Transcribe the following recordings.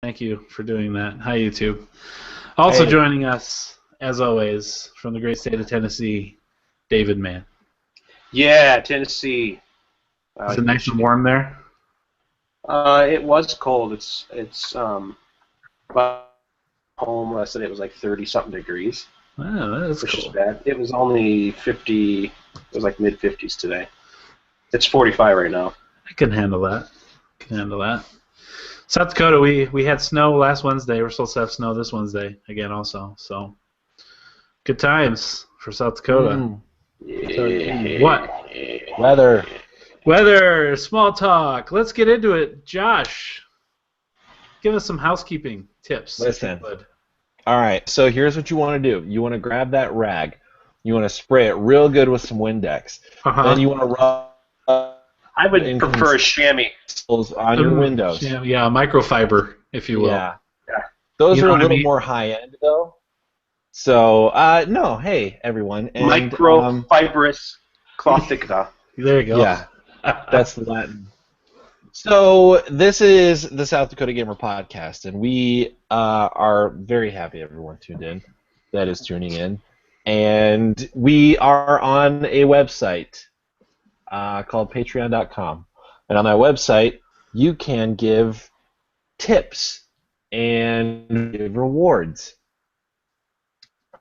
Thank you for doing that. Hi, YouTube. Also joining us, as always, from the great state of Tennessee, David Mann. Yeah, Tennessee. Is it nice and warm there? It was cold. But home said it was like 30-something degrees. Oh, that's which cool. is bad. It was only 50. It was like mid-50s today. It's 45 right now. I can handle that. South Dakota, we had snow last Wednesday. We're supposed to have snow this Wednesday again also. So good times for South Dakota. Yeah. What? Weather, small talk. Let's get into it. Josh, give us some housekeeping tips. Listen. All right, so here's what you want to do. You want to grab that rag. You want to spray it real good with some Windex. Then you want to rub I would prefer a chamois on your windows. Yeah, microfiber, if you will. Yeah. Those are a little more high-end, though. So, no, hey, everyone. And, microfibrous clothica. There you go. Yeah, that's the Latin. So this is the South Dakota Gamer Podcast, and we are very happy everyone tuned in that is tuning in. And we are on a website called patreon.com. And on that website, you can give tips and give rewards.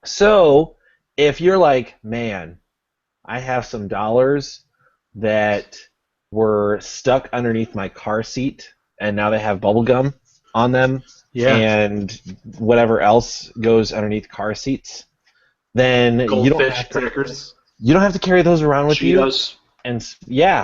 So if you're like, man, I have some dollars that were stuck underneath my car seat, and now they have bubble gum on them, and whatever else goes underneath car seats, then you don't have to carry those around with you. And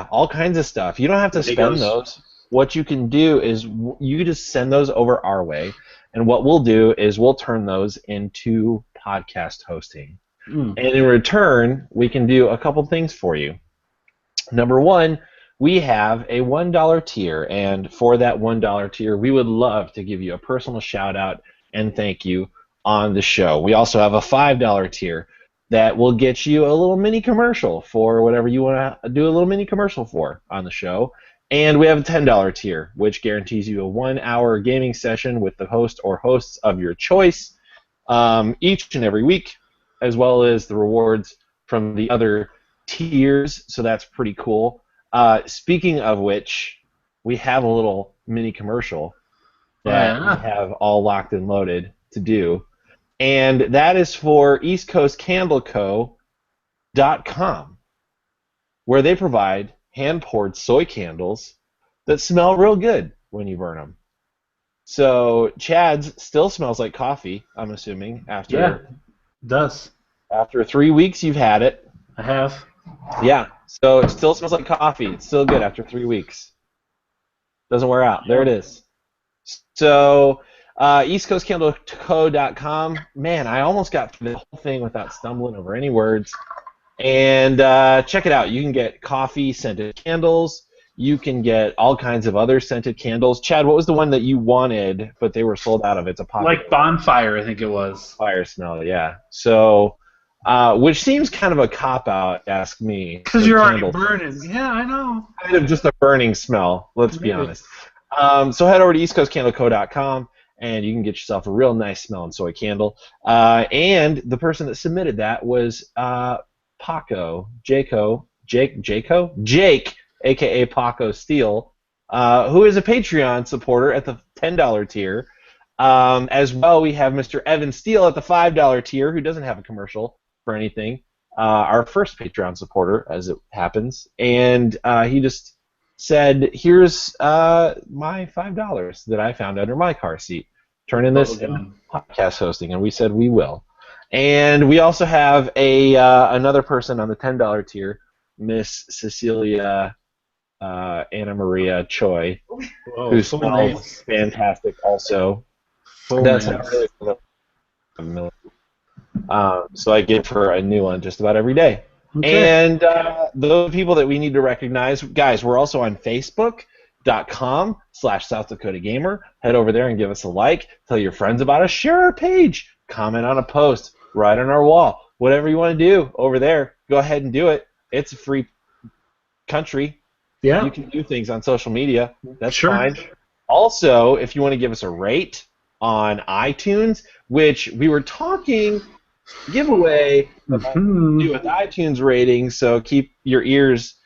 all kinds of stuff. You don't have to spend those. What you can do is you just send those over our way, and what we'll do is we'll turn those into podcast hosting. And in return, we can do a couple things for you. Number one, we have a $1 tier, and for that $1 tier, we would love to give you a personal shout-out and thank you on the show. We also have a $5 tier that will get you a little mini commercial for whatever you want to do a little mini commercial for on the show. And we have a $10 tier, which guarantees you a 1-hour gaming session with the host or hosts of your choice each and every week, as well as the rewards from the other tiers, so that's pretty cool. Speaking of which, we have a little mini commercial that we have all locked and loaded to do, and that is for EastCoastCandleCo.com, where they provide hand-poured soy candles that smell real good when you burn them. So Chad's still smells like coffee, I'm assuming, after... Yeah, it does. After 3 weeks you've had it. I have. Yeah, so it still smells like coffee. It's still good after 3 weeks. Doesn't wear out. There it is. So, EastCoastCandleCo.com. Man, I almost got through the whole thing without stumbling over any words. And check it out. You can get coffee-scented candles. You can get all kinds of other scented candles. Chad, what was the one that you wanted, but they were sold out of? It's a popular like bonfire, I think it was. Fire smell, yeah. So... which seems kind of a cop-out, ask me. Because you're already burning. Yeah, I know. Kind of just a burning smell, let's be honest. So head over to EastCoastCandleCo.com, and you can get yourself a real nice smelling soy candle. And the person that submitted that was Jake, a.k.a. Paco Steele, who is a Patreon supporter at the $10 tier. As well, we have Mr. Evan Steele at the $5 tier, who doesn't have a commercial for anything, our first Patreon supporter, as it happens, and he just said, here's my $5 that I found under my car seat. Turn in this into podcast hosting, and we said we will. And we also have another person on the $10 tier, Miss Cecilia Anna Maria Choi, who smells fantastic also. That's not really so I give her a new one just about every day. Okay. And the people that we need to recognize, guys, we're also on Facebook.com/South Dakota Gamer. Head over there and give us a like. Tell your friends about us. Share our page. Comment on a post. Write on our wall. Whatever you want to do over there, go ahead and do it. It's a free country. Yeah. You can do things on social media. That's fine. Also, if you want to give us a rate on iTunes, which we were talking giveaway about what to do with iTunes ratings, so keep your ears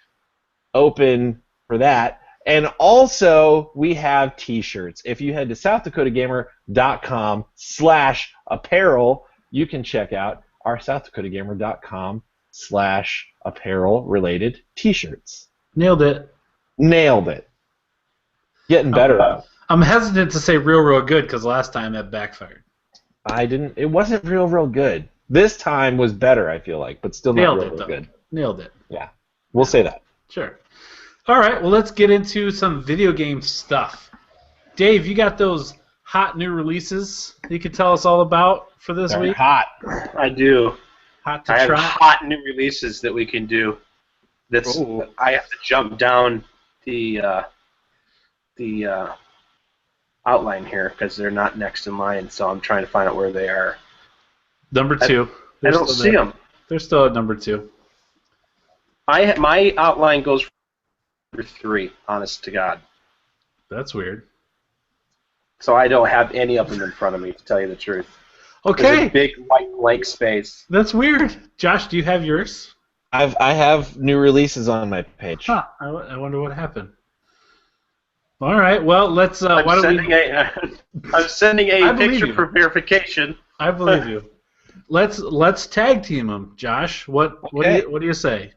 open for that. And also, we have T-shirts. If you head to southdakotagamer.com/apparel, you can check out our southdakotagamer.com/apparel-related T-shirts. Nailed it. Nailed it. Getting better. I'm hesitant to say real good because last time that backfired. It wasn't real good. This time was better, I feel like, but still not real good. Nailed it. Yeah. We'll say that. Sure. All right, well, let's get into some video game stuff. Dave, you got those hot new releases you could tell us all about for this week? Hot. I do. Hot to I try? have hot new releases that we can do. I have to jump down the outline here because they're not next in line, so I'm trying to find out where they are. Number 2. I don't see them. They're still at number 2. My outline goes for number 3, honest to God. That's weird. So I don't have any of them in front of me, to tell you the truth. Okay. There's a big white blank space. That's weird. Josh, do you have yours? I have new releases on my page. Huh. I wonder what happened. All right. Well, let's. I'm sending a picture for verification. I believe you. Let's tag team them, Josh. What do you say?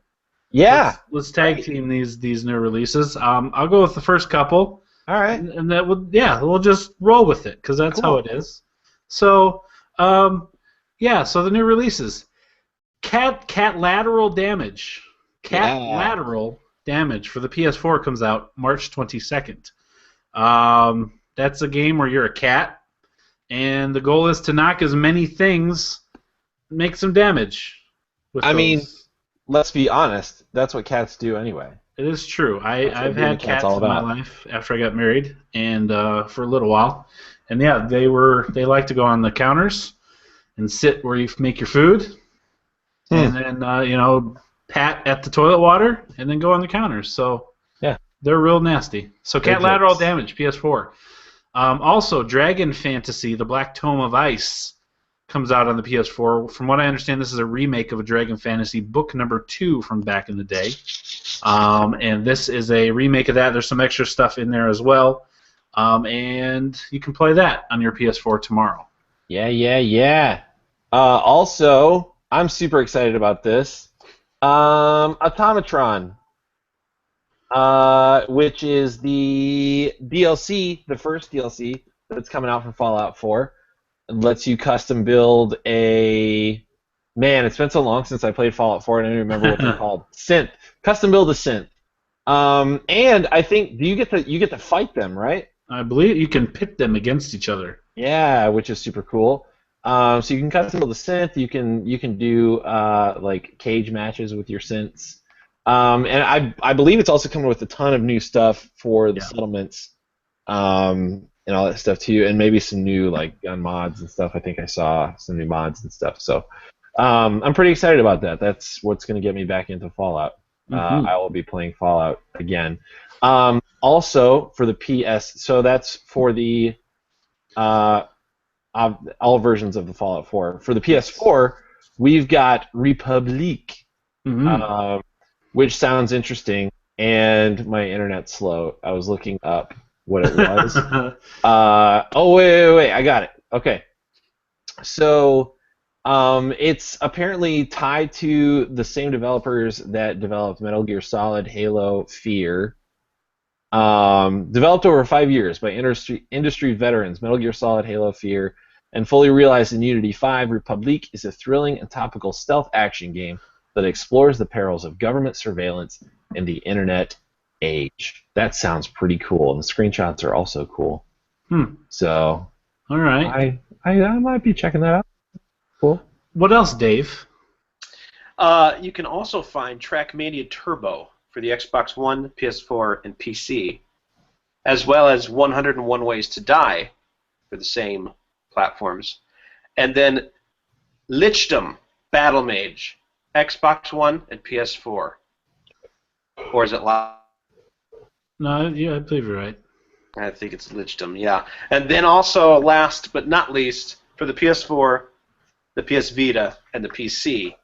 Yeah. Let's tag team these new releases. I'll go with the first couple. All right. And that we'll just roll with it because that's how it is. So, so the new releases. Cat lateral damage. Lateral damage for the PS4 comes out March 22nd. That's a game where you're a cat, and the goal is to knock as many things, make some damage. Let's be honest. That's what cats do anyway. It is true. I've had cats in my life after I got married, and for a little while, and yeah, they like to go on the counters and sit where you make your food, and then pat at the toilet water, and then go on the counters. So yeah, they're real nasty. So cat lateral damage, PS4. Also, Dragon Fantasy: The Black Tome of Ice comes out on the PS4. From what I understand, this is a remake of a Dragon Fantasy book number 2 from back in the day. And this is a remake of that. There's some extra stuff in there as well. And you can play that on your PS4 tomorrow. Yeah. Also, I'm super excited about this. Automatron, which is the DLC, the first DLC that's coming out for Fallout 4. It lets you custom build a... Man, it's been so long since I played Fallout 4 and I don't remember what they're called. Synth. Custom build a synth. And I think you get to fight them, right? I believe you can pit them against each other. Yeah, which is super cool. So you can custom build a synth. You can do like cage matches with your synths. And I believe it's also coming with a ton of new stuff for the settlements. And all that stuff too, and maybe some new like gun mods and stuff. I think I saw some new mods and stuff. So I'm pretty excited about that. That's what's going to get me back into Fallout. I will be playing Fallout again. Also for the PS, so that's for the all versions of the Fallout 4. For the PS4, we've got Republic, which sounds interesting. And my internet's slow. I was looking up what it was. Wait, I got it. Okay. So it's apparently tied to the same developers that developed Metal Gear Solid, Halo, Fear. Developed over 5 years by industry veterans, Metal Gear Solid, Halo, Fear, and fully realized in Unity 5, Republic is a thrilling and topical stealth action game that explores the perils of government surveillance in the internet age. That sounds pretty cool, and the screenshots are also cool. So, all right, I might be checking that out. Cool. What else, Dave? You can also find Trackmania Turbo for the Xbox One, PS4, and PC, as well as 101 Ways to Die for the same platforms, and then Lichdom Battle Mage, Xbox One and PS4. Or is it live? No, yeah, I believe you're right. I think it's Lichdom, yeah. And then also, last but not least, for the PS4, the PS Vita, and the PC,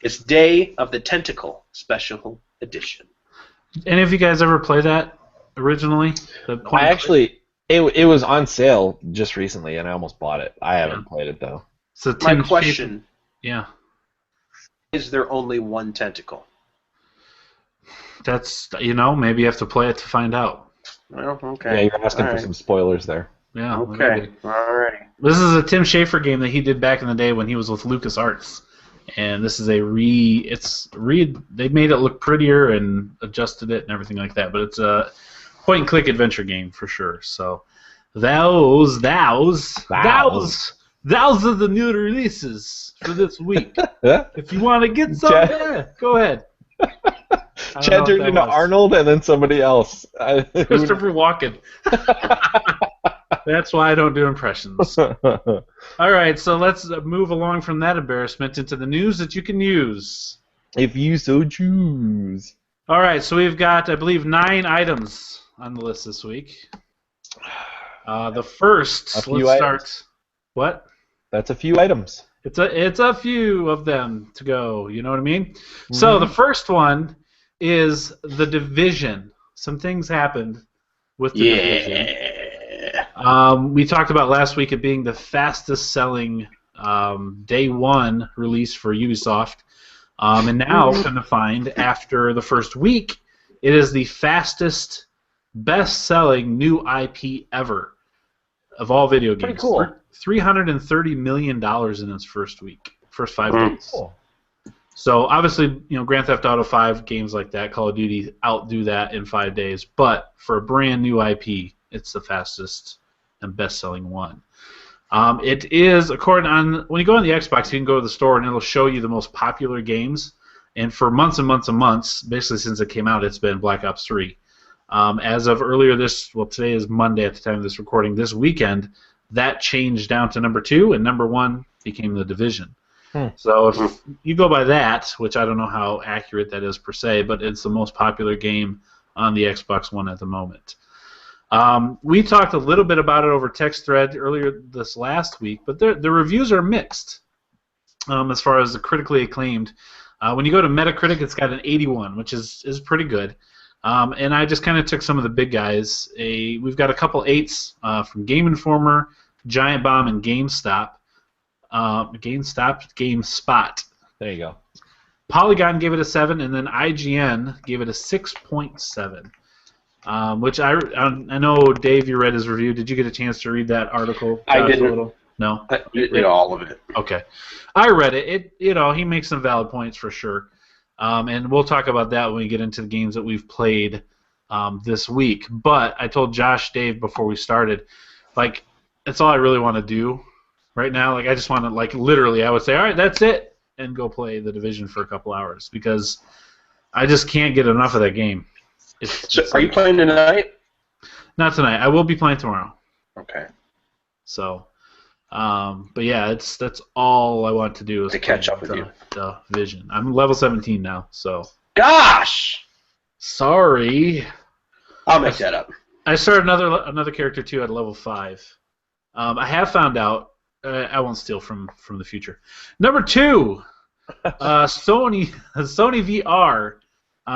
it's Day of the Tentacle Special Edition. Any of you guys ever play that originally? I actually, it was on sale just recently, and I almost bought it. I haven't played it, though. So my question is there only one tentacle? That's, maybe you have to play it to find out. Well, okay. Yeah, you're asking for some spoilers there. Yeah. Okay. Alrighty. This is a Tim Schafer game that he did back in the day when he was with LucasArts, and this is they made it look prettier and adjusted it and everything like that. But it's a point-and-click adventure game for sure. So those are the new releases for this week. If you want to get some, go ahead. Chad turned into Arnold and then somebody else. Christopher Walken. That's why I don't do impressions. All right, so let's move along from that embarrassment into the news that you can use. If you so choose. All right, so we've got, I believe, 9 items on the list this week. The first, let's start. What? That's a few items. It's a few of them to go. You know what I mean? Mm-hmm. So the first one is The Division. Some things happened with The Division. We talked about last week it being the fastest-selling day one release for Ubisoft, and now we're going to find after the first week, it is the fastest, best-selling new IP ever of all video games. Pretty cool. $330 million in its first 5 days. Cool. So obviously, Grand Theft Auto 5 games like that, Call of Duty outdo that in 5 days. But for a brand new IP, it's the fastest and best-selling one. It is when you go on the Xbox, you can go to the store and it'll show you the most popular games. And for months and months and months, basically since it came out, it's been Black Ops 3. As of earlier today is Monday at the time of this recording. This weekend, that changed down to number 2, and number 1 became The Division. So if you go by that, which I don't know how accurate that is per se, but it's the most popular game on the Xbox One at the moment. We talked a little bit about it over text thread earlier this last week, but the reviews are mixed as far as the critically acclaimed. When you go to Metacritic, it's got an 81, which is pretty good. And I just kind of took some of the big guys. We've got a couple 8s from Game Informer, Giant Bomb, and GameSpot. There you go. Polygon gave it a 7, and then IGN gave it a 6.7. Which I know, Dave, you read his review. Did you get a chance to read that article? I didn't. No? I read all of it. Okay. I read it. He makes some valid points for sure. And we'll talk about that when we get into the games that we've played this week. But I told Josh, Dave, before we started, that's all I really want to do right now. I just want to, literally, I would say, all right, that's it, and go play The Division for a couple hours because I just can't get enough of that game. Are you playing tonight? Not tonight. I will be playing tomorrow. Okay. So, but yeah, that's all I want to do is to catch up with you. The Division. I'm level 17 now, so. Gosh. Sorry. I'll make that up. I started another character too at level 5. I have found out. I won't steal from the future. Number 2, Sony VR.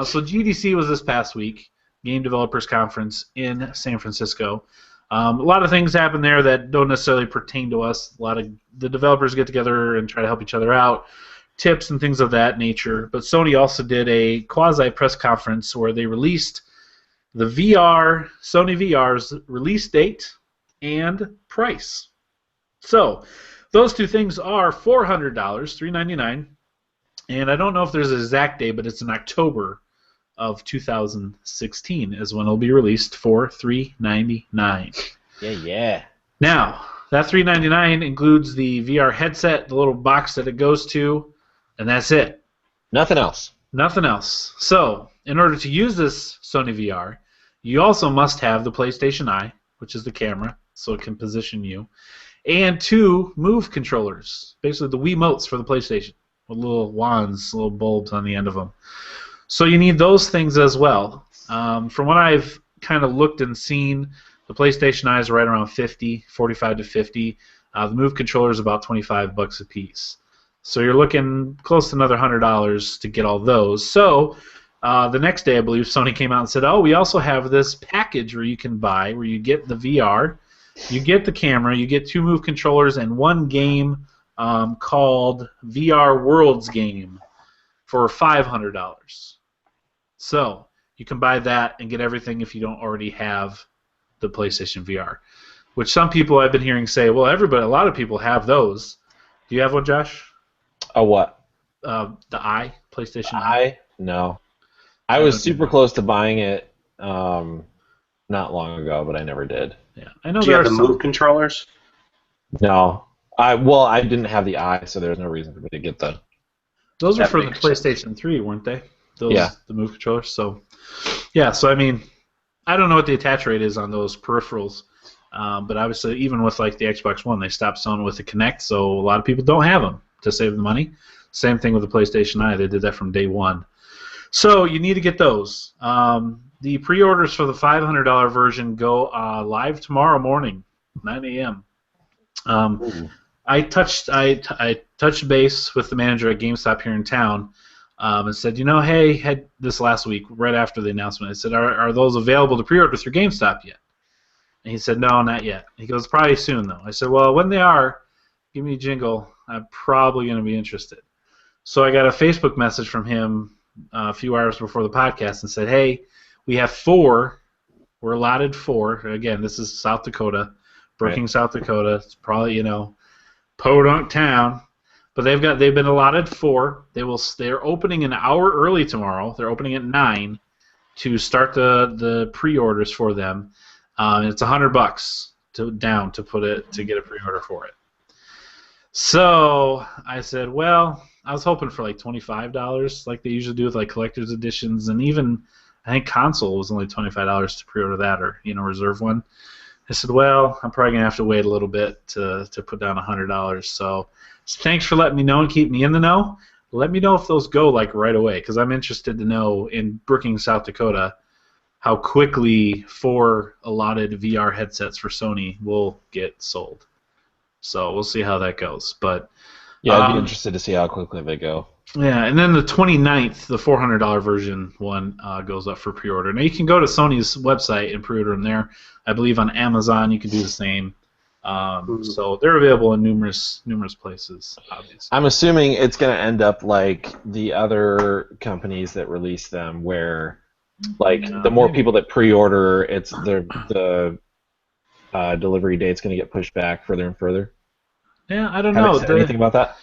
So GDC was this past week, Game Developers Conference in San Francisco. A lot of things happen there that don't necessarily pertain to us. A lot of the developers get together and try to help each other out, tips and things of that nature. But Sony also did a quasi-press conference where they released the Sony VR's release date and price. So those two things are $400, $399. And I don't know if there's an exact date, but it's in October of 2016 is when it'll be released for $399. Yeah. Now, that $399 includes the VR headset, the little box that it goes to, and that's it. Nothing else. Nothing else. So, in order to use this Sony VR, you also must have the PlayStation Eye, which is the camera, so it can position you, and 2 Move controllers, basically the Wiimotes for the PlayStation, with little wands, little bulbs on the end of them. So you need those things as well. From what I've kind of looked and seen, The PlayStation Eye is right around 50, 45 to 50. The Move controller is about $25 a piece. So you're looking close to another $100 to get all those. So the next day, I believe, Sony came out and said, oh, we also have this package where you can buy, where you get the VR, you get the camera, you get 2 Move controllers, and 1 game called VR Worlds Game for $500. So you can buy that and get everything if you don't already have the PlayStation VR, which some people I've been hearing say, well, a lot of people have those. Do you have one, Josh? A what? The Eye, PlayStation Eye? No. I was super close to buying it not long ago, but I never did. Yeah, I know. Do you have the Move controllers? No. I didn't have the Eye, so there's no reason for me to get them. Those were for the PlayStation 3, weren't they? The Move controllers. So, yeah. So I mean, I don't know what the attach rate is on those peripherals, but obviously, even with like the Xbox One, they stopped selling with the Kinect, so a lot of people don't have them to save the money. Same thing with the PlayStation Eye; they did that from day one. So you need to get those. The pre-orders for the $500 version go live tomorrow morning, 9 a.m. I touched base with the manager at GameStop here in town and said, hey, this last week, right after the announcement, I said, are those available to pre-order through GameStop yet? And he said, no, not yet. He goes, probably soon, though. I said, well, when they are, give me a jingle. I'm probably going to be interested. So I got a Facebook message from him a few hours before the podcast and said, hey, we have 4. We're allotted 4. Again, this is South Dakota, Brookings, South Dakota. It's probably, podunk town. But they've been allotted 4. They're opening an hour early tomorrow. They're opening at 9 to start the pre-orders for them. It's $100 to get a pre-order for it. So I said, well, I was hoping for like $25, like they usually do with like collector's editions, and even I think console was only $25 to pre-order that, or reserve one. I said, well, I'm probably gonna have to wait a little bit to put down $100. So thanks for letting me know and keep me in the know. Let me know if those go like right away, because I'm interested to know in Brookings, South Dakota, how quickly 4 allotted VR headsets for Sony will get sold. So we'll see how that goes. But yeah, I'd be interested to see how quickly they go. Yeah, and then the 29th, the $400 version one goes up for pre-order. Now you can go to Sony's website and pre-order them there. I believe on Amazon you can do the same. So they're available in numerous places, obviously. I'm assuming it's going to end up like the other companies that release them, where the more people that pre-order, it's the delivery date's going to get pushed back further and further. Yeah, I don't know. Anything about that?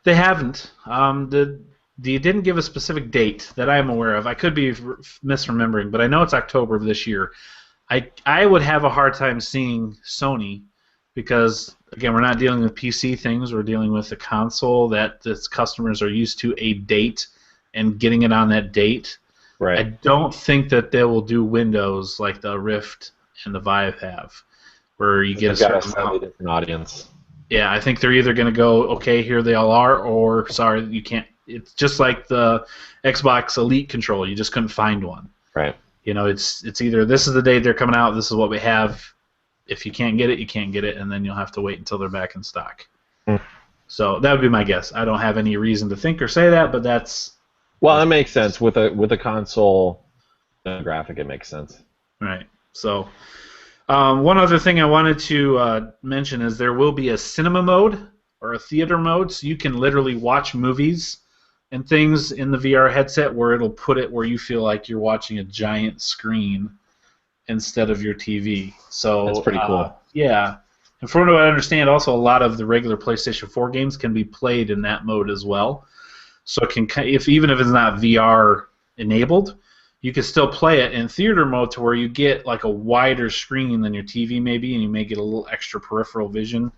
They haven't. They didn't give a specific date that I am aware of. I could be misremembering, but I know it's October of this year. I would have a hard time seeing Sony because, again, we're not dealing with PC things. We're dealing with a console that its customers are used to a date and getting it on that date. Right. I don't think that they will do Windows like the Rift and the Vive have, where you get a certain amount. Different audience. Yeah, I think they're either going to go, okay, here they all are, or sorry, you can't. It's just like the Xbox Elite controller. You just couldn't find one. Right. It's either this is the date they're coming out, this is what we have. If you can't get it, you can't get it, and then you'll have to wait until they're back in stock. So that would be my guess. I don't have any reason to think or say that, but that's... Well, that makes sense. With a console graphic, it makes sense. Right. So... one other thing I wanted to mention is there will be a cinema mode or a theater mode, so you can literally watch movies and things in the VR headset where it'll put it where you feel like you're watching a giant screen instead of your TV. So that's pretty cool. Yeah, and from what I understand, also a lot of the regular PlayStation 4 games can be played in that mode as well. So it can, even if it's not VR enabled, you can still play it in theater mode to where you get like a wider screen than your TV maybe, and you may get a little extra peripheral vision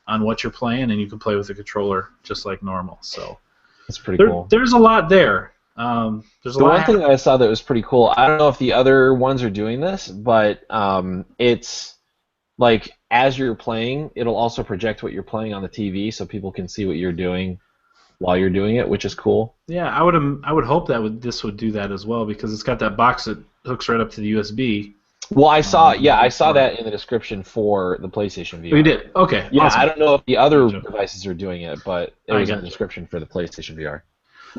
on what you're playing, and you can play with the controller just like normal. So that's pretty cool. There's a lot there. There's a lot. One thing I saw that was pretty cool, I don't know if the other ones are doing this, but it's like as you're playing, it'll also project what you're playing on the TV so people can see what you're doing while you're doing it, which is cool. Yeah, I would hope that this would do that as well, because it's got that box that hooks right up to the USB. Well, I saw that in the description for the PlayStation VR. We did. Okay. Yeah, Awesome. I don't know if the other devices are doing it, but it was in the description for the PlayStation VR,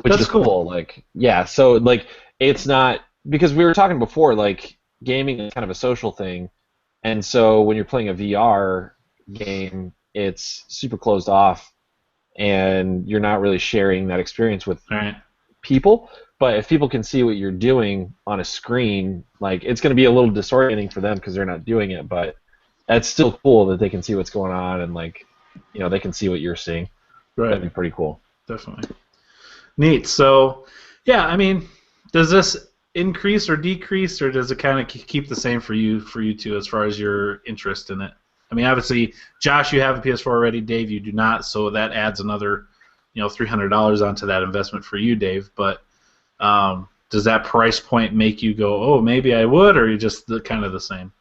which is cool. Like, yeah, so like it's not because we were talking before, like gaming is kind of a social thing, and so when you're playing a VR game, it's super closed off, and you're not really sharing that experience with people. But if people can see what you're doing on a screen, like it's going to be a little disorienting for them because they're not doing it. But that's still cool that they can see what's going on and like, they can see what you're seeing. Right. That'd be pretty cool. Definitely. Neat. So, yeah, I mean, does this increase or decrease, or does it kind of keep the same for you two as far as your interest in it? I mean, obviously, Josh, you have a PS4 already. Dave, you do not, so that adds another, $300 onto that investment for you, Dave. But does that price point make you go, oh, maybe I would, or are you just kind of the same?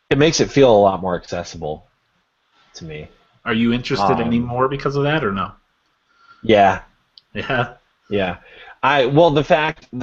It makes it feel a lot more accessible to me. Are you interested anymore because of that, or no? Yeah. Yeah. Yeah. The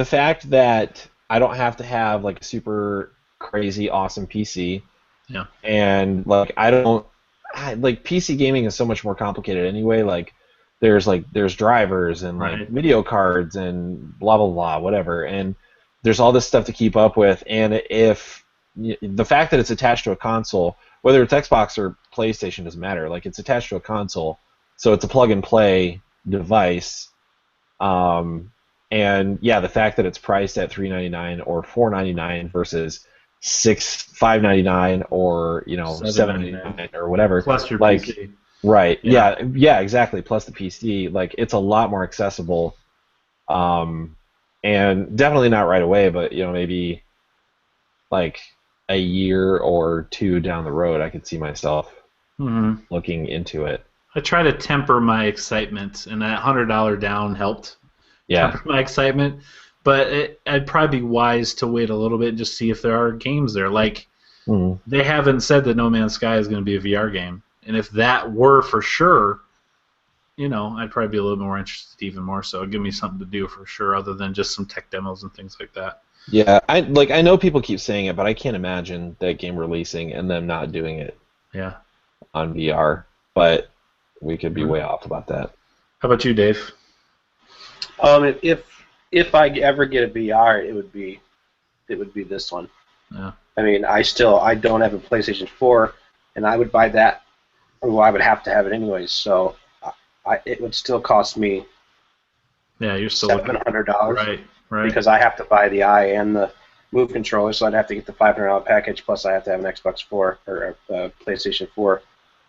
fact that I don't have to have like a super crazy awesome PC. Yeah. And like PC gaming is so much more complicated anyway. Like there's drivers and like video cards and blah blah blah whatever, and there's all this stuff to keep up with. And if the fact that it's attached to a console, whether it's Xbox or PlayStation, doesn't matter. Like it's attached to a console, so it's a plug and play device. And yeah, the fact that it's priced at $399 or $499 versus $599 or $799 or whatever. Plus your PC. Right. Yeah, exactly. Plus the PC, like it's a lot more accessible. And definitely not right away, but maybe like a year or two down the road, I could see myself looking into it. I try to temper my excitement, and that $100 down helped temper my excitement. But I'd probably be wise to wait a little bit and just see if there are games there. Like, they haven't said that No Man's Sky is going to be a VR game. And if that were for sure, I'd probably be a little more interested even more so. It'd give me something to do for sure other than just some tech demos and things like that. Yeah, I know people keep saying it, but I can't imagine that game releasing and them not doing it on VR. But we could be way off about that. How about you, Dave? If I ever get a VR, it would be this one. Yeah. I mean, I don't have a PlayStation 4, and I would buy that. Well, I would have to have it anyways, so it would still cost me. Yeah, you're still $700. Right. Because I have to buy the eye and the Move controller, so I'd have to get the $500 package. Plus, I have to have an Xbox 4 or a PlayStation 4.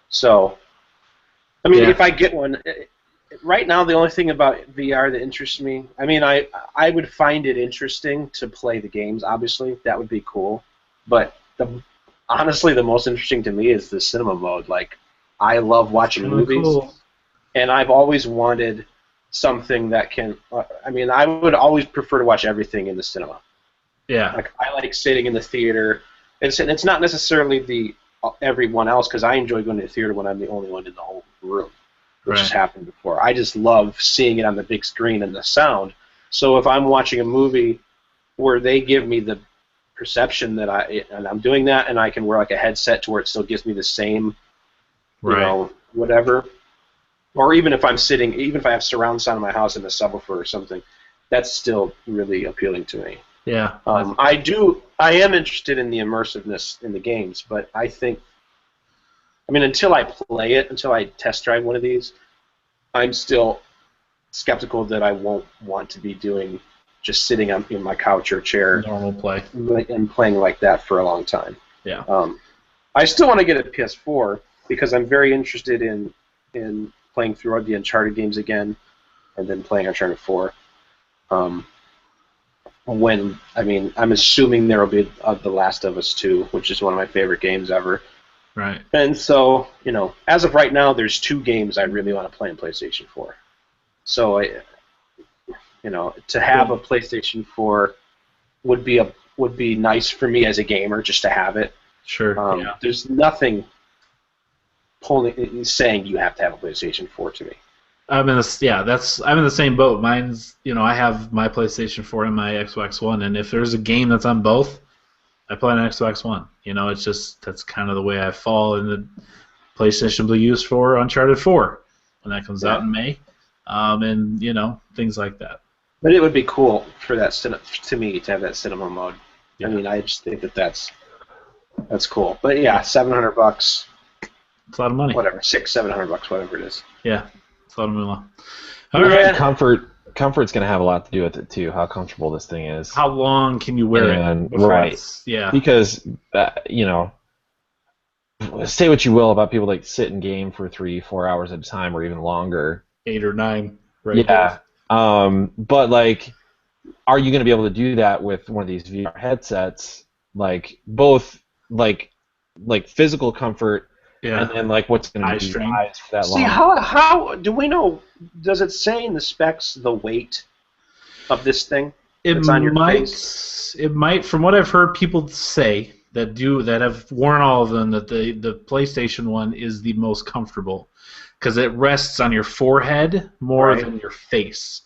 So, I mean, if I get one. Right now, the only thing about VR that interests me, I mean, I would find it interesting to play the games, obviously. That would be cool. But honestly, the most interesting to me is the cinema mode. Like, I love watching movies, and I've always wanted something that can, I mean, I would always prefer to watch everything in the cinema. Yeah. Like, I like sitting in the theater. It's not necessarily everyone else, because I enjoy going to the theater when I'm the only one in the whole room. Which has happened before. I just love seeing it on the big screen and the sound. So if I'm watching a movie where they give me the perception that I'm doing that, and I can wear like a headset to where it still gives me the same, whatever. Or even if I have surround sound in my house in the subwoofer or something, that's still really appealing to me. Yeah. I am interested in the immersiveness in the games, but I think. I mean, until I play it, until I test drive one of these, I'm still skeptical that I won't want to be doing just sitting in my couch or chair, normal play, and playing like that for a long time. Yeah. I still want to get a PS4 because I'm very interested in playing through the Uncharted games again, and then playing Uncharted 4. I'm assuming there will be The Last of Us 2, which is one of my favorite games ever. Right. And so, as of right now, there's 2 games I really want to play on PlayStation 4. So, to have a PlayStation 4 would be nice for me as a gamer just to have it. Sure. There's nothing saying you have to have a PlayStation 4 to me. I'm in the same boat. Mine's, I have my PlayStation 4 and my Xbox One, and if there's a game that's on both, I play on Xbox One. You know, it's just that's kind of the way I fall. And the PlayStation will be used for Uncharted 4 when that comes out in May, and you know, things like that. But it would be cool for that to me to have that cinema mode. Yeah. I mean, I just think that's cool. But yeah, $700. It's a lot of money. Whatever, $600-700, whatever it is. Yeah, it's a lot of moolah. All right. Comfort's going to have a lot to do with it too. How comfortable this thing is. How long can you wear it? Right. Yeah. Because you know, say what you will about people that sit and game for 3-4 hours at a time or even longer. 8 or 9. Right. Yeah. But like, are you going to be able to do that with one of these VR headsets? Like both like physical comfort. Yeah. And then, like, what's going to be for that long? See, how do we know? Does it say in the specs the weight of this thing? That's on your face? It might. From what I've heard people say that have worn all of them, that the PlayStation one is the most comfortable because it rests on your forehead more than your face.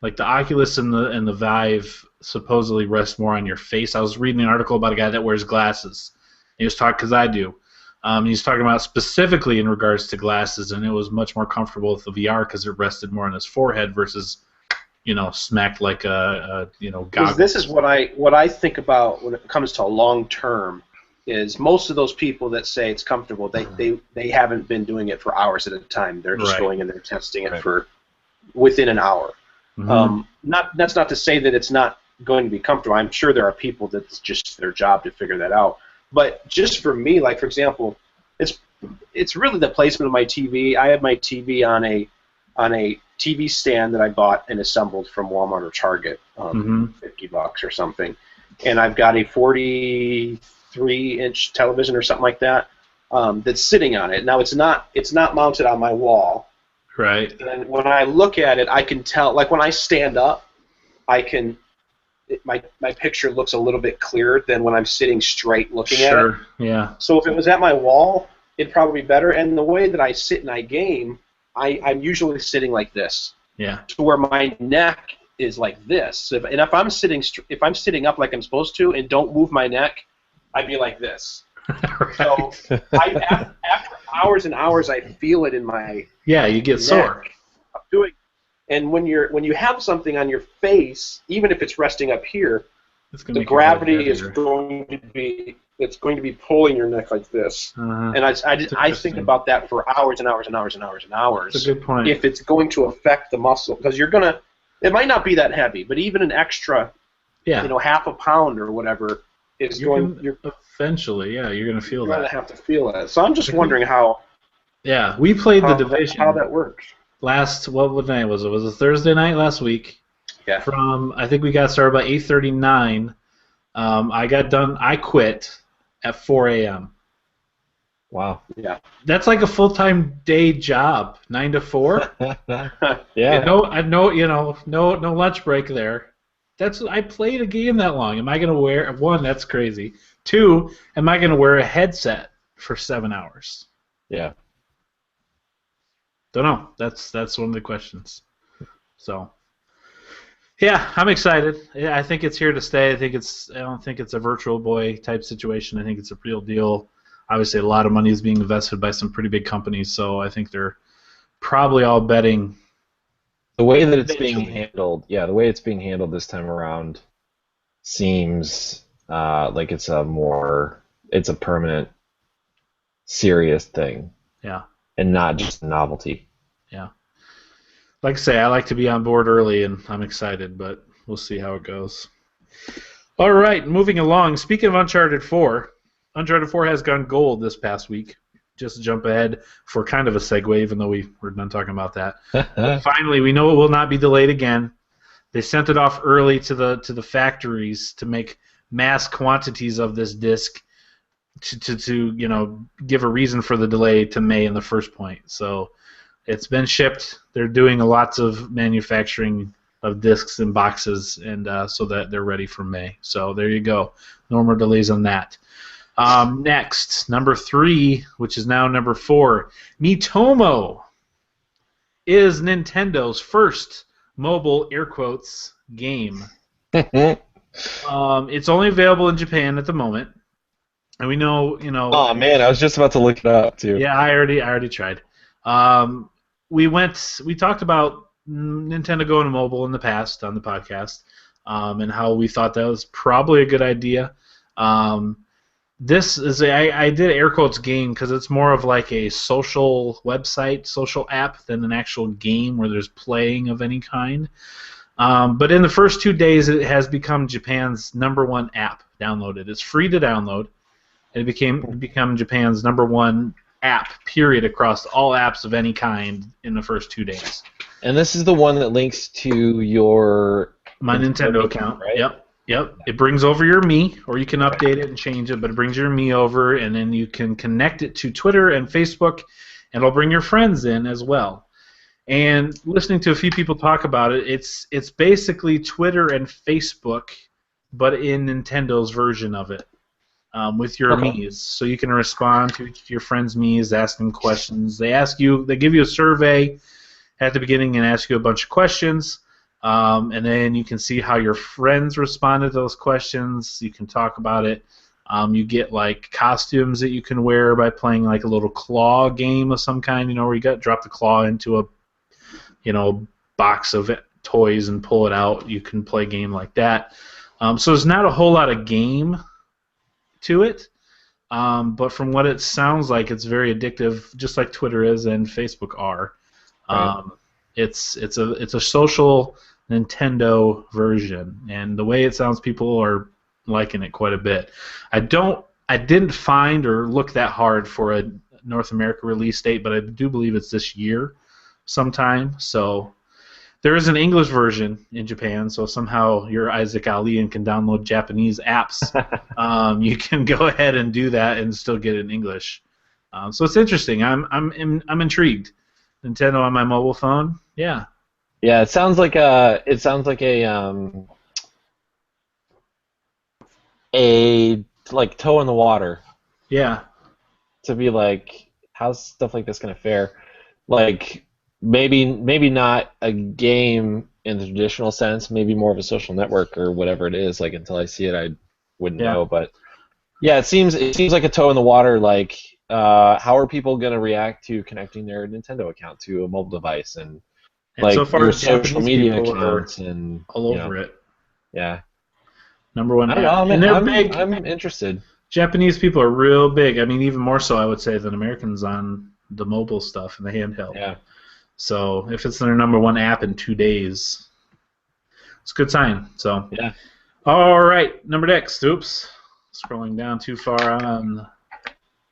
Like the Oculus and the Vive supposedly rest more on your face. I was reading an article about a guy that wears glasses. He was talking because I do. He's talking about specifically in regards to glasses, and it was much more comfortable with the VR because it rested more on his forehead versus, you know, smacked like a goggle. This is what I think about when it comes to a long term. Is most of those people that say it's comfortable, they haven't been doing it for hours at a time. They're just going in there testing it for within an hour. Mm-hmm. That's not to say that it's not going to be comfortable. I'm sure there are people that it's just their job to figure that out. But just for me, like for example, it's really the placement of my TV. I have my TV on a TV stand that I bought and assembled from Walmart or Target, $50 or something, and I've got a 43-inch television or something like that that's sitting on it. Now it's not mounted on my wall. Right. And when I look at it, I can tell. Like when I stand up, my picture looks a little bit clearer than when I'm sitting straight looking at it. Sure, yeah. So if it was at my wall, it'd probably be better. And the way that I sit and I game, I'm usually sitting like this. Yeah. To where my neck is like this. So if I'm sitting up like I'm supposed to and don't move my neck, I'd be like this. Right. So after hours and hours, I feel it in my you get sore. I'm doing. And when you have something on your face, even if it's resting up here, the gravity is going to be pulling your neck like this. And I think about that for hours and hours and hours and hours and hours. That's a good point. If it's going to affect the muscle, because it might not be that heavy, but even an extra, half a pound or whatever is eventually, you're going to feel that. You're going to have to feel it. So I'm just wondering how. Yeah, we played the Division. How that works. What night was it? Was it Thursday night last week? Yeah. I think we got started by 8:39. I quit at 4 a.m. Wow. Yeah. That's like a full-time day job, 9 to 4. Yeah. No lunch break there. I played a game that long. Am I going to wear one? That's crazy. 2, am I going to wear a headset for 7 hours? Yeah. Don't know. That's one of the questions. So, yeah, I'm excited. I think it's here to stay. I don't think it's a Virtual Boy type situation. I think it's a real deal. Obviously, a lot of money is being invested by some pretty big companies, so I think they're probably all betting. The way that it's being handled, the way it's being handled this time around seems like it's a permanent, serious thing. Yeah. And not just a novelty. Yeah. Like I say, I like to be on board early, and I'm excited, but we'll see how it goes. All right, moving along. Speaking of Uncharted 4, Uncharted 4 has gone gold this past week. Just to jump ahead for kind of a segue, even though we're done talking about that. Finally, we know it will not be delayed again. They sent it off early to the factories to make mass quantities of this disc to give a reason for the delay to May in the first point. So it's been shipped. They're doing lots of manufacturing of discs and boxes, and so that they're ready for May. So there you go. No more delays on that. Next, number 3, which is now number 4, Miitomo is Nintendo's first mobile, air quotes, game. It's only available in Japan at the moment, and we know, Oh man, I was just about to look it up too. Yeah, I already tried. We talked about Nintendo going to mobile in the past on the podcast, and how we thought that was probably a good idea. This is I did air quotes game because it's more of like a social website, social app than an actual game where there's playing of any kind. But in the first 2 days, it has become Japan's #1 app downloaded. It's free to download. It become Japan's #1 app, period, across all apps of any kind in the first 2 days. And this is the one that links to my Nintendo account, right? Yep. It brings over your Mii, or you can update it and change it, but it brings your Mii over, and then you can connect it to Twitter and Facebook, and it'll bring your friends in as well. And listening to a few people talk about it, it's basically Twitter and Facebook, but in Nintendo's version of it, with your Miis. So you can respond to your friends' Miis, ask them questions. They give you a survey at the beginning and ask you a bunch of questions. And then you can see how your friends responded to those questions. You can talk about it. You get like costumes that you can wear by playing like a little claw game of some kind. Where you drop the claw into a box of toys and pull it out. You can play a game like that. So there's not a whole lot of game to it, but from what it sounds like, it's very addictive, just like Twitter is and Facebook are. Right. It's a social Nintendo version, and the way it sounds, people are liking it quite a bit. I didn't find or look that hard for a North America release date, but I do believe it's this year sometime. So there is an English version in Japan, so somehow you're Isaac Ali and can download Japanese apps. You can go ahead and do that and still get it in English. So it's interesting. I'm intrigued. Nintendo on my mobile phone, yeah. Yeah, it sounds like a like toe in the water. Yeah. To be like, how's stuff like this gonna fare? Like maybe not a game in the traditional sense, maybe more of a social network or whatever it is. Like until I see it, I wouldn't know. But yeah, it seems like a toe in the water. Like how are people gonna react to connecting their Nintendo account to a mobile device and like so far, your social media people accounts and all over it. Yeah. #1 I don't app. know, And they're big. I'm interested. Japanese people are real big. I mean, even more so, I would say, than Americans on the mobile stuff and the handheld. Yeah. So if it's their #1 app in 2 days, it's a good sign. So yeah. All right, number next. Oops, scrolling down too far on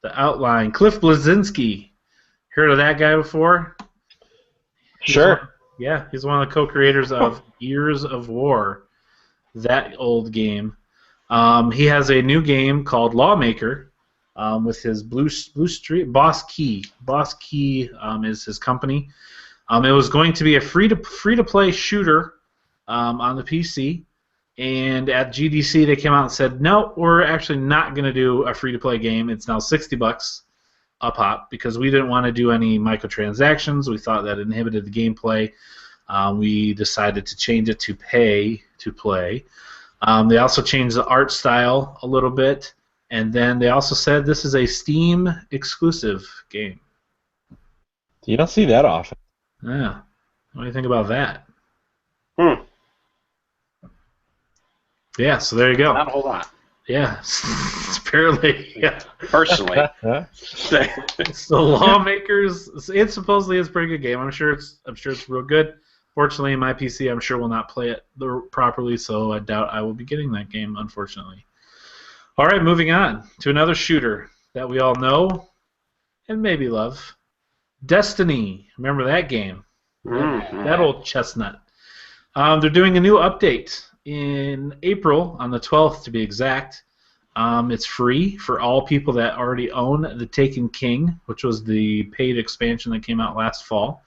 the outline. Cliff Bleszinski. Heard of that guy before? Sure. He's one of the co-creators of Gears of War, that old game. He has a new game called Lawmaker, with his Blue Street Boss Key. Boss Key is his company. It was going to be a free to play shooter on the PC, and at GDC they came out and said, no, we're actually not going to do a free to play game. It's now $60 a pop because we didn't want to do any microtransactions. We thought that inhibited the gameplay. We decided to change it to pay to play. They also changed the art style a little bit, and then they also said this is a Steam exclusive game. You don't see that often. Yeah. What do you think about that? Yeah, so there you go. Not a whole lot. Yeah, apparently. Yeah. Personally. So Lawmakers, it supposedly is a pretty good game. I'm sure it's real good. Fortunately, my PC, I'm sure will not play it properly, so I doubt I will be getting that game, unfortunately. All right, moving on to another shooter that we all know and maybe love. Destiny. Remember that game? Mm-hmm. That old chestnut. They're doing a new update in April, on the 12th to be exact. It's free for all people that already own The Taken King, which was the paid expansion that came out last fall.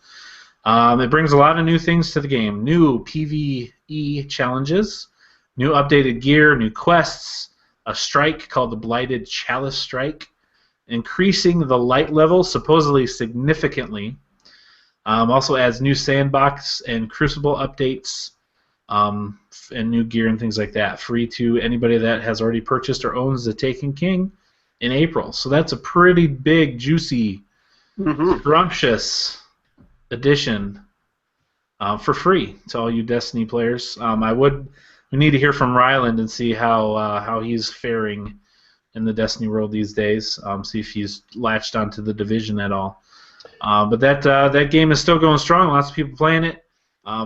It brings a lot of new things to the game. New PvE challenges, new updated gear, new quests, a strike called the Blighted Chalice Strike, increasing the light level supposedly significantly. Also adds new sandbox and crucible updates. and new gear and things like that, free to anybody that has already purchased or owns the Taken King in April. So that's a pretty big, juicy, scrumptious addition for free to all you Destiny players. We need to hear from Ryland and see how he's faring in the Destiny world these days. See if he's latched onto the Division at all. But that game is still going strong. Lots of people playing it.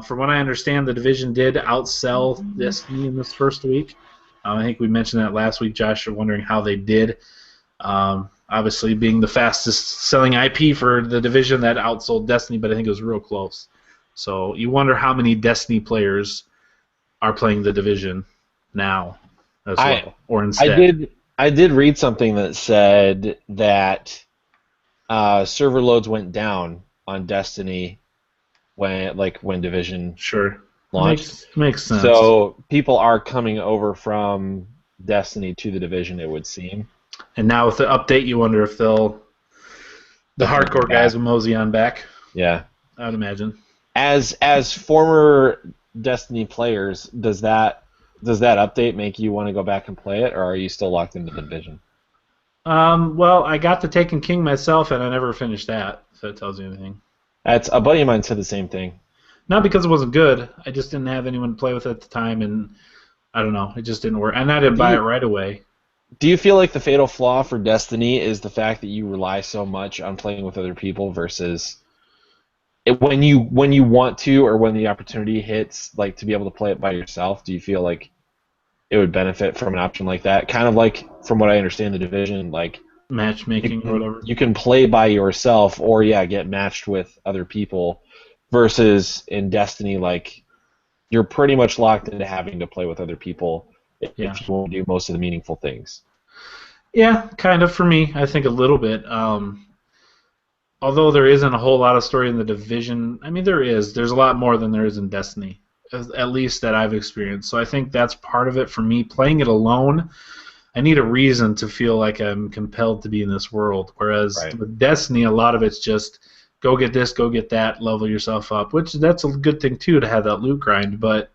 From what I understand, the Division did outsell Destiny in this first week. I think we mentioned that last week, Josh. You're wondering how they did. Obviously, being the fastest-selling IP for the Division, that outsold Destiny, but I think it was real close. So you wonder how many Destiny players are playing the Division now as well, or instead. I did read something that said that server loads went down on Destiny when Division launched. Makes sense. So people are coming over from Destiny to the Division, it would seem. And now with the update, you wonder if the hardcore guys will mosey on back. Yeah, I would imagine. As former Destiny players, does that update make you want to go back and play it, or are you still locked into the Division? Well, I got the Taken King myself, and I never finished that, if that tells you anything. That's a buddy of mine said the same thing. Not because it wasn't good. I just didn't have anyone to play with at the time, and I don't know. It just didn't work. And I didn't buy it right away. Do you feel like the fatal flaw for Destiny is the fact that you rely so much on playing with other people versus when you want to or when the opportunity hits, like to be able to play it by yourself? Do you feel like it would benefit from an option like that? Kind of like, from what I understand, the Division, like matchmaking or whatever. You can play by yourself or get matched with other people, versus in Destiny, like you're pretty much locked into having to play with other people if you want to do most of the meaningful things. Yeah, kind of for me. I think a little bit. Although there isn't a whole lot of story in the Division, I mean there is. There's a lot more than there is in Destiny, at least that I've experienced. So I think that's part of it for me. Playing it alone, I need a reason to feel like I'm compelled to be in this world. Whereas with Destiny, a lot of it's just go get this, go get that, level yourself up, which that's a good thing too to have that loot grind, but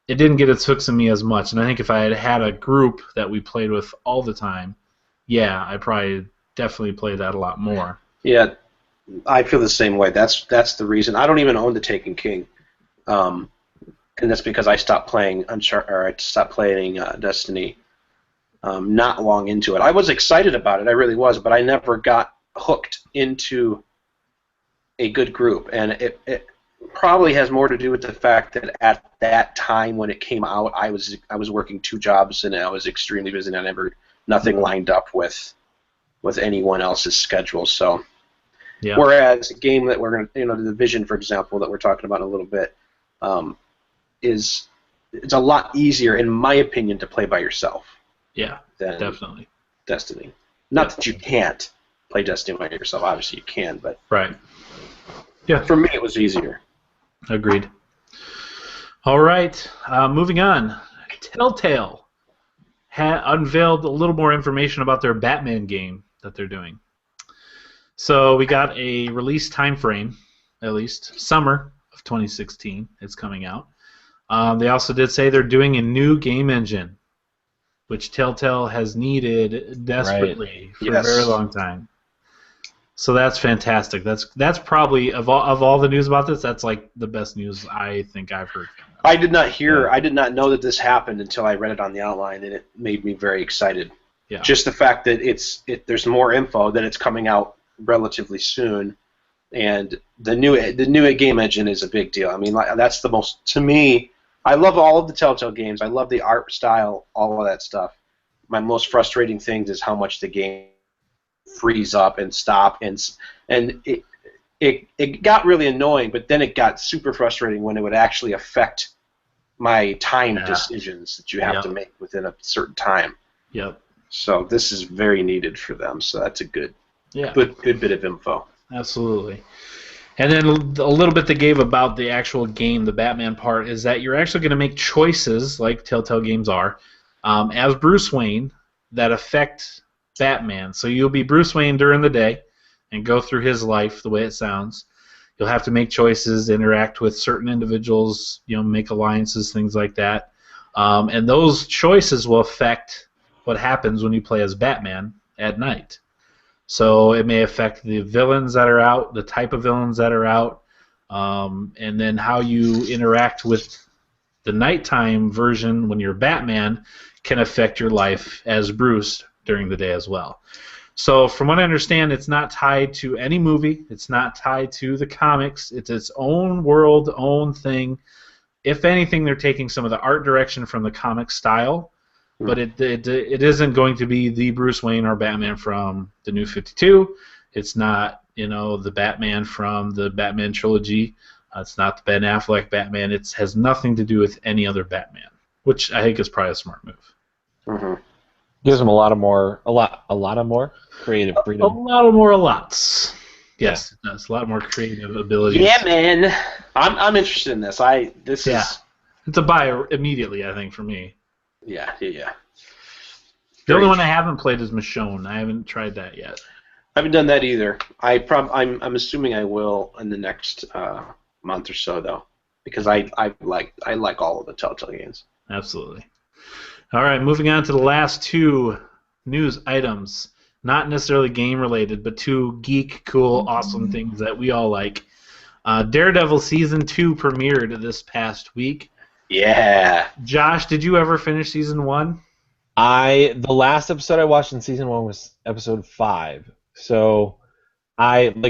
it didn't get its hooks in me as much. And I think if I had had a group that we played with all the time, I probably definitely played that a lot more. Yeah, I feel the same way. That's the reason. I don't even own the Taken King. And that's because I stopped playing Destiny not long into it. I was excited about it, I really was, but I never got hooked into a good group, and it probably has more to do with the fact that at that time when it came out, I was working 2 jobs and I was extremely busy, and I nothing lined up with anyone else's schedule. So, whereas a game that we're gonna, the Division, for example, that we're talking about in a little bit, it's a lot easier, in my opinion, to play by yourself. Yeah, than definitely. Destiny. Not that you can't play Destiny by yourself. Obviously, you can, but yeah, for me, it was easier. Agreed. All right, moving on. Telltale unveiled a little more information about their Batman game that they're doing. So we got a release time frame, at least summer of 2016. It's coming out. They also did say they're doing a new game engine, which Telltale has needed desperately for a very long time. So that's fantastic. That's probably of all the news about this, that's like the best news I think I've heard. I did not know that this happened until I read it on the outline, and it made me very excited. Yeah. Just the fact that there's more info, that it's coming out relatively soon, and the new game engine is a big deal. I mean, that's the most, to me. I love all of the Telltale games. I love the art style, all of that stuff. My most frustrating thing is how much the game freeze up and stop, and it got really annoying, but then it got super frustrating when it would actually affect my time decisions that you have to make within a certain time. Yep. So this is very needed for them, so that's a good bit of info. Absolutely. And then a little bit they gave about the actual game, the Batman part, is that you're actually going to make choices, like Telltale games are, as Bruce Wayne, that affect Batman. So you'll be Bruce Wayne during the day and go through his life the way it sounds. You'll have to make choices, interact with certain individuals, make alliances, things like that. And those choices will affect what happens when you play as Batman at night. So it may affect the villains that are out, the type of villains that are out, and then how you interact with the nighttime version when you're Batman can affect your life as Bruce during the day as well. So from what I understand, it's not tied to any movie. It's not tied to the comics. It's its own world, own thing. If anything, they're taking some of the art direction from the comic style, but it isn't going to be the Bruce Wayne or Batman from the New 52. It's not, the Batman from the Batman trilogy. It's not the Ben Affleck Batman. It has nothing to do with any other Batman, which I think is probably a smart move. Mm-hmm. Gives them a lot of more creative freedom. A lot of more lots. Yes, it does. A lot more creative abilities. Yeah, man. I'm interested in this. It's a buy immediately, I think, for me. Yeah. The only one I haven't played is Michonne. I haven't tried that yet. I haven't done that either. I'm assuming I will in the next month or so, though, because I like all of the Telltale games. Absolutely. All right, moving on to the last two news items. Not necessarily game-related, but two geek, cool, awesome things that we all like. Daredevil Season 2 premiered this past week. Yeah. Josh, did you ever finish Season 1? The last episode I watched in Season 1 was Episode 5. So,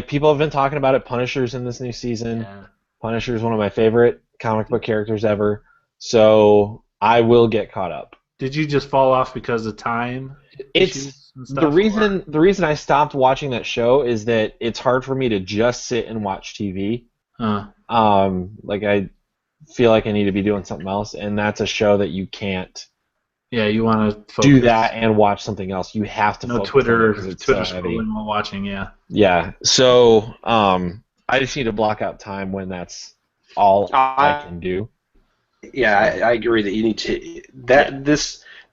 people have been talking about it. Punisher's in this new season. Yeah. Punisher's one of my favorite comic book characters ever. So, I will get caught up. Did you just fall off because of time? It's the reason I stopped watching that show is that it's hard for me to just sit and watch TV. I feel like I need to be doing something else, and that's a show that you can't. Yeah, you want to do that and watch something else. You have to. No Twitter scrolling while watching. Yeah. Yeah. So I just need to block out time when that's all I can do. Yeah, I agree that you need to.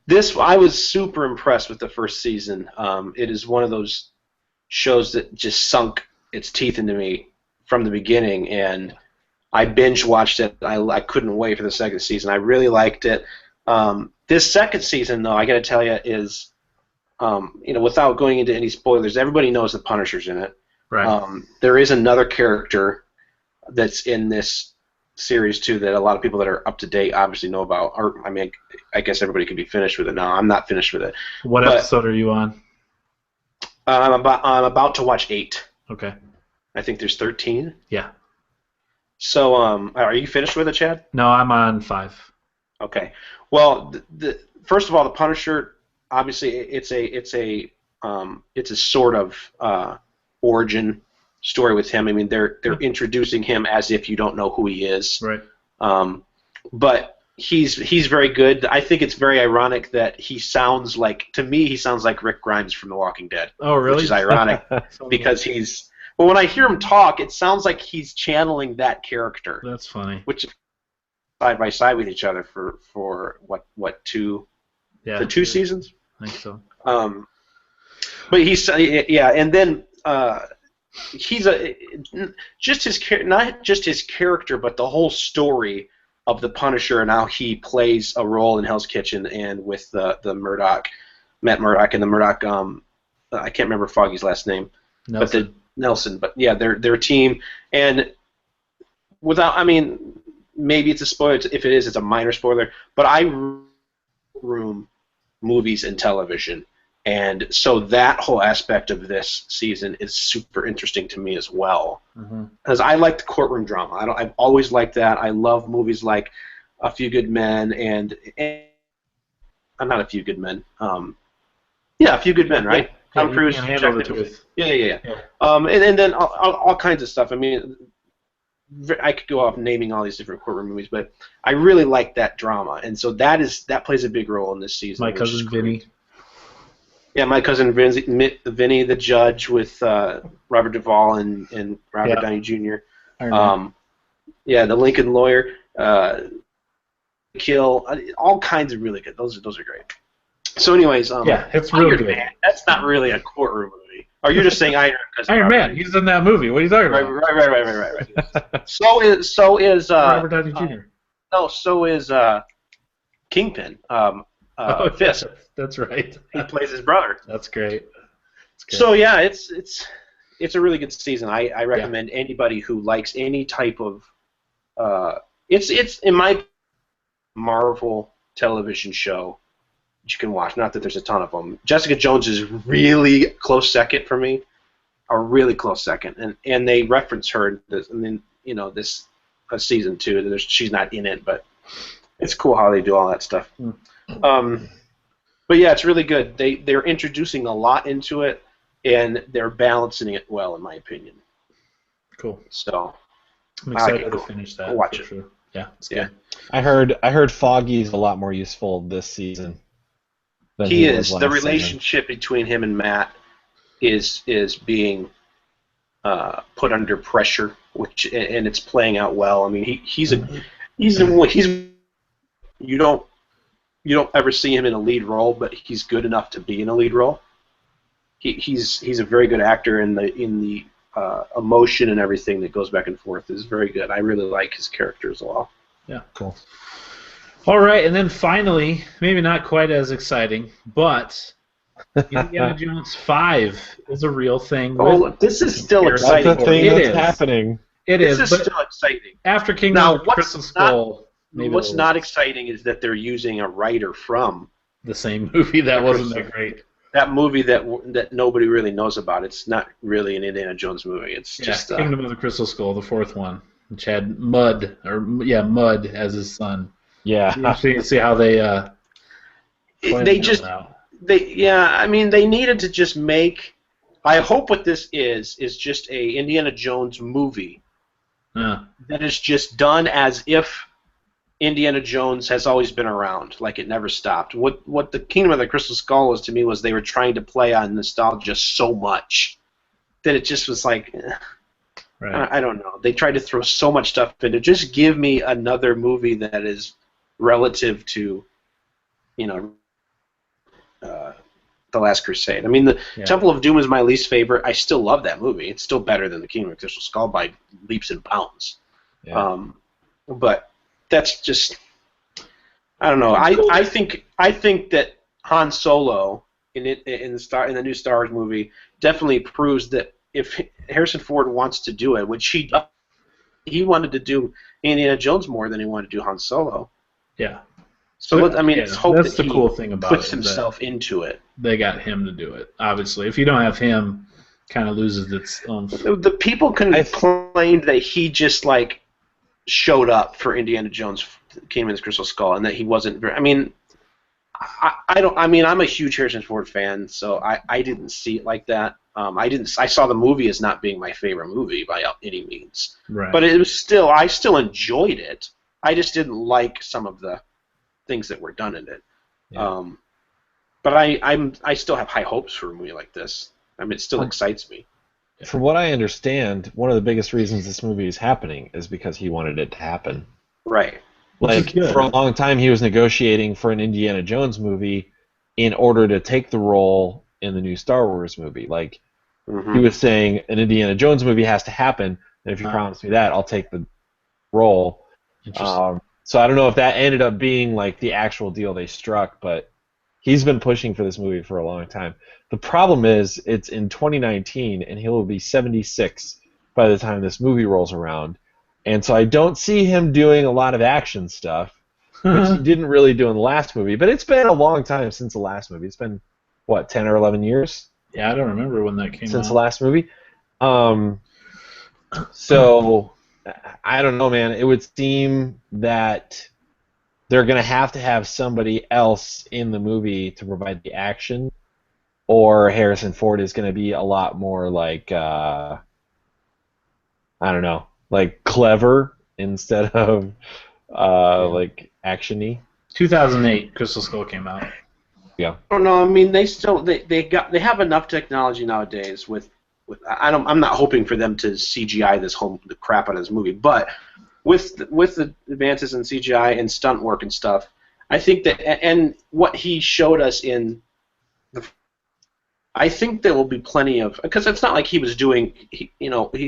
This I was super impressed with the first season. It is one of those shows that just sunk its teeth into me from the beginning, and I binge watched it. I couldn't wait for the second season. I really liked it. This second season, though, I got to tell you, is without going into any spoilers, everybody knows the Punisher's in it. Right. There is another character that's in this series too that a lot of people that are up to date obviously know about. Or I guess everybody could be finished with it now. I'm not finished with it. What episode are you on? I'm about to watch 8. Okay. I think there's 13. Yeah. So are you finished with it, Chad? No, I'm on 5. Okay. Well, first of all, the Punisher, obviously, it's a sort of origin story with him. I mean, they're introducing him as if you don't know who he is. Right. But he's very good. I think it's very ironic that he sounds like Rick Grimes from The Walking Dead. Oh, really? Which is ironic because But when I hear him talk, it sounds like he's channeling that character. That's funny. Which is side by side with each other for what 2? Yeah. The 2 seasons. I think so. But and then. He's not just his character, but the whole story of the Punisher and how he plays a role in Hell's Kitchen and with the Matt Murdock and the Murdock. I can't remember Foggy's last name, Nelson. But yeah, their team, and maybe it's a spoiler. If it is, it's a minor spoiler. But I room movies and television. And so that whole aspect of this season is super interesting to me as well, because I like the courtroom drama. I've always liked that. I love movies like A Few Good Men and not A Few Good Men. A Few Good Men, right? Tom Cruise. Yeah. And then all kinds of stuff. I mean, I could go off naming all these different courtroom movies, but I really like that drama, and so that plays a big role in this season. My Cousin Vinny. Yeah, My Cousin Vinny, the judge with Robert Duvall and Robert Downey Jr. The Lincoln Lawyer, Kill, all kinds of really good. Those are great. So, anyways, it's really good. Man, that's not really a courtroom movie. Are you just saying Iron Man? Because Iron Man. He's in that movie. What are you talking about? Right. So is Robert Downey Jr. No, so is Kingpin. Fisk. That's right. He plays his brother. That's great. So yeah, it's a really good season. I recommend anybody who likes any type of it's in my Marvel television show that you can watch. Not that there's a ton of them. Jessica Jones is really close second for me, a really close second, and they reference her in this, and then this season 2. She's not in it, but it's cool how they do all that stuff. But yeah, it's really good. They're introducing a lot into it, and they're balancing it well, in my opinion. Cool. So I'm excited to finish that. Watch it. Sure. Yeah, it's good. I heard Foggy's a lot more useful this season. He is. The relationship between him and Matt is being put under pressure, and it's playing out well. I mean, you don't ever see him in a lead role, but he's good enough to be in a lead role. He's a very good actor, in the emotion and everything that goes back and forth is very good. I really like his characters a lot. Yeah, cool. All right, and then finally, maybe not quite as exciting, but Indiana Jones 5 is a real thing. This is still exciting. That's a thing that's happening. This is still exciting. After Kingdom of the Crystal Skull, what's not exciting is that they're using a writer from the same movie that wasn't that great. That movie that nobody really knows about. It's not really an Indiana Jones movie. It's just Kingdom of the Crystal Skull, the fourth one, which had Mud as his son. Yeah. You see how they I mean, they needed to just make. I hope what this is just a Indiana Jones movie that is just done as if Indiana Jones has always been around, like it never stopped. What the Kingdom of the Crystal Skull was to me was they were trying to play on nostalgia so much that it just was like, I don't know. They tried to throw so much stuff into. Just give me another movie that is relative to, The Last Crusade. I mean, the Temple of Doom is my least favorite. I still love that movie. It's still better than the Kingdom of the Crystal Skull by leaps and bounds. Yeah. But that's just, I don't know. I think that Han Solo in the new Star Wars movie definitely proves that if Harrison Ford wants to do it, which he wanted to do Indiana Jones more than he wanted to do Han Solo. Yeah. So let's hope that's that the cool thing about puts himself into it. They got him to do it. Obviously, if you don't have him, kind of loses its own. The people complained that he just showed up for Indiana Jones, Kingdom of the Crystal Skull, and that he wasn't. I mean, I'm a huge Harrison Ford fan, so I didn't see it like that. I saw the movie as not being my favorite movie by any means. Right. But I still enjoyed it. I just didn't like some of the things that were done in it. Yeah. But I still have high hopes for a movie like this. I mean, it still excites me. From what I understand, one of the biggest reasons this movie is happening is because he wanted it to happen. Right. For a long time, he was negotiating for an Indiana Jones movie in order to take the role in the new Star Wars movie. He was saying an Indiana Jones movie has to happen, and if you promise me that, I'll take the role. So I don't know if that ended up being the actual deal they struck, but he's been pushing for this movie for a long time. The problem is it's in 2019, and he will be 76 by the time this movie rolls around. And so I don't see him doing a lot of action stuff, which he didn't really do in the last movie. But it's been a long time since the last movie. It's been, 10 or 11 years? Yeah, I don't remember when that came out. Since the last movie. So, I don't know, man. It would seem that they're going to have somebody else in the movie to provide the action, or Harrison Ford is going to be a lot more clever instead of action-y. 2008, Crystal Skull came out. Yeah. Oh no, I mean they have enough technology nowadays with I'm not hoping for them to CGI the crap out of this movie, but with the advances in CGI and stunt work and stuff, I think that and what he showed us in I think there will be plenty of, because it's not like he was doing, he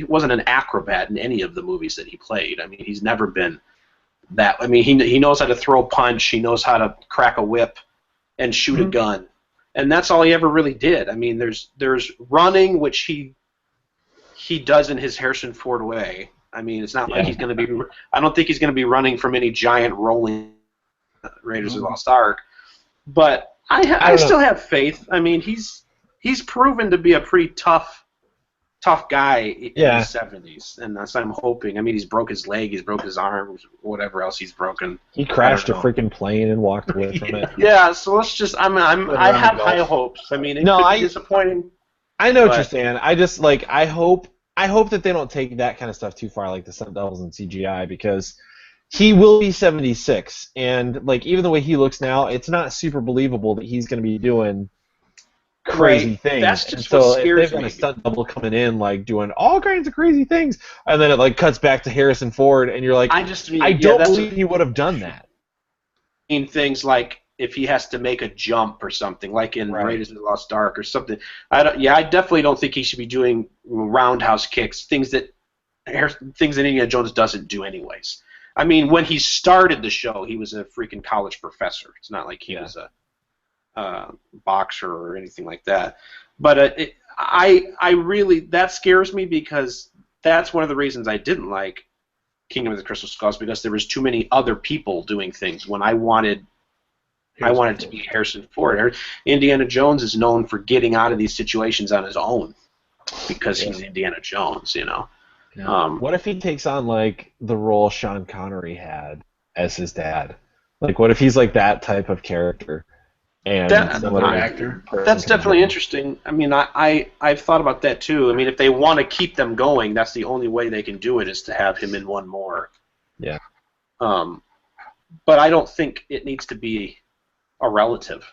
wasn't an acrobat in any of the movies that he played. I mean, he's never been that. I mean, he knows how to throw a punch, he knows how to crack a whip and shoot a gun, and that's all he ever really did. I mean, there's running, which he does in his Harrison Ford way. I mean, it's not like he's going to be. I don't think he's going to be running from any giant rolling Raiders of the Lost Ark, but I still have faith. I mean, he's proven to be a pretty tough guy in the 70s, and that's what I'm hoping. I mean, he's broke his leg, he's broke his arm, whatever else he's broken. He crashed a freaking plane and walked away from it. Yeah, so let's just. I have high hopes. I mean, it could be disappointing. I know what you're saying. I just I hope that they don't take that kind of stuff too far, like the Stunt Doubles and CGI, because he will be 76, and even the way he looks now, it's not super believable that he's going to be doing crazy things. That's just so what scares if they've got a stunt double coming in, doing all kinds of crazy things, and then it cuts back to Harrison Ford, and you're like, I don't believe he would have done that. In things like if he has to make a jump or something, like in Raiders of the Lost Ark or something. I definitely don't think he should be doing roundhouse kicks, things that Indiana Jones doesn't do anyways. I mean, when he started the show, he was a freaking college professor. It's not like he was a boxer or anything like that. But I really, that scares me, because that's one of the reasons I didn't like Kingdom of the Crystal Skulls, because there was too many other people doing things when I wanted to be Harrison Ford. Indiana Jones is known for getting out of these situations on his own because he's Indiana Jones, Yeah. What if he takes on the role Sean Connery had as his dad? What if he's that type of character? And that's definitely interesting. I mean, I've thought about that too. I mean, if they want to keep them going, that's the only way they can do it, is to have him in one more. Yeah. But I don't think it needs to be a relative.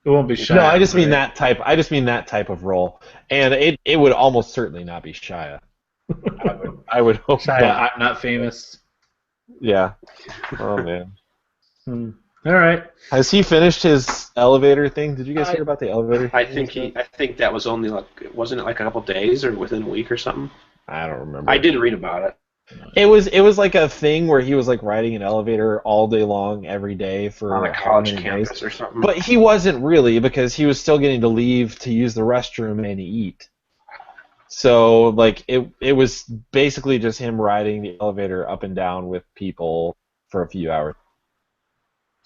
It won't be Shia. No, I just mean that type. I just mean that type of role, and it would almost certainly not be Shia. I would hope Shia, not famous. Yeah. Oh man. All right. Has he finished his elevator thing? Did you guys hear about the elevator? I think that was only wasn't it a couple days or within a week or something? I don't remember. I did read about it. It was like a thing where he was riding an elevator all day long every day for on a college campus or something. But he wasn't really, because he was still getting to leave to use the restroom and eat. So it was basically just him riding the elevator up and down with people for a few hours.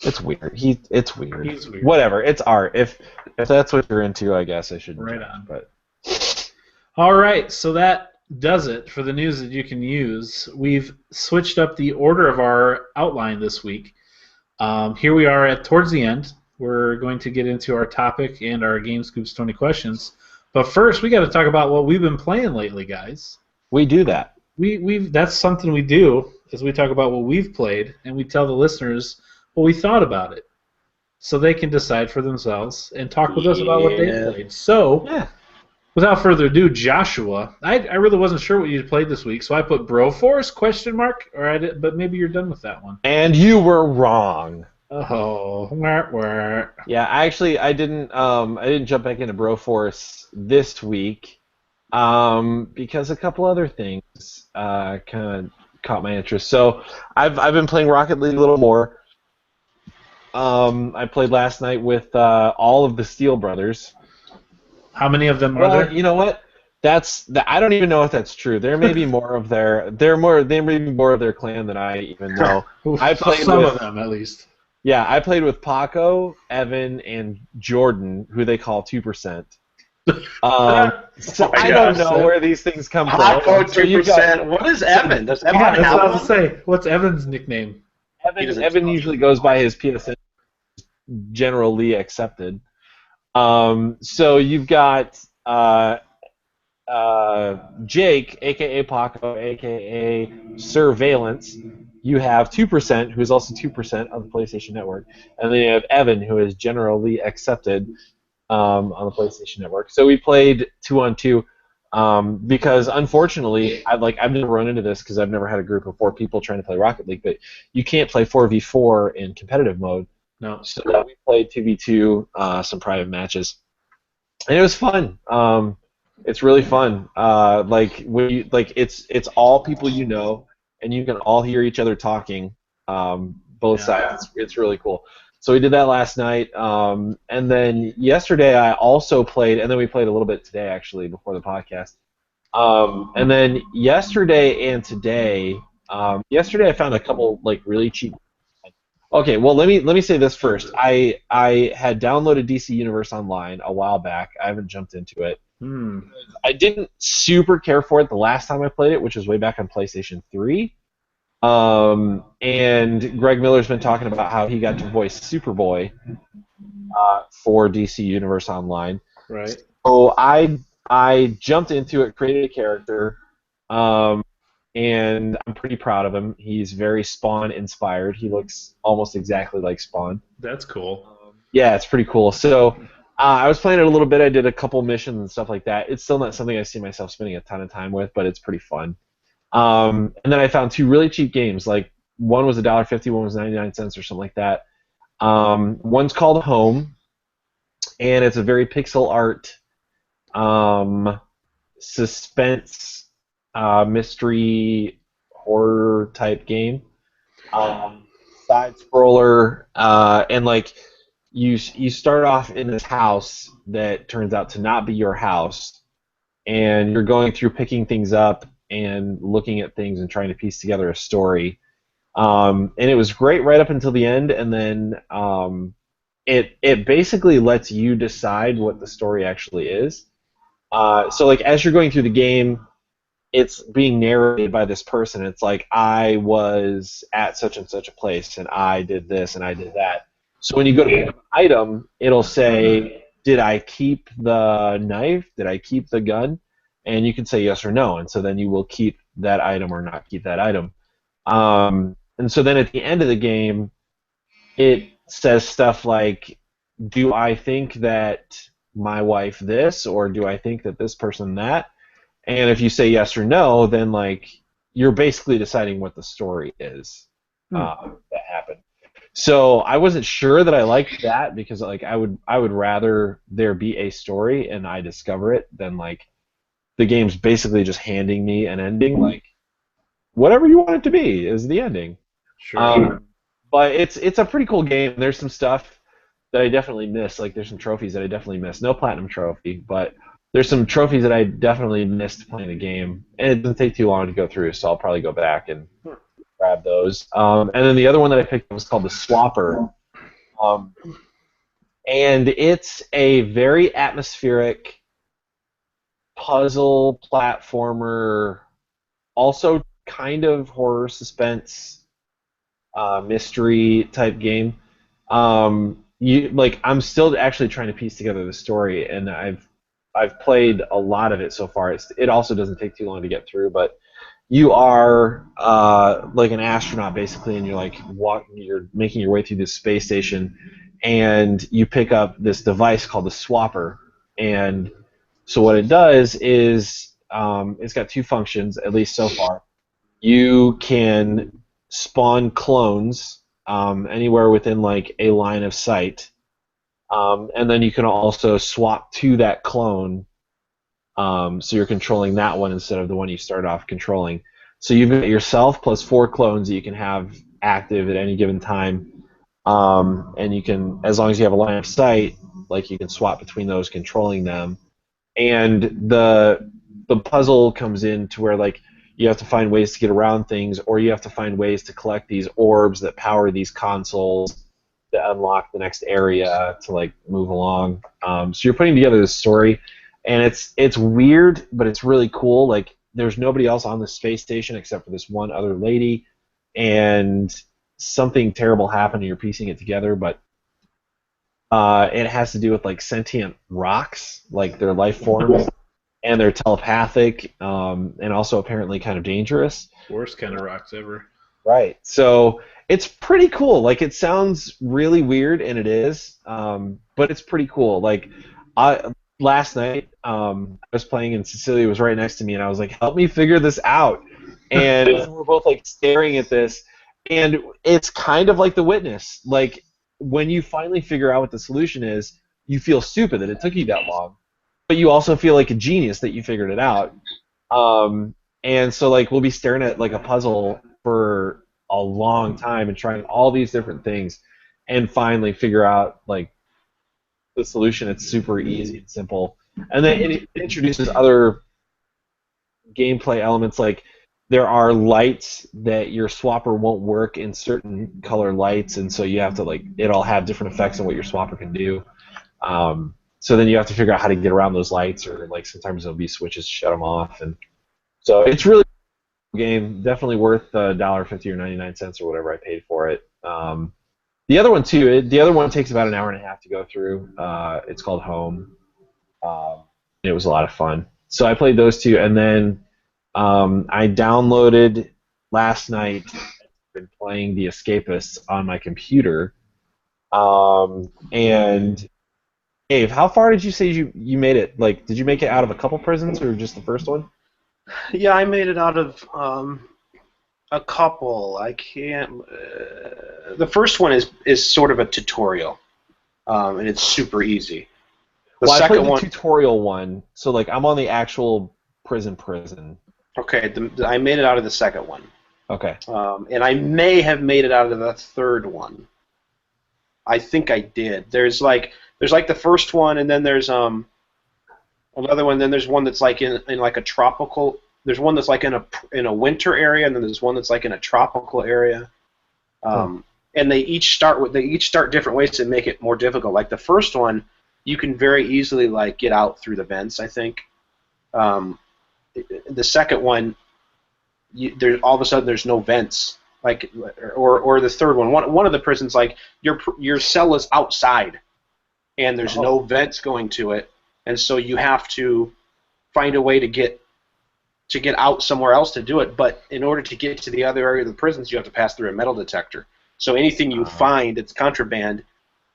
It's weird. It's weird. He's weird. Whatever. It's art. If that's what you're into, I guess I should. Right on. But all right. So that does it for the news that you can use. We've switched up the order of our outline this week. Here we are towards the end. We're going to get into our topic and our Game Scoops 20 questions. But first, we got to talk about what we've been playing lately, guys. We do that. That's something we do, is we talk about what we've played, and we tell the listeners what we thought about it, so they can decide for themselves and talk with us about what they played. So, without further ado, Joshua, I really wasn't sure what you played this week, so I put Broforce ? But maybe you're done with that one. And you were wrong. Oh, yeah. Actually, I didn't jump back into Broforce this week because a couple other things kind of caught my interest. So I've been playing Rocket League a little more. I played last night with all of the Steel Brothers. How many of them are there? You know what? I don't even know if that's true. There may be more of their clan than I even know. I played some of them at least. Yeah, I played with Paco, Evan, and Jordan, who they call 2%. So I don't know where these things come from. Paco 2%. What is Evan? Does Evan have that's what I was going to say. What's Evan's nickname? Evan usually goes by his PSN, generally accepted. So you've got Jake, a.k.a. Paco, a.k.a. Surveillance. You have 2%, who is also 2% of the PlayStation Network. And then you have Evan, who is generally accepted on the PlayStation Network. So we played 2-on-2 because, unfortunately, I've never run into this because I've never had a group of 4 people trying to play Rocket League, but you can't play 4v4 in competitive mode. No. So we played 2v2, some private matches. and it was fun. It's really fun. Like when you like it's all people you know, and you can all hear each other talking. Both sides. It's really cool. So we did that last night, and then yesterday I also played, and then we played a little bit today actually before the podcast. And then yesterday and today, yesterday I found a couple like really cheap. Okay, well let me say this first. I had downloaded DC Universe Online a while back. I haven't jumped into it. I didn't super care for it the last time I played it, which was way back on PlayStation 3. And Greg Miller's been talking about how he got to voice Superboy for DC Universe Online. Right. So I jumped into it, created a character, and I'm pretty proud of him. He's very Spawn inspired. He looks almost exactly like Spawn. That's cool. Yeah, it's pretty cool. So I was playing it a little bit. I did a couple missions and stuff like that. It's still not something I see myself spending a ton of time with, but it's pretty fun. And then I found two really cheap games. Like one was $1.50, one was 99 cents or something like that. One's called Home, and it's a very pixel art suspense mystery horror type game. Side scroller, and like you start off in this house that turns out to not be your house, and you're going through picking things up and looking at things and trying to piece together a story. And it was great right up until the end, and then it basically lets you decide what the story actually is. So like as you're going through the game, it's being narrated by this person. It's like, I was at such and such a place, and I did this, and I did that. So when you go to pick up an item, it'll say, did I keep the knife? Did I keep the gun? And you can say yes or no, and so then you will keep that item or not keep that item. And so then at the end of the game, it says stuff like, do I think that my wife this, or do I think that this person that? And if you say yes or no, then like you're basically deciding what the story is that happened. So I wasn't sure that I liked that, because like I would rather there be a story and I discover it than like the game's basically just handing me an ending. Like whatever you want it to be is the ending. Sure. But it's a pretty cool game. There's some stuff that I definitely miss. Like there's some trophies that I definitely missed. No platinum trophy, but there's some trophies that I definitely missed playing the game, and it doesn't take too long to go through, so I'll probably go back and grab those. And then the other one that I picked up was called the Swapper, and it's a very atmospheric puzzle platformer, also kind of horror suspense mystery type game. I'm still actually trying to piece together the story, and I've played a lot of it so far. It also doesn't take too long to get through, but you are like an astronaut basically, and you're making your way through this space station, and you pick up this device called the Swapper. And so what it does is it's got two functions, at least so far. You can spawn clones anywhere within like a line of sight. And then you can also swap to that clone, so you're controlling that one instead of the one you start off controlling. So you've got yourself plus 4 clones that you can have active at any given time, and you can, as long as you have a line of sight, like you can swap between those, controlling them. And the puzzle comes in to where like you have to find ways to get around things, or you have to find ways to collect these orbs that power these consoles to unlock the next area to like move along. So you're putting together this story, and it's weird, but it's really cool. Like there's nobody else on the space station except for this one other lady, and something terrible happened and you're piecing it together, but it has to do with like sentient rocks, like their life forms, and they're telepathic, and also apparently kind of dangerous. Worst kind of rocks ever. Right. So it's pretty cool. Like it sounds really weird, and it is, but it's pretty cool. Like last night, I was playing, and Cecilia was right next to me, and I was like, "Help me figure this out." And we're both like staring at this, and it's kind of like The Witness. Like when you finally figure out what the solution is, you feel stupid that it took you that long. but you also feel like a genius that you figured it out. And so like we'll be staring at like a puzzle for a long time and trying all these different things, and finally figure out like the solution. It's super easy and simple, and then it introduces other gameplay elements, like there are lights that your swapper won't work in certain color lights, and so you have to like it'll have different effects on what your swapper can do. So then you have to figure out how to get around those lights, or like sometimes there'll be switches to shut them off, and so it's really a game, definitely worth $1.50 or 99 cents or whatever I paid for it. The other one too, the other one takes about an hour and a half to go through. It's called Home. It was a lot of fun. So I played those two, and then I downloaded last night. Been playing The Escapists on my computer. And Dave, how far did you say you made it? Like, did you make it out of a couple prisons or just the first one? Yeah, I made it out of a couple. I can't. The first one is sort of a tutorial, and it's super easy. I played the tutorial one, so like I'm on the actual prison. Okay, I made it out of the second one. Okay. And I may have made it out of the third one. I think I did. There's like the first one, and then there's another one. Then there's one that's like in like a tropical. There's one that's like in a winter area, and then there's one that's like in a tropical area. And they each start different ways to make it more difficult. Like the first one, you can very easily like get out through the vents, I think. The second one, there's all of a sudden there's no vents. Like or the third one. One of the prisons, like your cell is outside, and there's no vents going to it, and so you have to find a way to get out somewhere else to do it. But in order to get to the other area of the prisons, you have to pass through a metal detector. So anything you find that's contraband,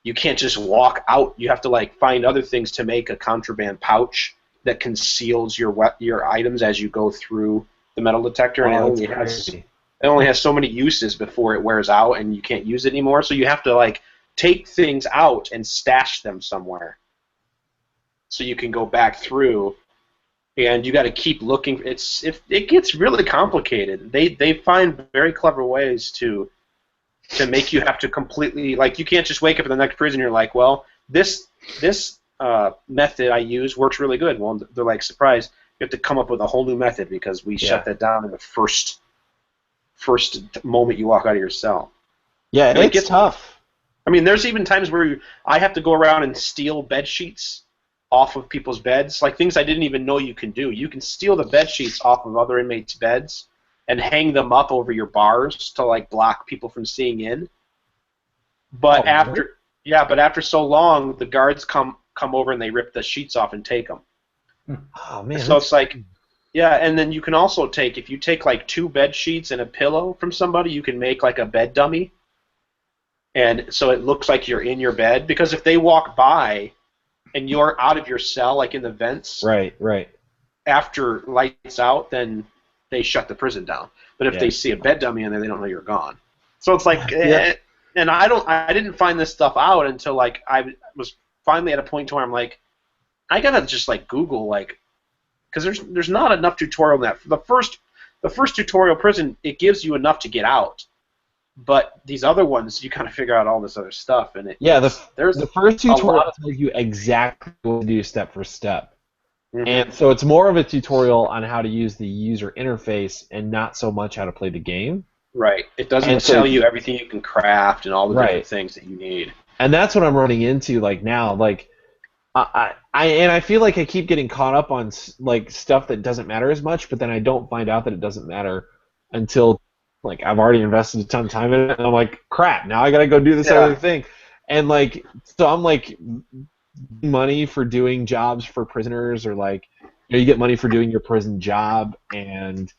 you can't just walk out. You have to like find other things to make a contraband pouch that conceals your items as you go through the metal detector, and it only has so many uses before it wears out and you can't use it anymore. So you have to like take things out and stash them somewhere so you can go back through, and you got to keep looking. It gets really complicated. They find very clever ways to make you have to completely, like, you can't just wake up in the next prison and you're like, well, this method I use works really good. Well, they're like, surprise, you have to come up with a whole new method because we shut that down in the first moment you walk out of your cell. Yeah, it gets tough. I mean, there's even times where I have to go around and steal bed sheets off of people's beds, like things I didn't even know you can do. You can steal the bed sheets off of other inmates' beds and hang them up over your bars to like block people from seeing in. But after so long, the guards come over and they rip the sheets off and take them. Oh man! So it's like, yeah, and then you can also if you take like 2 bed sheets and a pillow from somebody, you can make like a bed dummy, and so it looks like you're in your bed, because if they walk by and you're out of your cell, like in the vents, right, after lights out, then they shut the prison down. But if they see a bed dummy in there, they don't know you're gone. So it's like, and I didn't find this stuff out until like I was finally at a point to where I'm like, I gotta just like Google, like, because there's not enough tutorial in that. The first tutorial prison, it gives you enough to get out, but these other ones you kind of figure out all this other stuff, and the first tutorial tells you exactly what to do step for step. Mm-hmm. And so it's more of a tutorial on how to use the user interface and not so much how to play the game. Right. It doesn't tell you everything you can craft and all the different things that you need. And that's what I'm running into like now. Like, I feel like I keep getting caught up on like stuff that doesn't matter as much, but then I don't find out that it doesn't matter until like I've already invested a ton of time in it, and I'm like, crap, now I gotta go do this other thing. And like, so I'm like, money for doing jobs for prisoners, or like, you get money for doing your prison job, and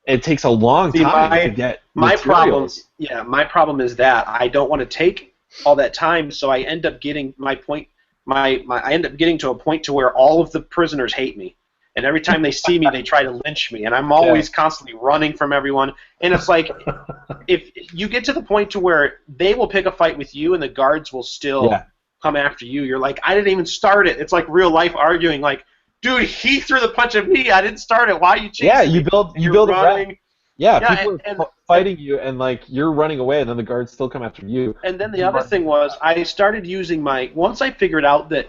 it takes a long time to get materials. My problem is that I don't want to take all that time, so I end up getting I end up getting to a point to where all of the prisoners hate me, and every time they see me, they try to lynch me, and I'm always constantly running from everyone. And it's like, if you get to the point to where they will pick a fight with you, and the guards will still come after you. You're like, I didn't even start it. It's like real life arguing. Like, dude, he threw the punch at me. I didn't start it. Why are you chasing me? Yeah, you build running. a rep. Yeah, people are fighting you, and like you're running away, and then the guards still come after you. And then the other thing was, I started using once I figured out that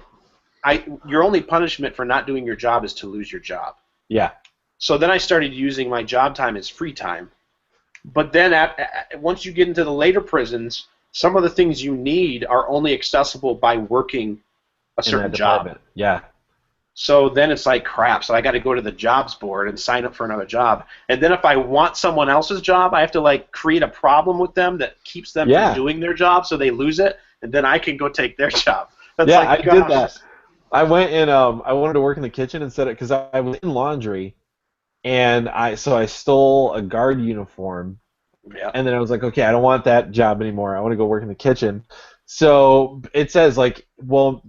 your only punishment for not doing your job is to lose your job. Yeah. So then I started using my job time as free time. But then once you get into the later prisons, some of the things you need are only accessible by working a certain job. Yeah. So then it's like, crap, so I got to go to the jobs board and sign up for another job. And then if I want someone else's job, I have to like create a problem with them that keeps them from doing their job, so they lose it, and then I can go take their job. That's I did that. I went in. I wanted to work in the kitchen instead of because I was in laundry, and I stole a guard uniform. Yeah. And then I was like, okay, I don't want that job anymore. I want to go work in the kitchen. So it says like, well,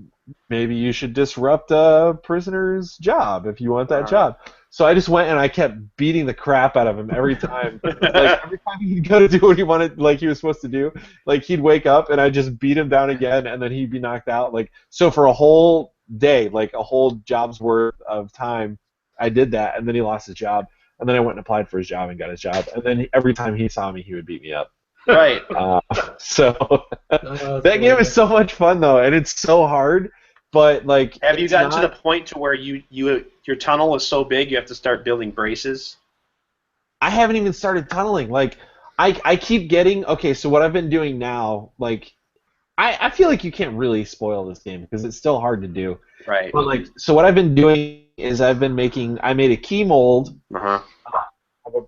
maybe you should disrupt a prisoner's job if you want that job. So I just went and I kept beating the crap out of him every time. Like every time he'd go to do what he wanted, like he was supposed to do, like he'd wake up and I'd just beat him down again, and then he'd be knocked out. Like so for a whole day, like a whole job's worth of time, I did that, and then he lost his job. And then I went and applied for his job and got his job. And then every time he saw me, he would beat me up. Right. So that game is so much fun though, and it's so hard. But like, have you gotten to the point to where your tunnel is so big you have to start building braces? I haven't even started tunneling. Like, I keep getting so. What I've been doing now, like, I feel like you can't really spoil this game because it's still hard to do. Right. But like, so what I've been doing is I made a key mold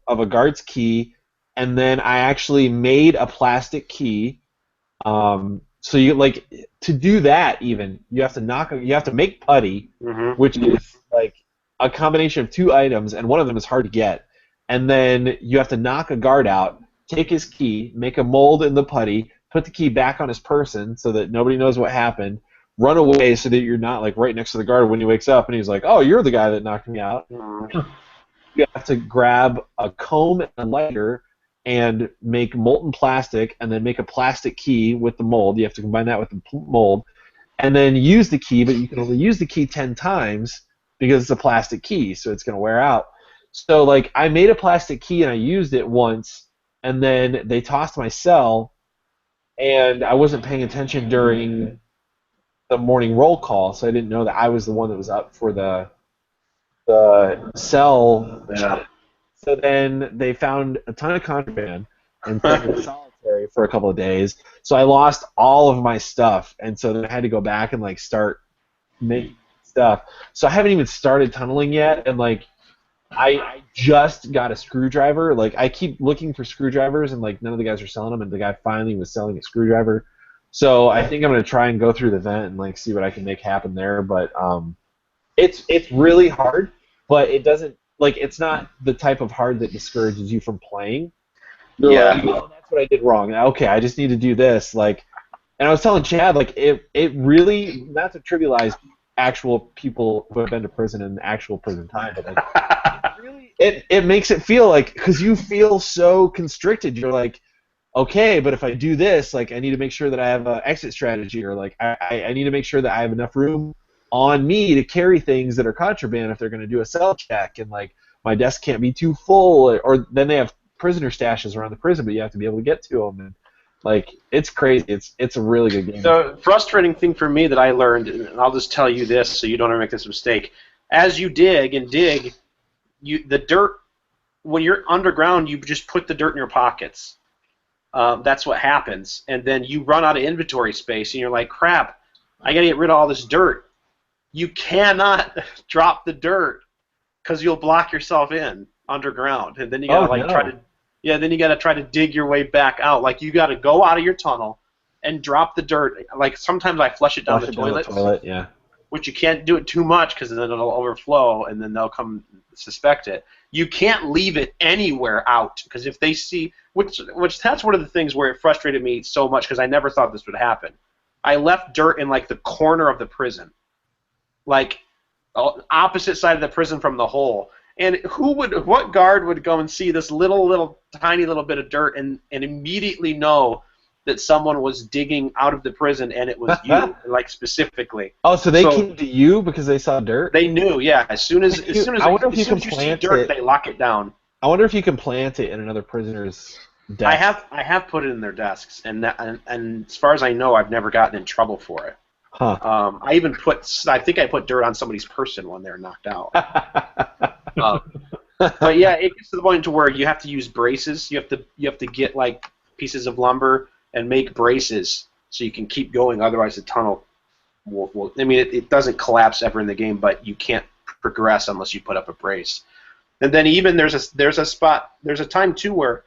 of a guard's key, and then I actually made a plastic key. So you like to do that even you have to make putty, which is like a combination of two items, and one of them is hard to get. And then you have to knock a guard out, take his key, make a mold in the putty, put the key back on his person so that nobody knows what happened, run away so that you're not like right next to the guard when he wakes up and he's like, oh, you're the guy that knocked me out. You have to grab a comb and a lighter and make molten plastic, and then make a plastic key with the mold. You have to combine that with the mold, and then use the key, but you can only use the key 10 times because it's a plastic key, so it's going to wear out. So, like, I made a plastic key, and I used it once, and then they tossed my cell, and I wasn't paying attention during the morning roll call, so I didn't know that I was the one that was up for the cell. Yeah. So then they found a ton of contraband and put me in solitary for a couple of days. So I lost all of my stuff, and so then I had to go back and like start making stuff. So I haven't even started tunneling yet, and like I just got a screwdriver. Like I keep looking for screwdrivers, and like none of the guys are selling them, and the guy finally was selling a screwdriver. So I think I'm gonna try and go through the vent and like see what I can make happen there. But it's really hard, but it doesn't. Like, it's not the type of hard that discourages you from playing. Yeah. Like, oh, that's what I did wrong. Okay, I just need to do this. Like, and I was telling Chad, like, it really, not to trivialize actual people who have been to prison in actual prison time, but like, really, it makes it feel like, because you feel so constricted. You're like, okay, but if I do this, like, I need to make sure that I have an exit strategy, or like, I need to make sure that I have enough room on me to carry things that are contraband if they're going to do a cell check, and like my desk can't be too full, or then they have prisoner stashes around the prison, but you have to be able to get to them, and like it's crazy. It's a really good game. The frustrating thing for me that I learned, and I'll just tell you this so you don't ever make this mistake, as you dig, the dirt, when you're underground, you just put the dirt in your pockets. That's what happens, and then you run out of inventory space, and you're like, crap, I got to get rid of all this dirt. You cannot drop the dirt because you'll block yourself in underground, and then you gotta then you gotta try to dig your way back out. Like you gotta go out of your tunnel and drop the dirt. Like sometimes I flush it down the toilet. Yeah. Which you can't do it too much because then it'll overflow, and then they'll come suspect it. You can't leave it anywhere out because if they see, which that's one of the things where it frustrated me so much because I never thought this would happen. I left dirt in like the corner of the prison. Like opposite side of the prison from the hole, and what guard would go and see this little tiny little bit of dirt and immediately know that someone was digging out of the prison, and it was you, like specifically. Oh, so they came to you because they saw dirt? They knew, yeah. As soon as you see dirt, they lock it down. I wonder if you can plant it in another prisoner's desk. I have put it in their desks, and as far as I know, I've never gotten in trouble for it. Huh. I think I put dirt on somebody's person when they were knocked out. But yeah, it gets to the point to where you have to use braces. You have to get like pieces of lumber and make braces so you can keep going. Otherwise, the tunnel will I mean, it doesn't collapse ever in the game, but you can't progress unless you put up a brace. And then even there's a time too where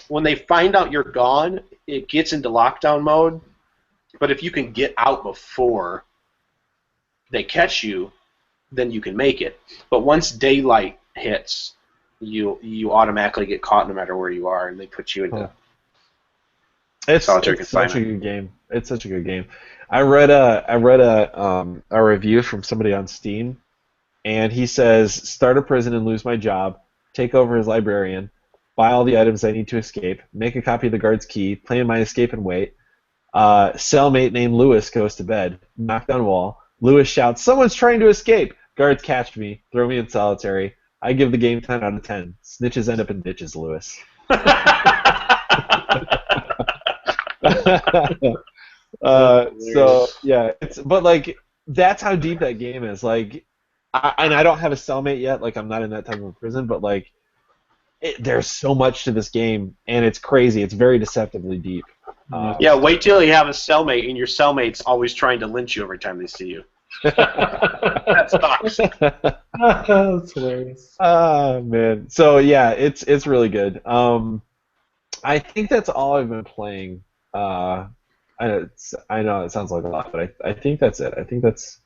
when they find out you're gone, it gets into lockdown mode. But if you can get out before they catch you, then you can make it. But once daylight hits, you automatically get caught no matter where you are, and they put you into solitary confinement. Such a good game. It's such a good game. I read a review from somebody on Steam, and he says, start a prison and lose my job, take over as librarian, buy all the items I need to escape, make a copy of the guard's key, plan my escape and wait. Cellmate named Lewis goes to bed, knocked on wall. Lewis shouts, someone's trying to escape. Guards catch me, throw me in solitary. I give the game 10 out of 10. Snitches end up in ditches, Lewis. So yeah, but like that's how deep that game is. Like, I don't have a cellmate yet. Like, I'm not in that type of prison, but like, there's so much to this game, and it's crazy. It's very deceptively deep. Yeah, wait till you have a cellmate, and your cellmate's always trying to lynch you every time they see you. That sucks. That's hilarious. Oh man. So yeah, it's really good. I think that's all I've been playing. I know it sounds like a lot, but I think that's it. I think that's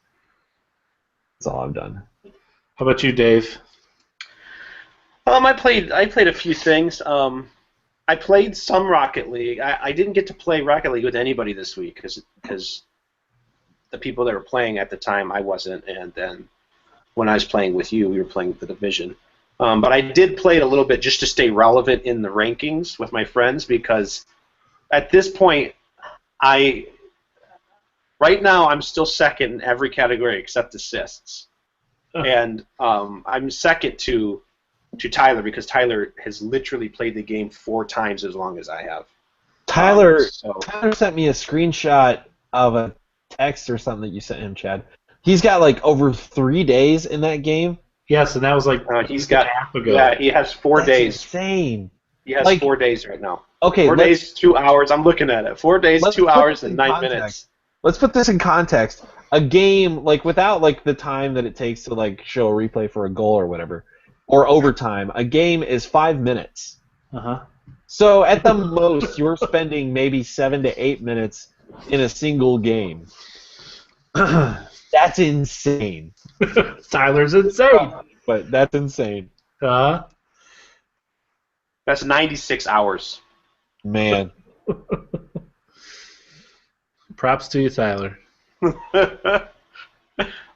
all I've done. How about you, Dave? I played a few things. I played some Rocket League. I didn't get to play Rocket League with anybody this week because the people that were playing at the time, I wasn't, and then when I was playing with you, we were playing The Division. But I did play it a little bit just to stay relevant in the rankings with my friends, because at this point, right now I'm still second in every category except assists. And I'm second to Tyler, because Tyler has literally played the game 4 times as long as I have. Tyler sent me a screenshot of a text or something that you sent him, Chad. He's got like over 3 days in that game. Yes, and that was like he's got half ago. Yeah, he has 4 days. Insane. He has 4 days right now. Okay, 4 days, 2 hours. I'm looking at it. 4 days, 2 hours, and 9 minutes. Let's put this in context. A game, like, without like the time that it takes to like show a replay for a goal or whatever, or overtime, a game is 5 minutes. So at the most, you're spending maybe 7 to 8 minutes in a single game. That's insane. Tyler's insane. But that's insane. That's 96 hours. Man. Props to you, Tyler.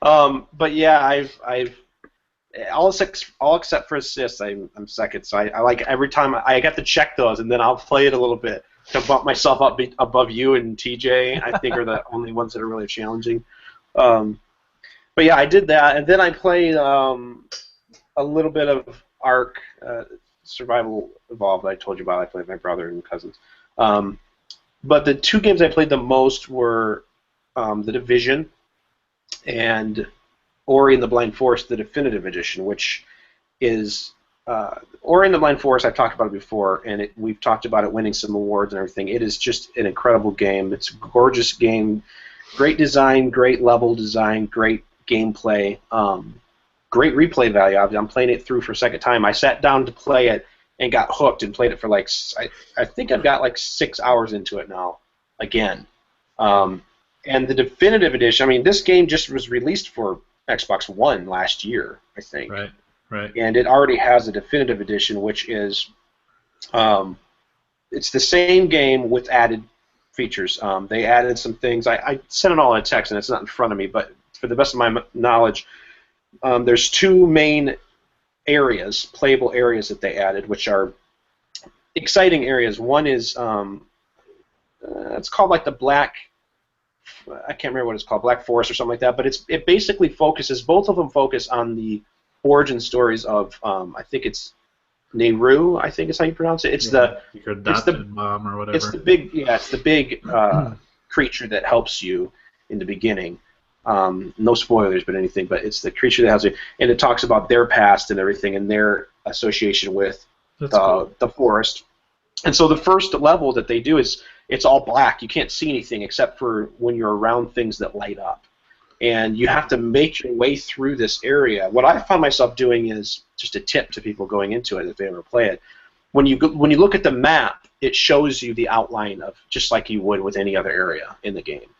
But yeah, I've all except for assists, I'm second. So I like every time I get to check those, and then I'll play it a little bit to bump myself up above you and TJ. I think are the only ones that are really challenging. But yeah, I did that, and then I played a little bit of Ark Survival Evolved. I told you about. I played with my brother and cousins. But the 2 games I played the most were The Division and Ori and the Blind Forest, the Definitive Edition, which is Ori and the Blind Forest. I've talked about it before, and we've talked about it winning some awards and everything. It is just an incredible game. It's a gorgeous game, great design, great level design, great gameplay, great replay value. I'm playing it through for a second time. I sat down to play it and got hooked and played it for like I think I've got like 6 hours into it now again. And the Definitive Edition, I mean, this game just was released for Xbox One last year, I think. Right. And it already has a Definitive Edition, which is it's the same game with added features. They added some things. I sent it all in a text, and it's not in front of me, but for the best of my knowledge, there's 2 main areas, playable areas that they added, which are exciting areas. One is it's called like the Black. I can't remember what it's called, Black Forest or something like that. But it basically focuses. Both of them focus on the origin stories of I think it's Nehru. I think is how you pronounce it. It's the mom or whatever. It's the big creature that helps you in the beginning. No spoilers, but anything. But it's the creature that helps you, and it talks about their past and everything and their association with the forest. And so the first level that they do is it's all black. You can't see anything except for when you're around things that light up. And you have to make your way through this area. What I found myself doing is just a tip to people going into it if they ever play it. When you look at the map, it shows you the outline of just like you would with any other area in the game.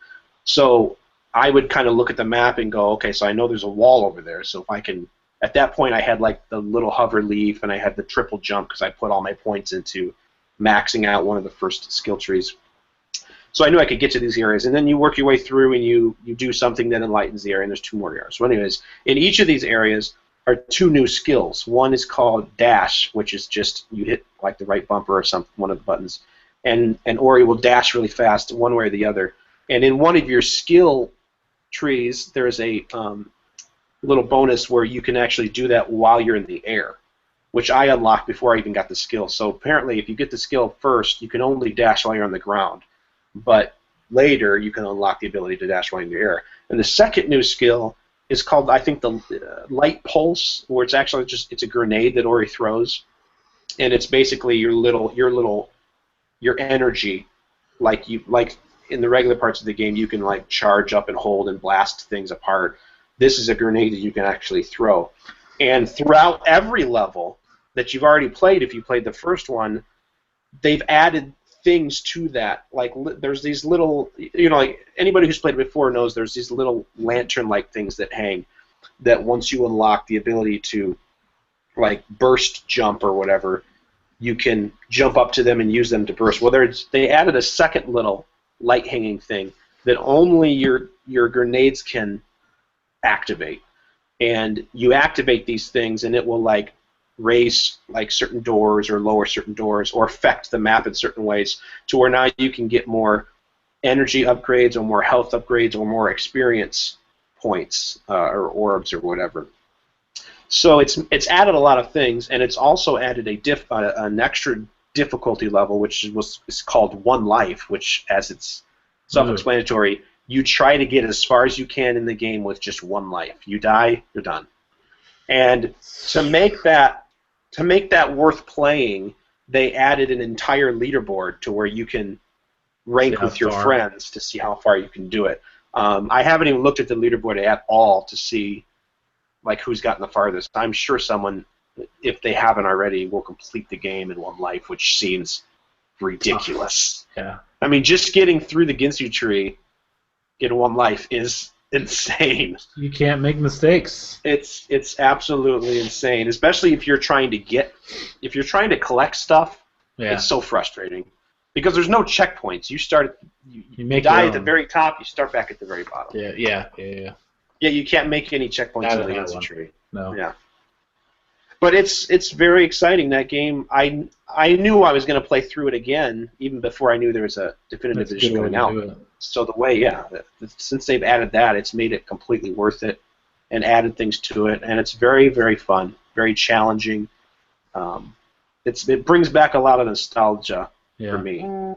So I would kind of look at the map and go, okay, so I know there's a wall over there. So if I can, at that point, I had like the little hover leaf and I had the triple jump because I put all my points into maxing out one of the first skill trees. So I knew I could get to these areas, and then you work your way through and you do something that enlightens the area, and there's 2 more areas. So anyways, in each of these areas are 2 new skills. One is called Dash, which is just you hit like the right bumper or one of the buttons, and Ori will dash really fast one way or the other. And in one of your skill trees, there's a little bonus where you can actually do that while you're in the air, which I unlocked before I even got the skill. So apparently if you get the skill first, you can only dash while you're on the ground. But later you can unlock the ability to dash while in the air. And the second new skill is called, I think, the Light Pulse, where it's actually it's a grenade that Ori throws, and it's basically your energy, like in the regular parts of the game you can like charge up and hold and blast things apart. This is a grenade that you can actually throw. And throughout every level that you've already played, if you played the first one, they've added things to that. Like there's these little, like anybody who's played it before knows there's these little lantern-like things that hang that once you unlock the ability to like burst jump or whatever, you can jump up to them and use them to burst. Well, they added a second little light hanging thing that only your grenades can activate. And you activate these things and it will like raise like certain doors or lower certain doors or affect the map in certain ways to where now you can get more energy upgrades or more health upgrades or more experience points or orbs or whatever. So it's added a lot of things, and it's also added an extra difficulty level, which is called One Life, which, as it's self-explanatory, you try to get as far as you can in the game with just 1 life. You die, you're done. And to make that worth playing, they added an entire leaderboard to where you can rank with your friends to see how far you can do it. I haven't even looked at the leaderboard at all to see like who's gotten the farthest. I'm sure someone, if they haven't already, will complete the game in 1 life, which seems ridiculous. Yeah. I mean, just getting through the Ginsu tree in 1 life is insane. You can't make mistakes. It's absolutely insane, especially if you're trying to collect stuff. Yeah. It's so frustrating because there's no checkpoints. You die at the very top. You start back at the very bottom. Yeah. Yeah, you can't make any checkpoints in the Ginsu tree. No. Yeah. But it's very exciting, that game. I knew I was going to play through it again even before I knew there was a definitive edition going out. So since they've added that, it's made it completely worth it and added things to it, and it's very, very fun, very challenging. It brings back a lot of nostalgia for me,